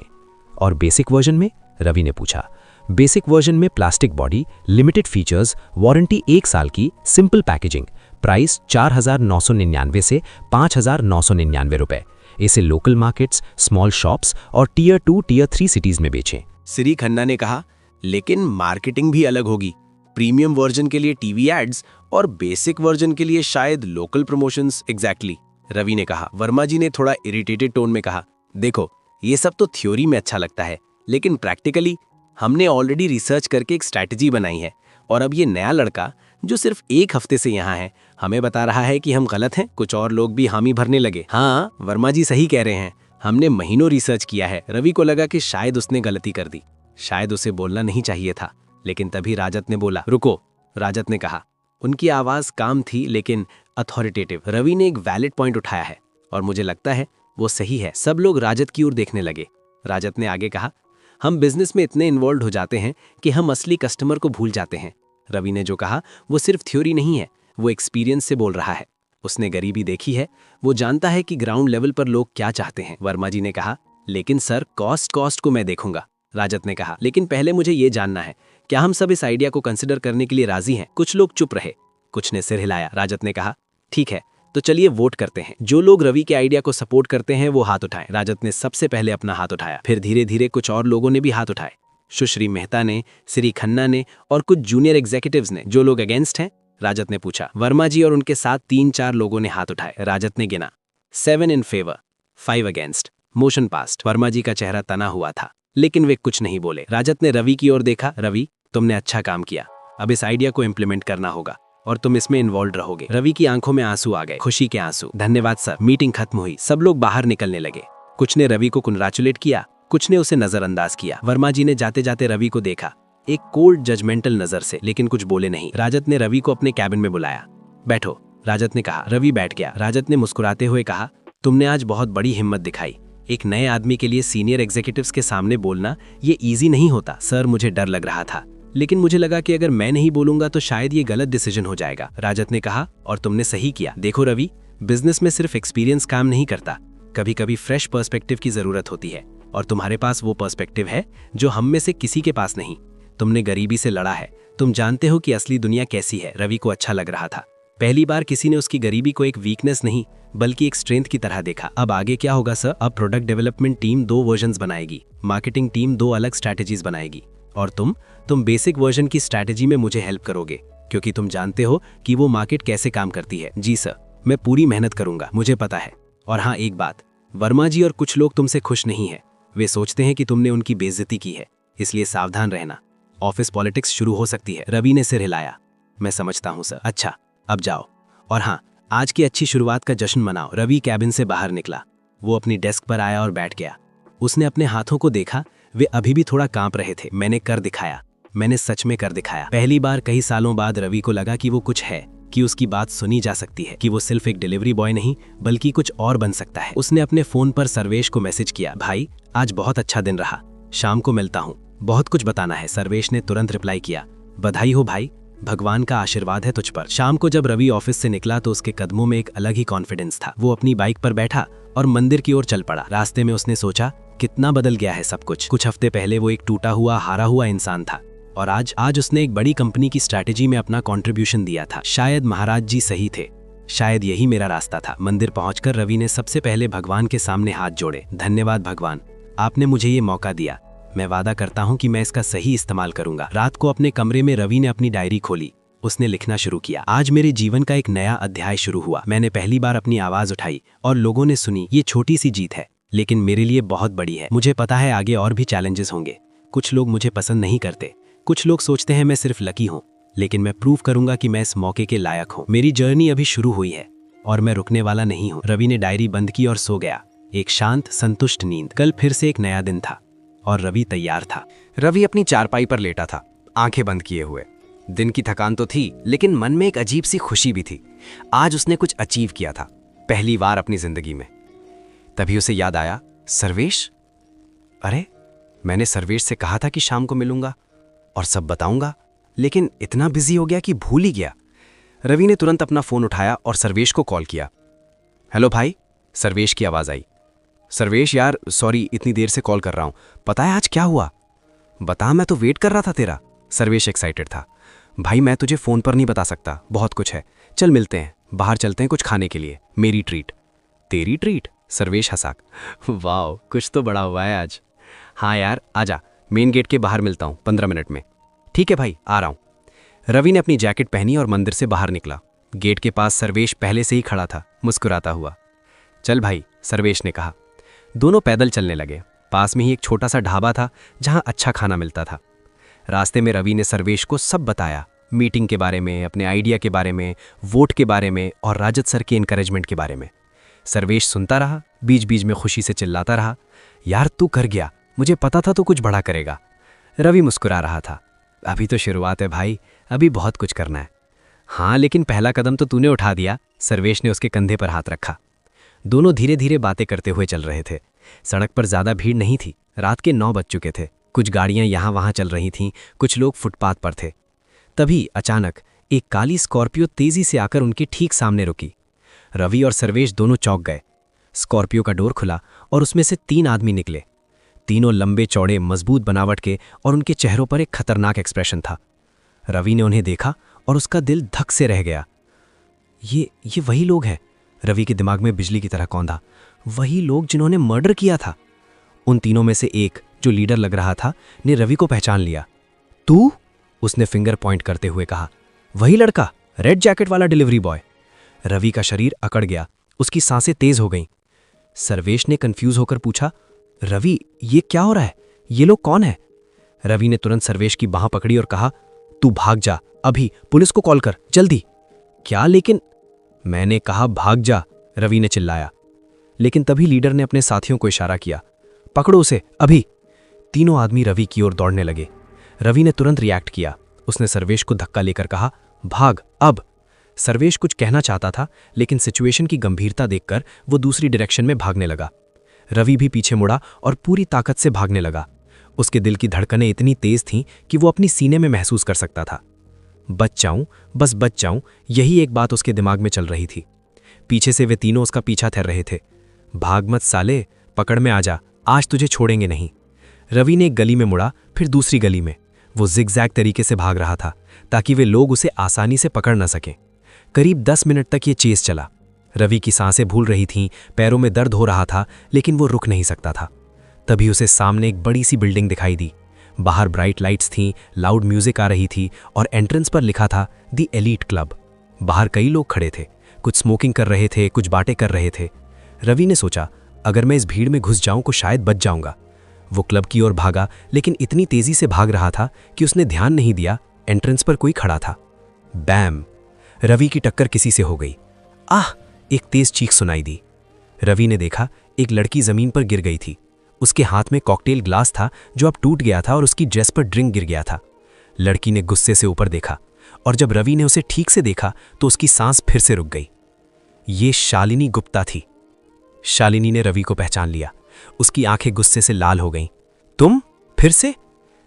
और बेसिक वर्जन में? रवि ने पूछा। बेसिक वर्जन में plastic body, limited features, warranty 1 साल की, सिंपल पैकेजिंग, प्राइस 4,999 से 5,999 रुपए। इसे लोकल मार्केट्स, स्मॉल शॉप्स और टियर 2, टियर 3 सिटीज में बेचें। श्री खन्ना ने कहा, लेकिन मार्केटिंग भी अलग होगी। प्रीमियम वर्जन के लिए टीवी एड्स और बेसिक वर्जन के लिए शायद लोकल प्रमोशंस। एग्जैक्टली, रवि ने कहा। वर्मा जी ने थोड़ा इरिटेटेड टोन में कहा, देखो, ये सब तो थ्योरी में अच्छा लगता है, लेकिन प्रैक्टिकली हमने ऑलरेडी रिसर्च करके एक स्ट्रैटेजी बनाई है। और अब ये नया लड़का जो सिर्फ 1 हफ्ते से यहाँ है, हमें बता रहा है कि हम गलत हैं। कुछ और लोग भी हामी भरने लगे। हाँ, वर्मा जी सही कह रहे हैं, हमने महीनों रिसर्च किया है। रवि को लगा कि शायद उसने गलती कर दी, शायद उसे बोलना नहीं चाहिए था। लेकिन तभी राजत ने बोला, रुको। राजत ने कहा, उनकी आवाज काम थी लेकिन अथॉरिटेटिव। रवि ने एक वैलिड पॉइंट उठाया है और मुझे लगता है वो सही है। सब लोग राजत की ओर देखने लगे। राजत ने आगे कहा, हम बिजनेस में इतने इन्वॉल्व हो जाते हैं कि हम असली कस्टमर को भूल जाते हैं। रवि ने जो कहा वो सिर्फ थ्योरी नहीं है, वो एक्सपीरियंस से बोल रहा है। उसने गरीबी देखी है, वो जानता है कि ग्राउंड लेवल पर लोग क्या चाहते हैं। वर्मा जी ने कहा, लेकिन सर, कॉस्ट को मैं देखूंगा। राजत ने कहा, लेकिन पहले मुझे ये जानना है, क्या हम सब इस आइडिया को कंसिडर करने के लिए राजी हैं? कुछ लोग चुप रहे, कुछ ने सिर हिलाया। राजत ने कहा, ठीक है, तो चलिए वोट करते हैं। जो लोग रवि के आइडिया को सपोर्ट करते हैं वो हाथ उठाएं। राजत ने सबसे पहले अपना हाथ उठाया, फिर धीरे धीरे कुछ और लोगों ने भी हाथ उठाए। सुश्री मेहता ने, श्री खन्ना ने और कुछ जूनियर एग्जीक्यूटिव्स ने। जो लोग अगेंस्ट हैं? राजत ने पूछा। वर्मा जी और उनके साथ 3-4 लोगों ने हाथ उठाए। राजत ने गिना, 7 in favour, 5 against. Motion passed. Verma ji का चेहरा तना हुआ था, लेकिन वे कुछ नहीं बोले। राजत ने रवि की ओर देखा। रवि, तुमने अच्छा काम किया, अब इस आइडिया को इम्प्लीमेंट करना होगा और तुम इसमें इन्वॉल्व रहोगे। रवि की आंखों में आंसू आ गए, खुशी के आंसू। धन्यवाद सर। मीटिंग खत्म हुई, सब लोग बाहर निकलने लगे। कुछ ने रवि को कंग्रेचुलेट किया, कुछ ने उसे नजरअंदाज किया। वर्मा जी ने जाते जाते रवि को देखा, एक कोल्ड जजमेंटल नजर से, लेकिन कुछ बोले नहीं। राजत ने रवि को अपने कैबिन में बुलाया। बैठो, राजत ने कहा। रवि बैठ गया। राजत ने मुस्कुराते हुए कहा, तुमने आज बहुत बड़ी हिम्मत दिखाई। एक नए आदमी के लिए सीनियर एग्जीक्यूटिव्स के सामने बोलना ये इजी नहीं होता। सर, मुझे डर लग रहा था, लेकिन मुझे लगा कि अगर मैं नहीं बोलूंगा तो शायद ये गलत डिसीजन हो जाएगा। राजत ने कहा, और तुमने सही किया। देखो रवि, बिजनेस में सिर्फ एक्सपीरियंस काम नहीं करता, कभी कभी फ्रेश पर्सपेक्टिव की जरूरत होती है, और तुम्हारे पास वो पर्सपेक्टिव है जो हम में से किसी के पास नहीं। तुमने गरीबी से लड़ा है, तुम जानते हो कि असली दुनिया कैसी है। रवि को अच्छा लग रहा था। पहली बार किसी ने उसकी गरीबी को एक वीकनेस नहीं बल्कि एक स्ट्रेंथ की तरह देखा। अब आगे क्या होगा सर? अब प्रोडक्ट डेवलपमेंट टीम 2 वर्जन्स बनाएगी, मार्केटिंग टीम 2 अलग स्ट्रैटेजीज बनाएगी, और तुम बेसिक वर्जन की स्ट्रैटेजी में मुझे हेल्प करोगे, क्योंकि तुम जानते हो कि वो मार्केट कैसे काम करती है। जी सर, मैं पूरी मेहनत करूंगा, मुझे पता है। और हाँ, एक बात, वर्मा जी और कुछ लोग तुमसे खुश नहीं है। वे सोचते हैं कि तुमने उनकी बेइज्जती की है, इसलिए सावधान रहना। ऑफिस पॉलिटिक्स शुरू हो सकती है। रवि ने सिर हिलाया। मैं समझता हूँ सर। अच्छा, अब जाओ, और हाँ, आज की अच्छी शुरुआत का जश्न मनाओ। रवि कैबिन से बाहर निकला। वो अपनी डेस्क पर आया और बैठ गया। उसने अपने हाथों को देखा, वे अभी भी थोड़ा कांप रहे थे। मैंने कर दिखाया, मैंने सच में कर दिखाया। पहली बार कई सालों बाद रवि को लगा कि वो कुछ है, कि उसकी बात सुनी जा सकती है, कि वो सिर्फ एक डिलीवरी बॉय नहीं बल्कि कुछ और बन सकता है। उसने अपने फोन पर सर्वेश को मैसेज किया, भाई आज बहुत अच्छा दिन रहा, शाम को मिलता हूँ, बहुत कुछ बताना है। सर्वेश ने तुरंत रिप्लाई किया, बधाई हो भाई, भगवान का आशीर्वाद है तुझ पर। शाम को जब रवि ऑफिस से निकला तो उसके कदमों में एक अलग ही कॉन्फिडेंस था। वो अपनी बाइक पर बैठा और मंदिर की ओर चल पड़ा। रास्ते में उसने सोचा, कितना बदल गया है सब कुछ। कुछ हफ्ते पहले वो एक टूटा हुआ, हारा हुआ इंसान था, और आज उसने एक बड़ी कंपनी की स्ट्रैटेजी में अपना कंट्रीब्यूशन दिया था। शायद महाराज जी सही थे, शायद यही मेरा रास्ता था। मंदिर पहुंचकर रवि ने सबसे पहले भगवान के सामने हाथ जोड़े। धन्यवाद भगवान, आपने मुझे ये मौका दिया। मैं वादा करता हूँ कि मैं इसका सही इस्तेमाल करूंगा। रात को अपने कमरे में रवि ने अपनी डायरी खोली। उसने लिखना शुरू किया, आज मेरे जीवन का एक नया अध्याय शुरू हुआ। मैंने पहली बार अपनी आवाज उठाई और लोगों ने सुनी। ये छोटी सी जीत है, लेकिन मेरे लिए बहुत बड़ी है। मुझे पता है आगे और भी चैलेंजेस होंगे। कुछ लोग मुझे पसंद नहीं करते, कुछ लोग सोचते हैं मैं सिर्फ लकी हूँ, लेकिन मैं प्रूव करूंगा कि मैं इस मौके के लायक हूँ। मेरी जर्नी अभी शुरू हुई है और मैं रुकने वाला नहीं हूँ। रवि ने डायरी बंद की और सो गया, एक शांत संतुष्ट नींद। कल फिर से एक नया दिन था और रवि तैयार था। रवि अपनी चारपाई पर लेटा था, आंखें बंद किए हुए। दिन की थकान तो थी, लेकिन मन में एक अजीब सी खुशी भी थी। आज उसने कुछ अचीव किया था, पहली बार अपनी जिंदगी में। तभी उसे याद आया, सर्वेश। अरे, मैंने सर्वेश से कहा था कि शाम को मिलूंगा और सब बताऊंगा, लेकिन इतना बिजी हो गया कि भूल ही गया। रवि ने तुरंत अपना फोन उठाया और सर्वेश को कॉल किया। हेलो भाई, सर्वेश की आवाज आई। सर्वेश यार, सॉरी इतनी देर से कॉल कर रहा हूं। पता है आज क्या हुआ? बता, मैं तो वेट कर रहा था तेरा। सर्वेश एक्साइटेड था। भाई मैं तुझे फोन पर नहीं बता सकता, बहुत कुछ है। चल मिलते हैं, बाहर चलते हैं कुछ खाने के लिए, मेरी ट्रीट। तेरी ट्रीट? सर्वेश हंसा। वाह, कुछ तो बड़ा हुआ है आज। हाँ यार, आजा, मेन गेट के बाहर मिलता हूँ 15 मिनट में। ठीक है भाई, आ रहा हूँ। रवि ने अपनी जैकेट पहनी और मंदिर से बाहर निकला। गेट के पास सर्वेश पहले से ही खड़ा था, मुस्कुराता हुआ। चल भाई, सर्वेश ने कहा। दोनों पैदल चलने लगे। पास में ही एक छोटा सा ढाबा था जहां अच्छा खाना मिलता था। रास्ते में रवि ने सर्वेश को सब बताया, मीटिंग के बारे में, अपने आइडिया के बारे में, वोट के बारे में और राजद सर के इनकरेजमेंट के बारे में। सर्वेश सुनता रहा, बीच बीच में खुशी से चिल्लाता रहा, यार तू कर गया, मुझे पता था तू कुछ बड़ा करेगा। रवि मुस्कुरा रहा था। अभी तो शुरुआत है भाई, अभी बहुत कुछ करना है। हाँ, लेकिन पहला कदम तो तूने उठा दिया। सर्वेश ने उसके कंधे पर हाथ रखा। दोनों धीरे धीरे बातें करते हुए चल रहे थे। सड़क पर ज्यादा भीड़ नहीं थी, रात के 9 बज चुके थे। कुछ गाड़ियां यहां वहां चल रही थीं, कुछ लोग फुटपाथ पर थे। तभी अचानक एक काली स्कॉर्पियो तेजी से आकर उनके ठीक सामने रुकी। रवि और सर्वेश दोनों चौंक गए। स्कॉर्पियो का डोर खुला और उसमें से 3 आदमी निकले। तीनों लंबे चौड़े, मजबूत बनावट के, और उनके चेहरों पर एक खतरनाक एक्सप्रेशन था। रवि ने उन्हें देखा और उसका दिल धक से रह गया। ये वही लोग हैं। रवि के दिमाग में बिजली की तरह कौंधा। वही लोग जिन्होंने मर्डर किया था। उन तीनों में से एक, जो लीडर लग रहा था, ने रवि को पहचान लिया। तू? उसने फिंगर पॉइंट करते हुए कहा। वही लड़का, रेड जैकेट वाला डिलीवरी बॉय। रवि का शरीर अकड़ गया, उसकी सांसें तेज हो गईं। सर्वेश ने कंफ्यूज होकर पूछा, रवि ये क्या हो रहा है? ये लोग कौन है? रवि ने तुरंत सर्वेश की बांह पकड़ी और कहा, तू भाग जा, अभी पुलिस को कॉल कर, जल्दी। क्या लेकिन? मैंने कहा भाग जा, रवि ने चिल्लाया। लेकिन तभी लीडर ने अपने साथियों को इशारा किया, पकड़ो उसे अभी। तीनों आदमी रवि की ओर दौड़ने लगे। रवि ने तुरंत रिएक्ट किया। उसने सर्वेश को धक्का लेकर कहा, भाग अब। सर्वेश कुछ कहना चाहता था, लेकिन सिचुएशन की गंभीरता देखकर वो दूसरी डायरेक्शन में भागने लगा। रवि भी पीछे मुड़ा और पूरी ताकत से भागने लगा। उसके दिल की धड़कनें इतनी तेज थीं कि वो अपनी सीने में महसूस कर सकता था। बच जाऊं, बस बच जाऊं, यही एक बात उसके दिमाग में चल रही थी। पीछे से वे तीनों उसका पीछा कर रहे थे। भाग मत साले, पकड़ में आ जा, आज तुझे छोड़ेंगे नहीं। रवि ने एक गली में मुड़ा, फिर दूसरी गली में। वो जिगजैग तरीके से भाग रहा था ताकि वे लोग उसे आसानी से पकड़ न सकें। करीब 10 मिनट तक ये चेस चला। रवि की सांसें भूल रही थीं, पैरों में दर्द हो रहा था, लेकिन वो रुक नहीं सकता था। तभी उसे सामने एक बड़ी सी बिल्डिंग दिखाई दी। बाहर ब्राइट लाइट्स थीं, लाउड म्यूजिक आ रही थी और एंट्रेंस पर लिखा था द एलीट क्लब। बाहर कई लोग खड़े थे, कुछ स्मोकिंग कर रहे थे, कुछ बातें कर रहे थे। रवि ने सोचा, अगर मैं इस भीड़ में घुस जाऊं तो शायद बच जाऊंगा। वो क्लब की ओर भागा, लेकिन इतनी तेजी से भाग रहा था कि उसने ध्यान नहीं दिया एंट्रेंस पर कोई खड़ा था। बैम! रवि की टक्कर किसी से हो गई। आह! एक तेज चीख सुनाई दी। रवि ने देखा, एक लड़की जमीन पर गिर गई थी। उसके हाथ में कॉकटेल ग्लास था जो अब टूट गया था और उसकी ड्रेस पर ड्रिंक गिर गया था। लड़की ने गुस्से से ऊपर देखा और जब रवि ने उसे ठीक से देखा तो उसकी सांस फिर से रुक गई। ये शालिनी गुप्ता थी। शालिनी ने रवि को पहचान लिया। उसकी आंखें गुस्से से लाल हो गईं। तुम फिर से?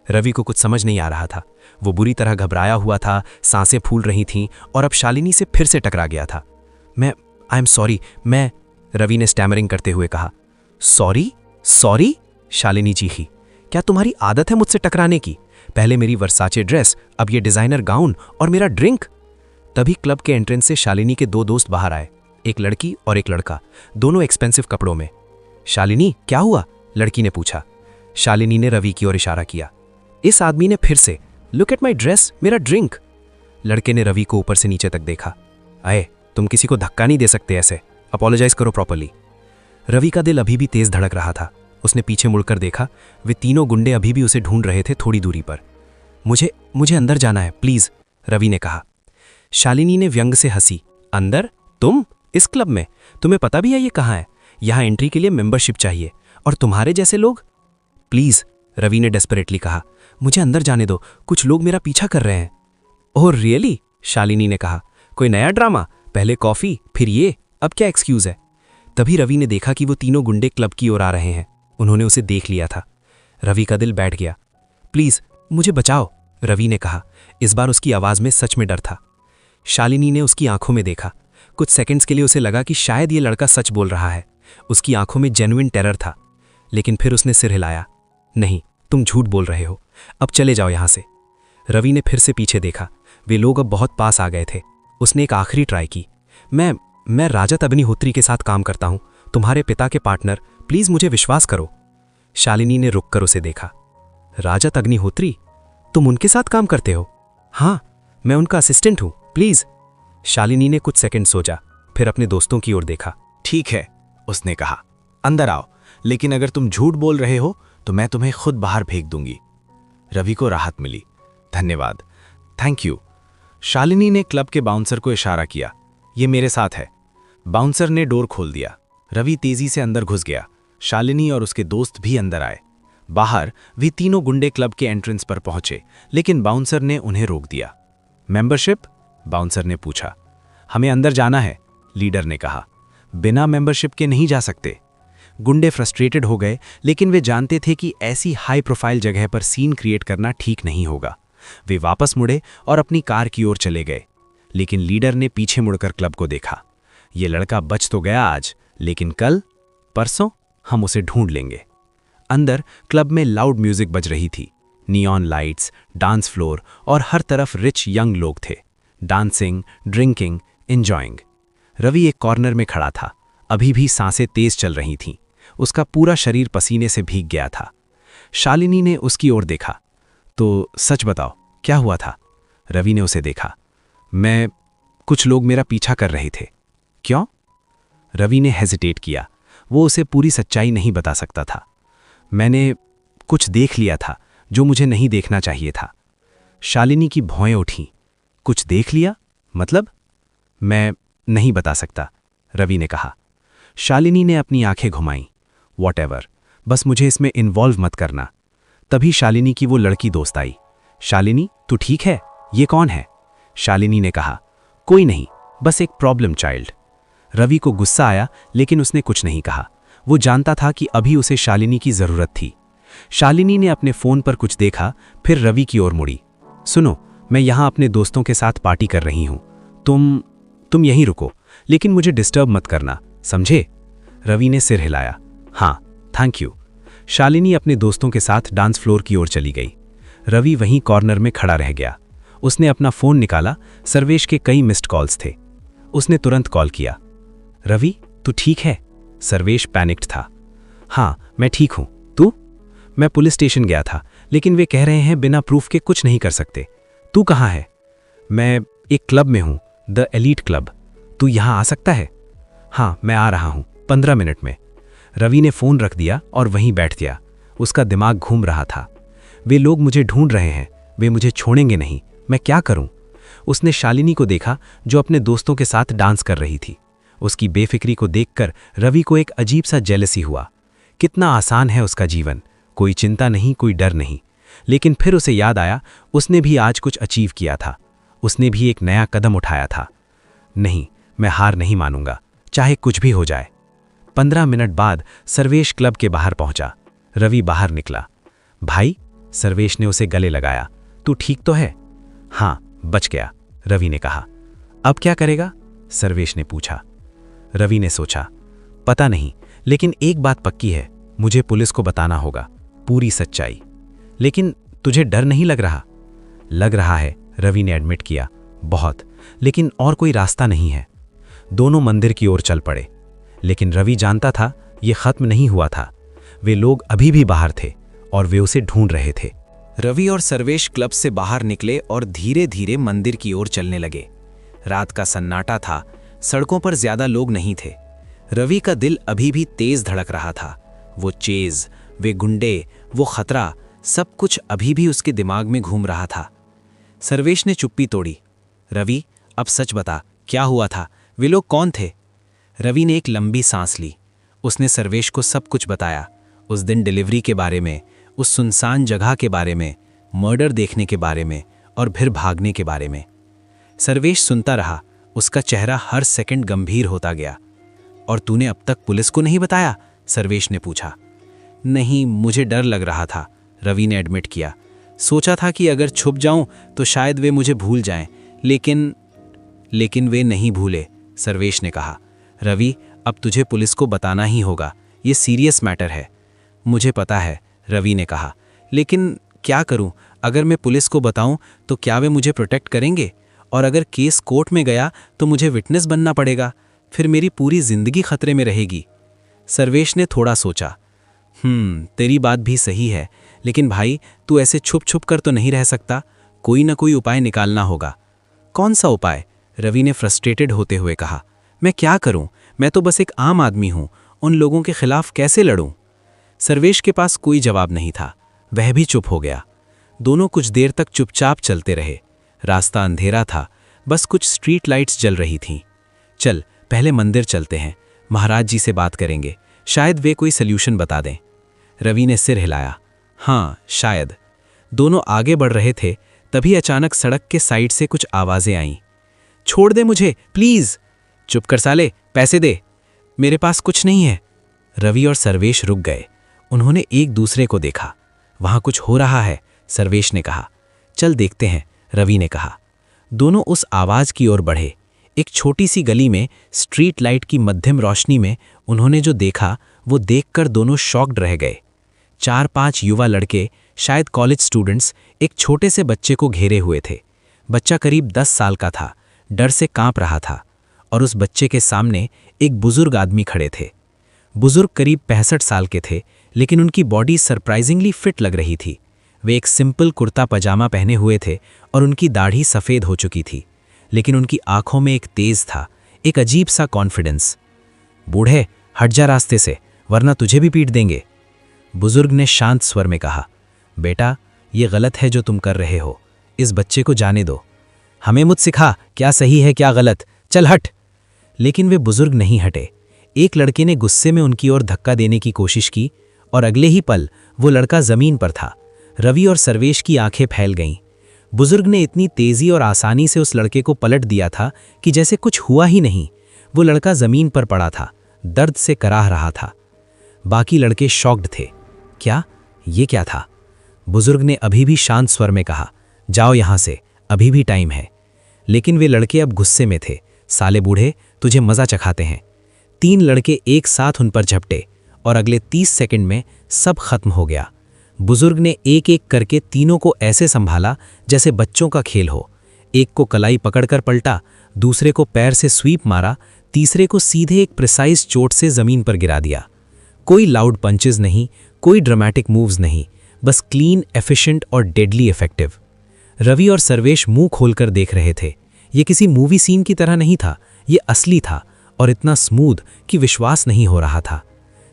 रवि को कुछ समझ नहीं आ रहा था। वो बुरी तरह घबराया हुआ था, सांसें फूल रही थीं और अब शालिनी से फिर से टकरा गया था। आई एम सॉरी, रवि ने स्टैमरिंग करते हुए कहा। सॉरी? सॉरी? शालिनी चीखी। क्या तुम्हारी आदत है मुझसे टकराने की? पहले मेरी वर्साचे ड्रेस, अब ये डिजाइनर गाउन और मेरा ड्रिंक। तभी क्लब के एंट्रेंस से शालिनी के 2 दोस्त बाहर आए, एक लड़की और एक लड़का, दोनों एक्सपेंसिव कपड़ों में। शालिनी क्या हुआ? लड़की ने पूछा। शालिनी ने रवि की ओर इशारा किया। इस आदमी ने फिर से, लुक एट माई ड्रेस, मेरा ड्रिंक। लड़के ने रवि को ऊपर से नीचे तक देखा। अये, तुम किसी को धक्का नहीं दे सकते ऐसे, अपोलोजाइज करो प्रॉपर्ली। रवि का दिल अभी भी तेज धड़क रहा था। उसने पीछे मुड़कर देखा, वे तीनों गुंडे अभी भी उसे ढूंढ रहे थे थोड़ी दूरी पर। मुझे अंदर जाना है प्लीज, रवि ने कहा। शालिनी ने व्यंग से हंसी। अंदर? तुम? इस क्लब में? तुम्हें पता भी है ये कहाँ है? यहां एंट्री के लिए मेंबरशिप चाहिए, और तुम्हारे जैसे लोग? प्लीज, रवि ने डेस्परेटली कहा, मुझे अंदर जाने दो, कुछ लोग मेरा पीछा कर रहे हैं। Oh really? शालिनी ने कहा। कोई नया ड्रामा? पहले कॉफी फिर ये, अब क्या एक्सक्यूज है? तभी रवि ने देखा कि वो तीनों गुंडे क्लब की ओर आ रहे हैं। उन्होंने उसे देख लिया था। रवि का दिल बैठ गया। प्लीज मुझे बचाओ, रवि ने कहा। इस बार उसकी आवाज में सच में डर था। शालिनी ने उसकी आंखों में देखा। कुछ सेकंड्स के लिए उसे लगा कि शायद ये लड़का सच बोल रहा है। उसकी आंखों में जेन्युइन टेरर था। लेकिन फिर उसने सिर हिलाया। नहीं, तुम झूठ बोल रहे हो, अब चले जाओ यहां से। रवि ने फिर से पीछे देखा। वे लोग अब बहुत पास आ गए थे। उसने एक आखिरी ट्राई की। मैं राजत अग्निहोत्री के साथ काम करता हूं, तुम्हारे पिता के पार्टनर, प्लीज मुझे विश्वास करो। शालिनी ने रुककर उसे देखा। राजत अग्निहोत्री? तुम उनके साथ काम करते हो? हाँ, मैं उनका असिस्टेंट हूं, प्लीज। शालिनी ने कुछ सेकंड सोचा, फिर अपने दोस्तों की ओर देखा। ठीक है, उसने कहा, अंदर आओ, लेकिन अगर तुम झूठ बोल रहे हो तो मैं तुम्हें खुद बाहर फेंक दूंगी। रवि को राहत मिली। धन्यवाद, थैंक यू। शालिनी ने क्लब के बाउंसर को इशारा किया, ये मेरे साथ है। बाउंसर ने डोर खोल दिया। रवि तेजी से अंदर घुस गया। शालिनी और उसके दोस्त भी अंदर आए। बाहर वे तीनों गुंडे क्लब के एंट्रेंस पर पहुंचे, लेकिन बाउंसर ने उन्हें रोक दिया। मेंबरशिप? बाउंसर ने पूछा। हमें अंदर जाना है, लीडर ने कहा। बिना मेंबरशिप के नहीं जा सकते। गुंडे फ्रस्ट्रेटेड हो गए, लेकिन वे जानते थे कि ऐसी हाई प्रोफाइल जगह पर सीन क्रिएट करना ठीक नहीं होगा। वे वापस मुड़े और अपनी कार की ओर चले गए। लेकिन लीडर ने पीछे मुड़कर क्लब को देखा। ये लड़का बच तो गया आज, लेकिन कल, परसों हम उसे ढूंढ लेंगे। अंदर क्लब में लाउड म्यूजिक बज रही थी। नियॉन लाइट्स, डांस फ्लोर और हर तरफ रिच यंग लोग थे, डांसिंग, ड्रिंकिंग, एंजॉयिंग। रवि एक कॉर्नर में खड़ा था। अभी भी सांसें तेज चल रही थीं। उसका पूरा शरीर पसीने से भीग गया था। शालिनी ने उसकी ओर देखा। तो सच बताओ, क्या हुआ था? रवि ने उसे देखा। कुछ लोग मेरा पीछा कर रहे थे। क्यों? रवि ने हेजिटेट किया। वो उसे पूरी सच्चाई नहीं बता सकता था। मैंने कुछ देख लिया था जो मुझे नहीं देखना चाहिए था। शालिनी की भौएं उठीं। कुछ देख लिया? मतलब? मैं नहीं बता सकता, रवि ने कहा। शालिनी ने अपनी आंखें घुमाईं। वॉटएवर, बस मुझे इसमें इन्वॉल्व मत करना। तभी शालिनी की वो लड़की दोस्त आई। शालिनी, तू ठीक है? ये कौन है? शालिनी ने कहा। कोई नहीं, बस एक प्रॉब्लम चाइल्ड। रवि को गुस्सा आया, लेकिन उसने कुछ नहीं कहा। वो जानता था कि अभी उसे शालिनी की जरूरत थी। शालिनी ने अपने फोन पर कुछ देखा, फिर रवि की ओर मुड़ी। सुनो, मैं यहां अपने दोस्तों के साथ पार्टी कर रही हूं। तुम यहीं रुको, लेकिन मुझे डिस्टर्ब मत करना, समझे? रवि ने सिर हिलाया। हाँ, थैंक यू। शालिनी अपने दोस्तों के साथ डांस फ्लोर की ओर चली गई। रवि वहीं कॉर्नर में खड़ा रह गया। उसने अपना फोन निकाला। सर्वेश के कई मिस्ड कॉल्स थे। उसने तुरंत कॉल किया। रवि, तू ठीक है? सर्वेश पैनिक्ड था। हाँ, मैं ठीक हूं। तू? मैं पुलिस स्टेशन गया था, लेकिन वे कह रहे हैं बिना प्रूफ के कुछ नहीं कर सकते। तू कहाँ है? मैं एक क्लब में हूं, द एलीट क्लब। तू यहां आ सकता है? हाँ, मैं आ रहा हूं, 15 मिनट में। रवि ने फोन रख दिया और वहीं बैठ गया। उसका दिमाग घूम रहा था। वे लोग मुझे ढूंढ रहे हैं, वे मुझे छोड़ेंगे नहीं, मैं क्या करूं? उसने शालिनी को देखा, जो अपने दोस्तों के साथ डांस कर रही थी। उसकी बेफिक्री को देखकर रवि को एक अजीब सा जेलसी हुआ। कितना आसान है उसका जीवन, कोई चिंता नहीं, कोई डर नहीं। लेकिन फिर उसे याद आया, उसने भी आज कुछ अचीव किया था। उसने भी एक नया कदम उठाया था। नहीं, मैं हार नहीं मानूंगा, चाहे कुछ भी हो जाए। 15 मिनट बाद सर्वेश क्लब के बाहर पहुंचा। रवि बाहर निकला। भाई, सर्वेश ने उसे गले लगाया। तू ठीक तो है? हाँ, बच गया, रवि ने कहा। अब क्या करेगा? सर्वेश ने पूछा। रवि ने सोचा, पता नहीं, लेकिन एक बात पक्की है, मुझे पुलिस को बताना होगा, पूरी सच्चाई। लेकिन तुझे डर नहीं लग रहा? लग रहा है, रवि ने एडमिट किया, बहुत, लेकिन और कोई रास्ता नहीं है। दोनों मंदिर की ओर चल पड़े। लेकिन रवि जानता था यह खत्म नहीं हुआ था। वे लोग अभी भी बाहर थे और वे उसे ढूंढ रहे थे। रवि और सर्वेश क्लब से बाहर निकले और धीरे धीरे मंदिर की ओर चलने लगे। रात का सन्नाटा था, सड़कों पर ज्यादा लोग नहीं थे। रवि का दिल अभी भी तेज धड़क रहा था। वो चेज, वे गुंडे, वो खतरा, सब कुछ अभी भी उसके दिमाग में घूम रहा था। सर्वेश ने चुप्पी तोड़ी। रवि, अब सच बता, क्या हुआ था? वे लोग कौन थे? रवि ने एक लंबी सांस ली। उसने सर्वेश को सब कुछ बताया, उस दिन डिलीवरी के बारे में, उस सुनसान जगह के बारे में, मर्डर देखने के बारे में और फिर भागने के बारे में। सर्वेश सुनता रहा, उसका चेहरा हर सेकंड गंभीर होता गया। और तूने अब तक पुलिस को नहीं बताया? सर्वेश ने पूछा। नहीं, मुझे डर लग रहा था, रवि ने एडमिट किया। सोचा था कि अगर छुप जाऊं तो शायद वे मुझे भूल जाएं, लेकिन वे नहीं भूले, सर्वेश ने कहा। रवि, अब तुझे पुलिस को बताना ही होगा, ये सीरियस मैटर है। मुझे पता है, रवि ने कहा, लेकिन क्या करूं? अगर मैं पुलिस को बताऊं तो क्या वे मुझे प्रोटेक्ट करेंगे? और अगर केस कोर्ट में गया तो मुझे विटनेस बनना पड़ेगा, फिर मेरी पूरी जिंदगी खतरे में रहेगी। सर्वेश ने थोड़ा सोचा। तेरी बात भी सही है, लेकिन भाई तू ऐसे छुप छुप कर तो नहीं रह सकता, कोई ना कोई उपाय निकालना होगा। कौन सा उपाय? रवि ने फ्रस्ट्रेटेड होते हुए कहा। मैं क्या करूं? मैं तो बस एक आम आदमी हूं, उन लोगों के खिलाफ कैसे लड़ूं? सर्वेश के पास कोई जवाब नहीं था, वह भी चुप हो गया। दोनों कुछ देर तक चुपचाप चलते रहे। रास्ता अंधेरा था, बस कुछ स्ट्रीट लाइट्स जल रही थीं। चल पहले मंदिर चलते हैं, महाराज जी से बात करेंगे, शायद वे कोई सल्यूशन बता दें। रवि ने सिर हिलाया। हाँ, शायद। दोनों आगे बढ़ रहे थे, तभी अचानक सड़क के साइड से कुछ आवाजें आईं। छोड़ दे मुझे, प्लीज। चुप कर साले, पैसे दे। मेरे पास कुछ नहीं है। रवि और सर्वेश रुक गए। उन्होंने एक दूसरे को देखा। वहां कुछ हो रहा है, सर्वेश ने कहा। चल देखते हैं, रवि ने कहा। दोनों उस आवाज की ओर बढ़े। एक छोटी सी गली में स्ट्रीट लाइट की मध्यम रोशनी में उन्होंने जो देखा वो देखकर दोनों शॉक्ड रह गए। 4-5 युवा लड़के, शायद कॉलेज स्टूडेंट्स, एक छोटे से बच्चे को घेरे हुए थे। बच्चा करीब 10 साल का था, डर से कांप रहा था। और उस बच्चे के सामने एक बुजुर्ग आदमी खड़े थे। बुजुर्ग करीब 65 साल के थे, लेकिन उनकी बॉडी सरप्राइजिंगली फिट लग रही थी। वे एक सिंपल कुर्ता पजामा पहने हुए थे और उनकी दाढ़ी सफ़ेद हो चुकी थी, लेकिन उनकी आंखों में एक तेज था, एक अजीब सा कॉन्फिडेंस। बूढ़े, हट जा रास्ते से, वरना तुझे भी पीट देंगे, बुजुर्ग ने शांत स्वर में कहा। बेटा, ये गलत है जो तुम कर रहे हो, इस बच्चे को जाने दो। हमें मुझ सिखा क्या सही है क्या गलत, चल हट। लेकिन वे बुजुर्ग नहीं हटे। एक लड़के ने गुस्से में उनकी ओर धक्का देने की कोशिश की और अगले ही पल वो लड़का जमीन पर था। रवि और सर्वेश की आंखें फैल गईं। बुजुर्ग ने इतनी तेजी और आसानी से उस लड़के को पलट दिया था कि जैसे कुछ हुआ ही नहीं। वो लड़का जमीन पर पड़ा था, दर्द से कराह रहा था। बाकी लड़के शॉक्ड थे। क्या? ये क्या था? बुजुर्ग ने अभी भी शांत स्वर में कहा, जाओ यहां से, अभी भी टाइम है। लेकिन वे लड़के अब गुस्से में थे। साले बूढ़े, तुझे मजा चखाते हैं। 3 लड़के एक साथ उन पर झपटे और अगले 30 सेकंड में सब खत्म हो गया। बुजुर्ग ने एक एक करके तीनों को ऐसे संभाला जैसे बच्चों का खेल हो। एक को कलाई पकड़कर पलटा, दूसरे को पैर से स्वीप मारा, तीसरे को सीधे एक प्रिसाइज चोट से जमीन पर गिरा दिया। कोई लाउड पंचेस नहीं, कोई ड्रामेटिक मूव्स नहीं, बस क्लीन, एफिशिएंट और डेडली इफेक्टिव। रवि और सर्वेश मुंह खोलकर देख रहे थे। ये किसी मूवी सीन की तरह नहीं था, ये असली था और इतना स्मूथ कि विश्वास नहीं हो रहा था।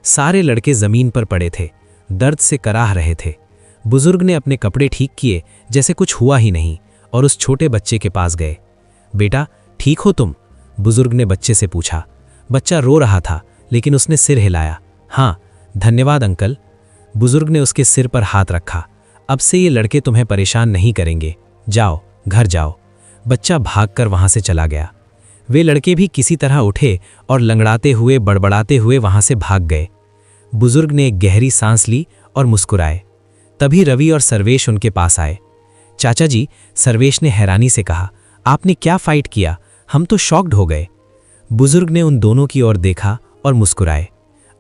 सारे लड़के जमीन पर पड़े थे, दर्द से कराह रहे थे। बुजुर्ग ने अपने कपड़े ठीक किए जैसे कुछ हुआ ही नहीं और उस छोटे बच्चे के पास गए। बेटा, ठीक हो तुम? बुजुर्ग ने बच्चे से पूछा। बच्चा रो रहा था, लेकिन उसने सिर हिलाया। हाँ, धन्यवाद अंकल। बुजुर्ग ने उसके सिर पर हाथ रखा। अब से ये लड़के तुम्हें परेशान नहीं करेंगे, जाओ, घर जाओ। बच्चा भागकर वहां से चला गया। वे लड़के भी किसी तरह उठे और लंगड़ाते हुए, बड़बड़ाते हुए वहां से भाग गए। बुजुर्ग ने एक गहरी सांस ली और मुस्कुराए। तभी रवि और सर्वेश उनके पास आए। चाचा जी, सर्वेश ने हैरानी से कहा, आपने क्या फाइट किया? हम तो शॉक्ड हो गए। बुजुर्ग ने उन दोनों की ओर देखा और मुस्कुराए।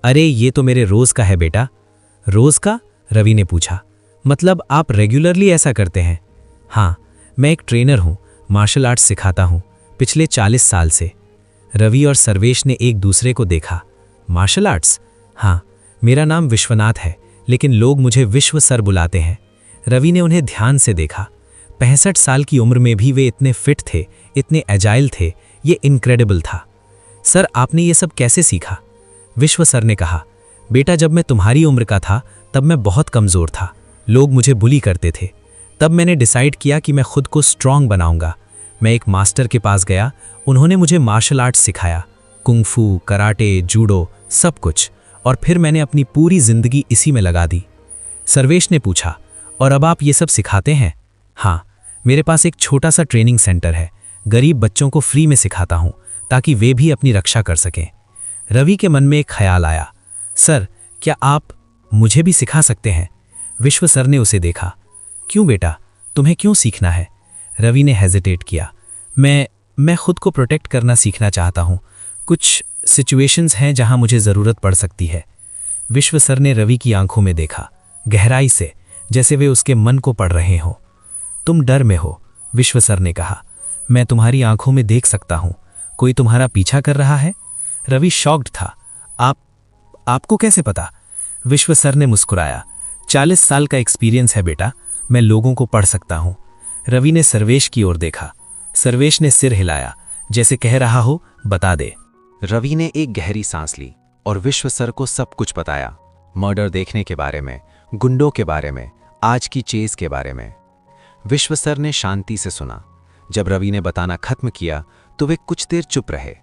अरे ये तो मेरे रोज का है बेटा। रोज का? रवि ने पूछा। मतलब आप रेगुलरली ऐसा करते हैं? हाँ, मैं एक ट्रेनर हूँ, मार्शल आर्ट्स सिखाता हूँ पिछले 40 साल से। रवि और सर्वेश ने एक दूसरे को देखा। Martial arts? हाँ, मेरा नाम विश्वनाथ है, लेकिन लोग मुझे विश्व सर बुलाते हैं। रवि ने उन्हें ध्यान से देखा। 65 साल की उम्र में भी वे इतने फिट थे, इतने एजाइल थे, ये इनक्रेडिबल था। सर, आपने ये सब कैसे सीखा? विश्व सर ने कहा, बेटा, जब मैं तुम्हारी उम्र का था तब मैं बहुत कमज़ोर था, लोग मुझे बुली करते थे। तब मैंने डिसाइड किया कि मैं खुद को स्ट्रांग बनाऊंगा। मैं एक मास्टर के पास गया, उन्होंने मुझे मार्शल आर्ट्स सिखाया, कुंग-फू, कराटे, जूडो, सब कुछ। और फिर मैंने अपनी पूरी जिंदगी इसी में लगा दी। सर्वेश ने पूछा, और अब आप ये सब सिखाते हैं? हाँ, मेरे पास एक छोटा सा ट्रेनिंग सेंटर है, गरीब बच्चों को फ्री में सिखाता हूँ ताकि वे भी अपनी रक्षा कर सकें। रवि के मन में एक ख्याल आया, सर क्या आप मुझे भी सिखा सकते हैं? विश्व सर ने उसे देखा। क्यों बेटा, तुम्हें क्यों सीखना है? रवि ने हेजिटेट किया। मैं खुद को प्रोटेक्ट करना सीखना चाहता हूँ। कुछ सिचुएशंस हैं जहां मुझे ज़रूरत पड़ सकती है। विश्व सर ने रवि की आंखों में देखा, गहराई से, जैसे वे उसके मन को पढ़ रहे हों। तुम डर में हो, विश्व सर ने कहा। मैं तुम्हारी आंखों में देख सकता हूं। कोई तुम्हारा पीछा कर रहा है? रवि शॉक्ड था। आपको कैसे पता? विश्व सर ने मुस्कुराया। 40 साल का एक्सपीरियंस है बेटा, मैं लोगों को पढ़ सकता हूं। रवि ने सर्वेश की ओर देखा। सर्वेश ने सिर हिलाया, जैसे कह रहा हो बता दे। रवि ने एक गहरी सांस ली और विश्व सर को सब कुछ बताया। मर्डर देखने के बारे में, गुंडों के बारे में, आज की चेज के बारे में। विश्व सर ने शांति से सुना। जब रवि ने बताना खत्म किया तो वे कुछ देर चुप रहे।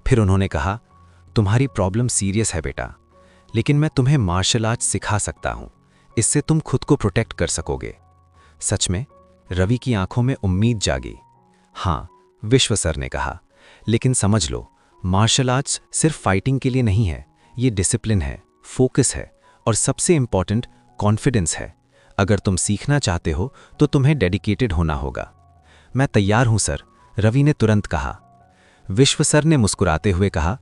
फिर उन्होंने कहा, तुम्हारी प्रॉब्लम सीरियस है बेटा, लेकिन मैं तुम्हें मार्शल आर्ट सिखा सकता हूं। इससे तुम खुद को प्रोटेक्ट कर सकोगे। सच में? रवि की आंखों में उम्मीद जागी। हाँ, विश्व सर ने कहा, लेकिन समझ लो, मार्शल आर्ट्स सिर्फ फाइटिंग के लिए नहीं है। ये डिसिप्लिन है, फोकस है और सबसे इंपॉर्टेंट कॉन्फिडेंस है। अगर तुम सीखना चाहते हो तो तुम्हें डेडिकेटेड होना होगा। मैं तैयार हूं सर, रवि ने तुरंत कहा। विश्व सर ने मुस्कुराते हुए कहा,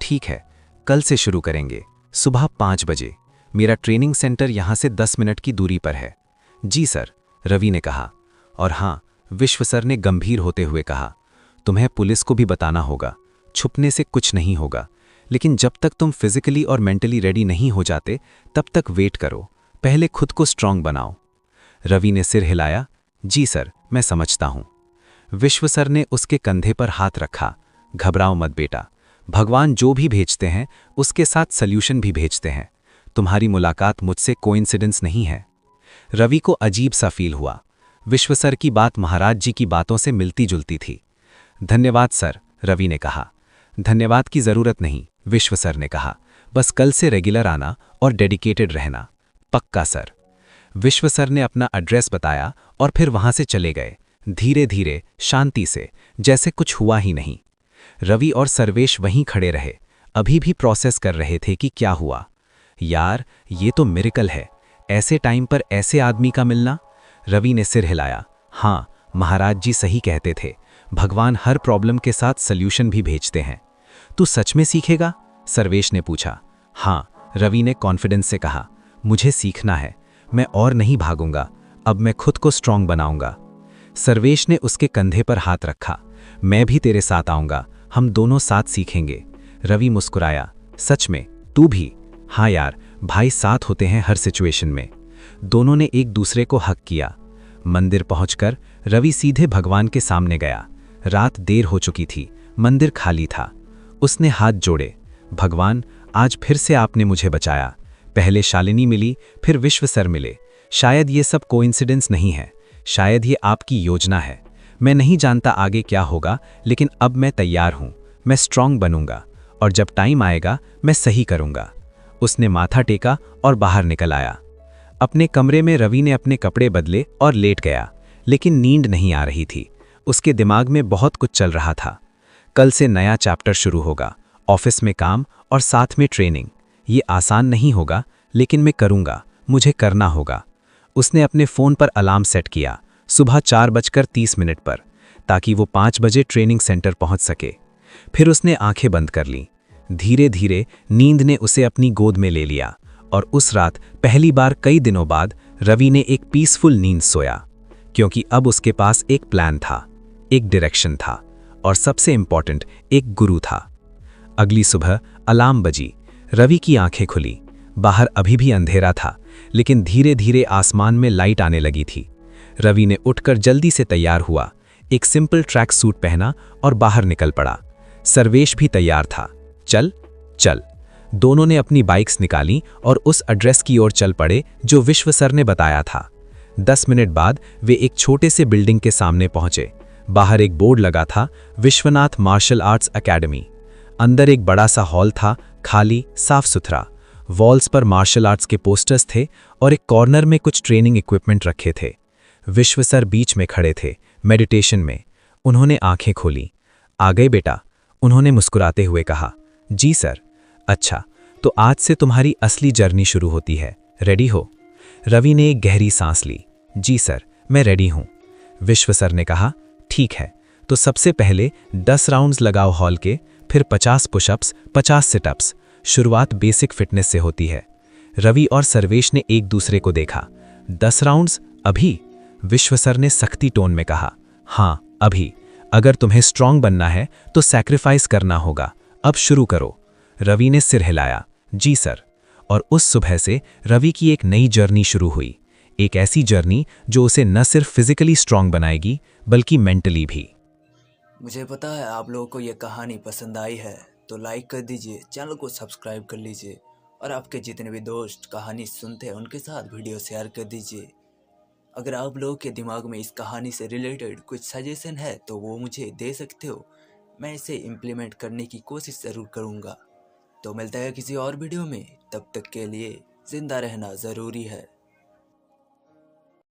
ठीक है, कल से शुरू करेंगे, सुबह 5 बजे। मेरा ट्रेनिंग सेंटर यहां से 10 मिनट की दूरी पर है। जी सर, रवि ने कहा। और हाँ, विश्व सर ने गंभीर होते हुए कहा, तुम्हें पुलिस को भी बताना होगा। छुपने से कुछ नहीं होगा, लेकिन जब तक तुम फिजिकली और मेंटली रेडी नहीं हो जाते तब तक वेट करो। पहले खुद को स्ट्रांग बनाओ। रवि ने सिर हिलाया। जी सर, मैं समझता हूं। विश्व सर ने उसके कंधे पर हाथ रखा। घबराओ मत बेटा, भगवान जो भी भेजते हैं उसके साथ सल्यूशन भी भेजते हैं। तुम्हारी मुलाकात मुझसे कोइंसिडेंस नहीं है। रवि को अजीब सा फील हुआ। विश्व सर की बात महाराज जी की बातों से मिलती जुलती थी। धन्यवाद सर, रवि ने कहा। धन्यवाद की जरूरत नहीं, विश्व सर ने कहा। बस कल से रेगुलर आना और डेडिकेटेड रहना। पक्का सर। विश्व सर ने अपना एड्रेस बताया और फिर वहां से चले गए, धीरे धीरे, शांति से, जैसे कुछ हुआ ही नहीं। रवि और सर्वेश वहीं खड़े रहे, अभी भी प्रोसेस कर रहे थे कि क्या हुआ। यार, ये तो मिरेकल है, ऐसे टाइम पर ऐसे आदमी का मिलना। रवि ने सिर हिलाया। हाँ, महाराज जी सही कहते थे, भगवान हर प्रॉब्लम के साथ सल्यूशन भी भेजते हैं। तू सच में सीखेगा? सर्वेश ने पूछा। हाँ, रवि ने कॉन्फिडेंस से कहा। मुझे सीखना है, मैं और नहीं भागूंगा। अब मैं खुद को स्ट्रांग बनाऊंगा। सर्वेश ने उसके कंधे पर हाथ रखा। मैं भी तेरे साथ आऊंगा, हम दोनों साथ सीखेंगे। रवि मुस्कुराया। सच में? तू भी? हाँ यार, भाई साथ होते हैं हर सिचुएशन में। दोनों ने एक दूसरे को हक किया। मंदिर पहुंचकर रवि सीधे भगवान के सामने गया। रात देर हो चुकी थी, मंदिर खाली था। उसने हाथ जोड़े। भगवान, आज फिर से आपने मुझे बचाया। पहले शालिनी मिली, फिर विश्व सर मिले। शायद ये सब कोइंसिडेंस नहीं है, शायद ये आपकी योजना है। मैं नहीं जानता आगे क्या होगा, लेकिन अब मैं तैयार हूं। मैं स्ट्रांग बनूंगा और जब टाइम आएगा मैं सही करूंगा। उसने माथा टेका और बाहर निकल आया। अपने कमरे में रवि ने अपने कपड़े बदले और लेट गया, लेकिन नींद नहीं आ रही थी। उसके दिमाग में बहुत कुछ चल रहा था। कल से नया चैप्टर शुरू होगा, ऑफिस में काम और साथ में ट्रेनिंग। ये आसान नहीं होगा, लेकिन मैं करूंगा, मुझे करना होगा। उसने अपने फ़ोन पर अलार्म सेट किया, सुबह 4:30 पर, ताकि वो 5 बजे ट्रेनिंग सेंटर पहुंच सके। फिर उसने आंखें बंद कर लीं। धीरे धीरे नींद ने उसे अपनी गोद में ले लिया और उस रात पहली बार कई दिनों बाद रवि ने एक पीसफुल नींद सोया, क्योंकि अब उसके पास एक प्लान था, एक डायरेक्शन था और सबसे इंपॉर्टेंट एक गुरु था। अगली सुबह अलार्म बजी। रवि की आंखें खुली। बाहर अभी भी अंधेरा था, लेकिन धीरे धीरे आसमान में लाइट आने लगी थी। रवि ने उठकर जल्दी से तैयार हुआ, एक सिंपल ट्रैक सूट पहना और बाहर निकल पड़ा। सर्वेश भी तैयार था। चल चल। दोनों ने अपनी बाइक्स निकालीं और उस एड्रेस की ओर चल पड़े जो विश्व सर ने बताया था। 10 मिनट बाद वे एक छोटे से बिल्डिंग के सामने पहुंचे। बाहर एक बोर्ड लगा था, विश्वनाथ मार्शल आर्ट्स एकेडमी। अंदर एक बड़ा सा हॉल था, खाली, साफ सुथरा। वॉल्स पर मार्शल आर्ट्स के पोस्टर्स थे और एक कॉर्नर में कुछ ट्रेनिंग इक्विपमेंट रखे थे। विश्व सर बीच में खड़े थे, मेडिटेशन में। उन्होंने आंखें खोली। आ गए बेटा, उन्होंने मुस्कुराते हुए कहा। जी सर। अच्छा, तो आज से तुम्हारी असली जर्नी शुरू होती है, रेडी हो? रवि ने एक गहरी सांस ली। जी सर, मैं रेडी हूं। विश्व सर ने कहा, ठीक है, तो सबसे पहले 10 राउंड्स लगाओ हॉल के, फिर 50 पुशअप्स, 50 सिटअप्स। शुरुआत बेसिक फिटनेस से होती है। रवि और सर्वेश ने एक दूसरे को देखा। 10 राउंड्स अभी? विश्व सर ने सख्ती टोन में कहा। हाँ, अभी। अगर तुम्हें स्ट्रांग बनना है तो सैक्रिफाइस करना होगा। अब शुरू करो। रवि ने सिर हिलाया। जी सर। और उस सुबह से रवि की एक नई जर्नी शुरू हुई। एक ऐसी जर्नी जो उसे न सिर्फ फिजिकली स्ट्रांग बनाएगी, बल्कि मेंटली भी। मुझे पता है आप लोगों को ये कहानी पसंद आई है, तो लाइक कर दीजिए, चैनल को सब्सक्राइब कर लीजिए और आपके जितने भी दोस्त कहानी सुनते हैं उनके साथ वीडियो शेयर कर दीजिए। अगर आप लोगों के दिमाग में इस कहानी से रिलेटेड कुछ सजेशन है तो वो मुझे दे सकते हो, मैं इसे इम्प्लीमेंट करने की कोशिश ज़रूर करूँगा। तो मिलता है किसी और वीडियो में, तब तक के लिए ज़िंदा रहना ज़रूरी है।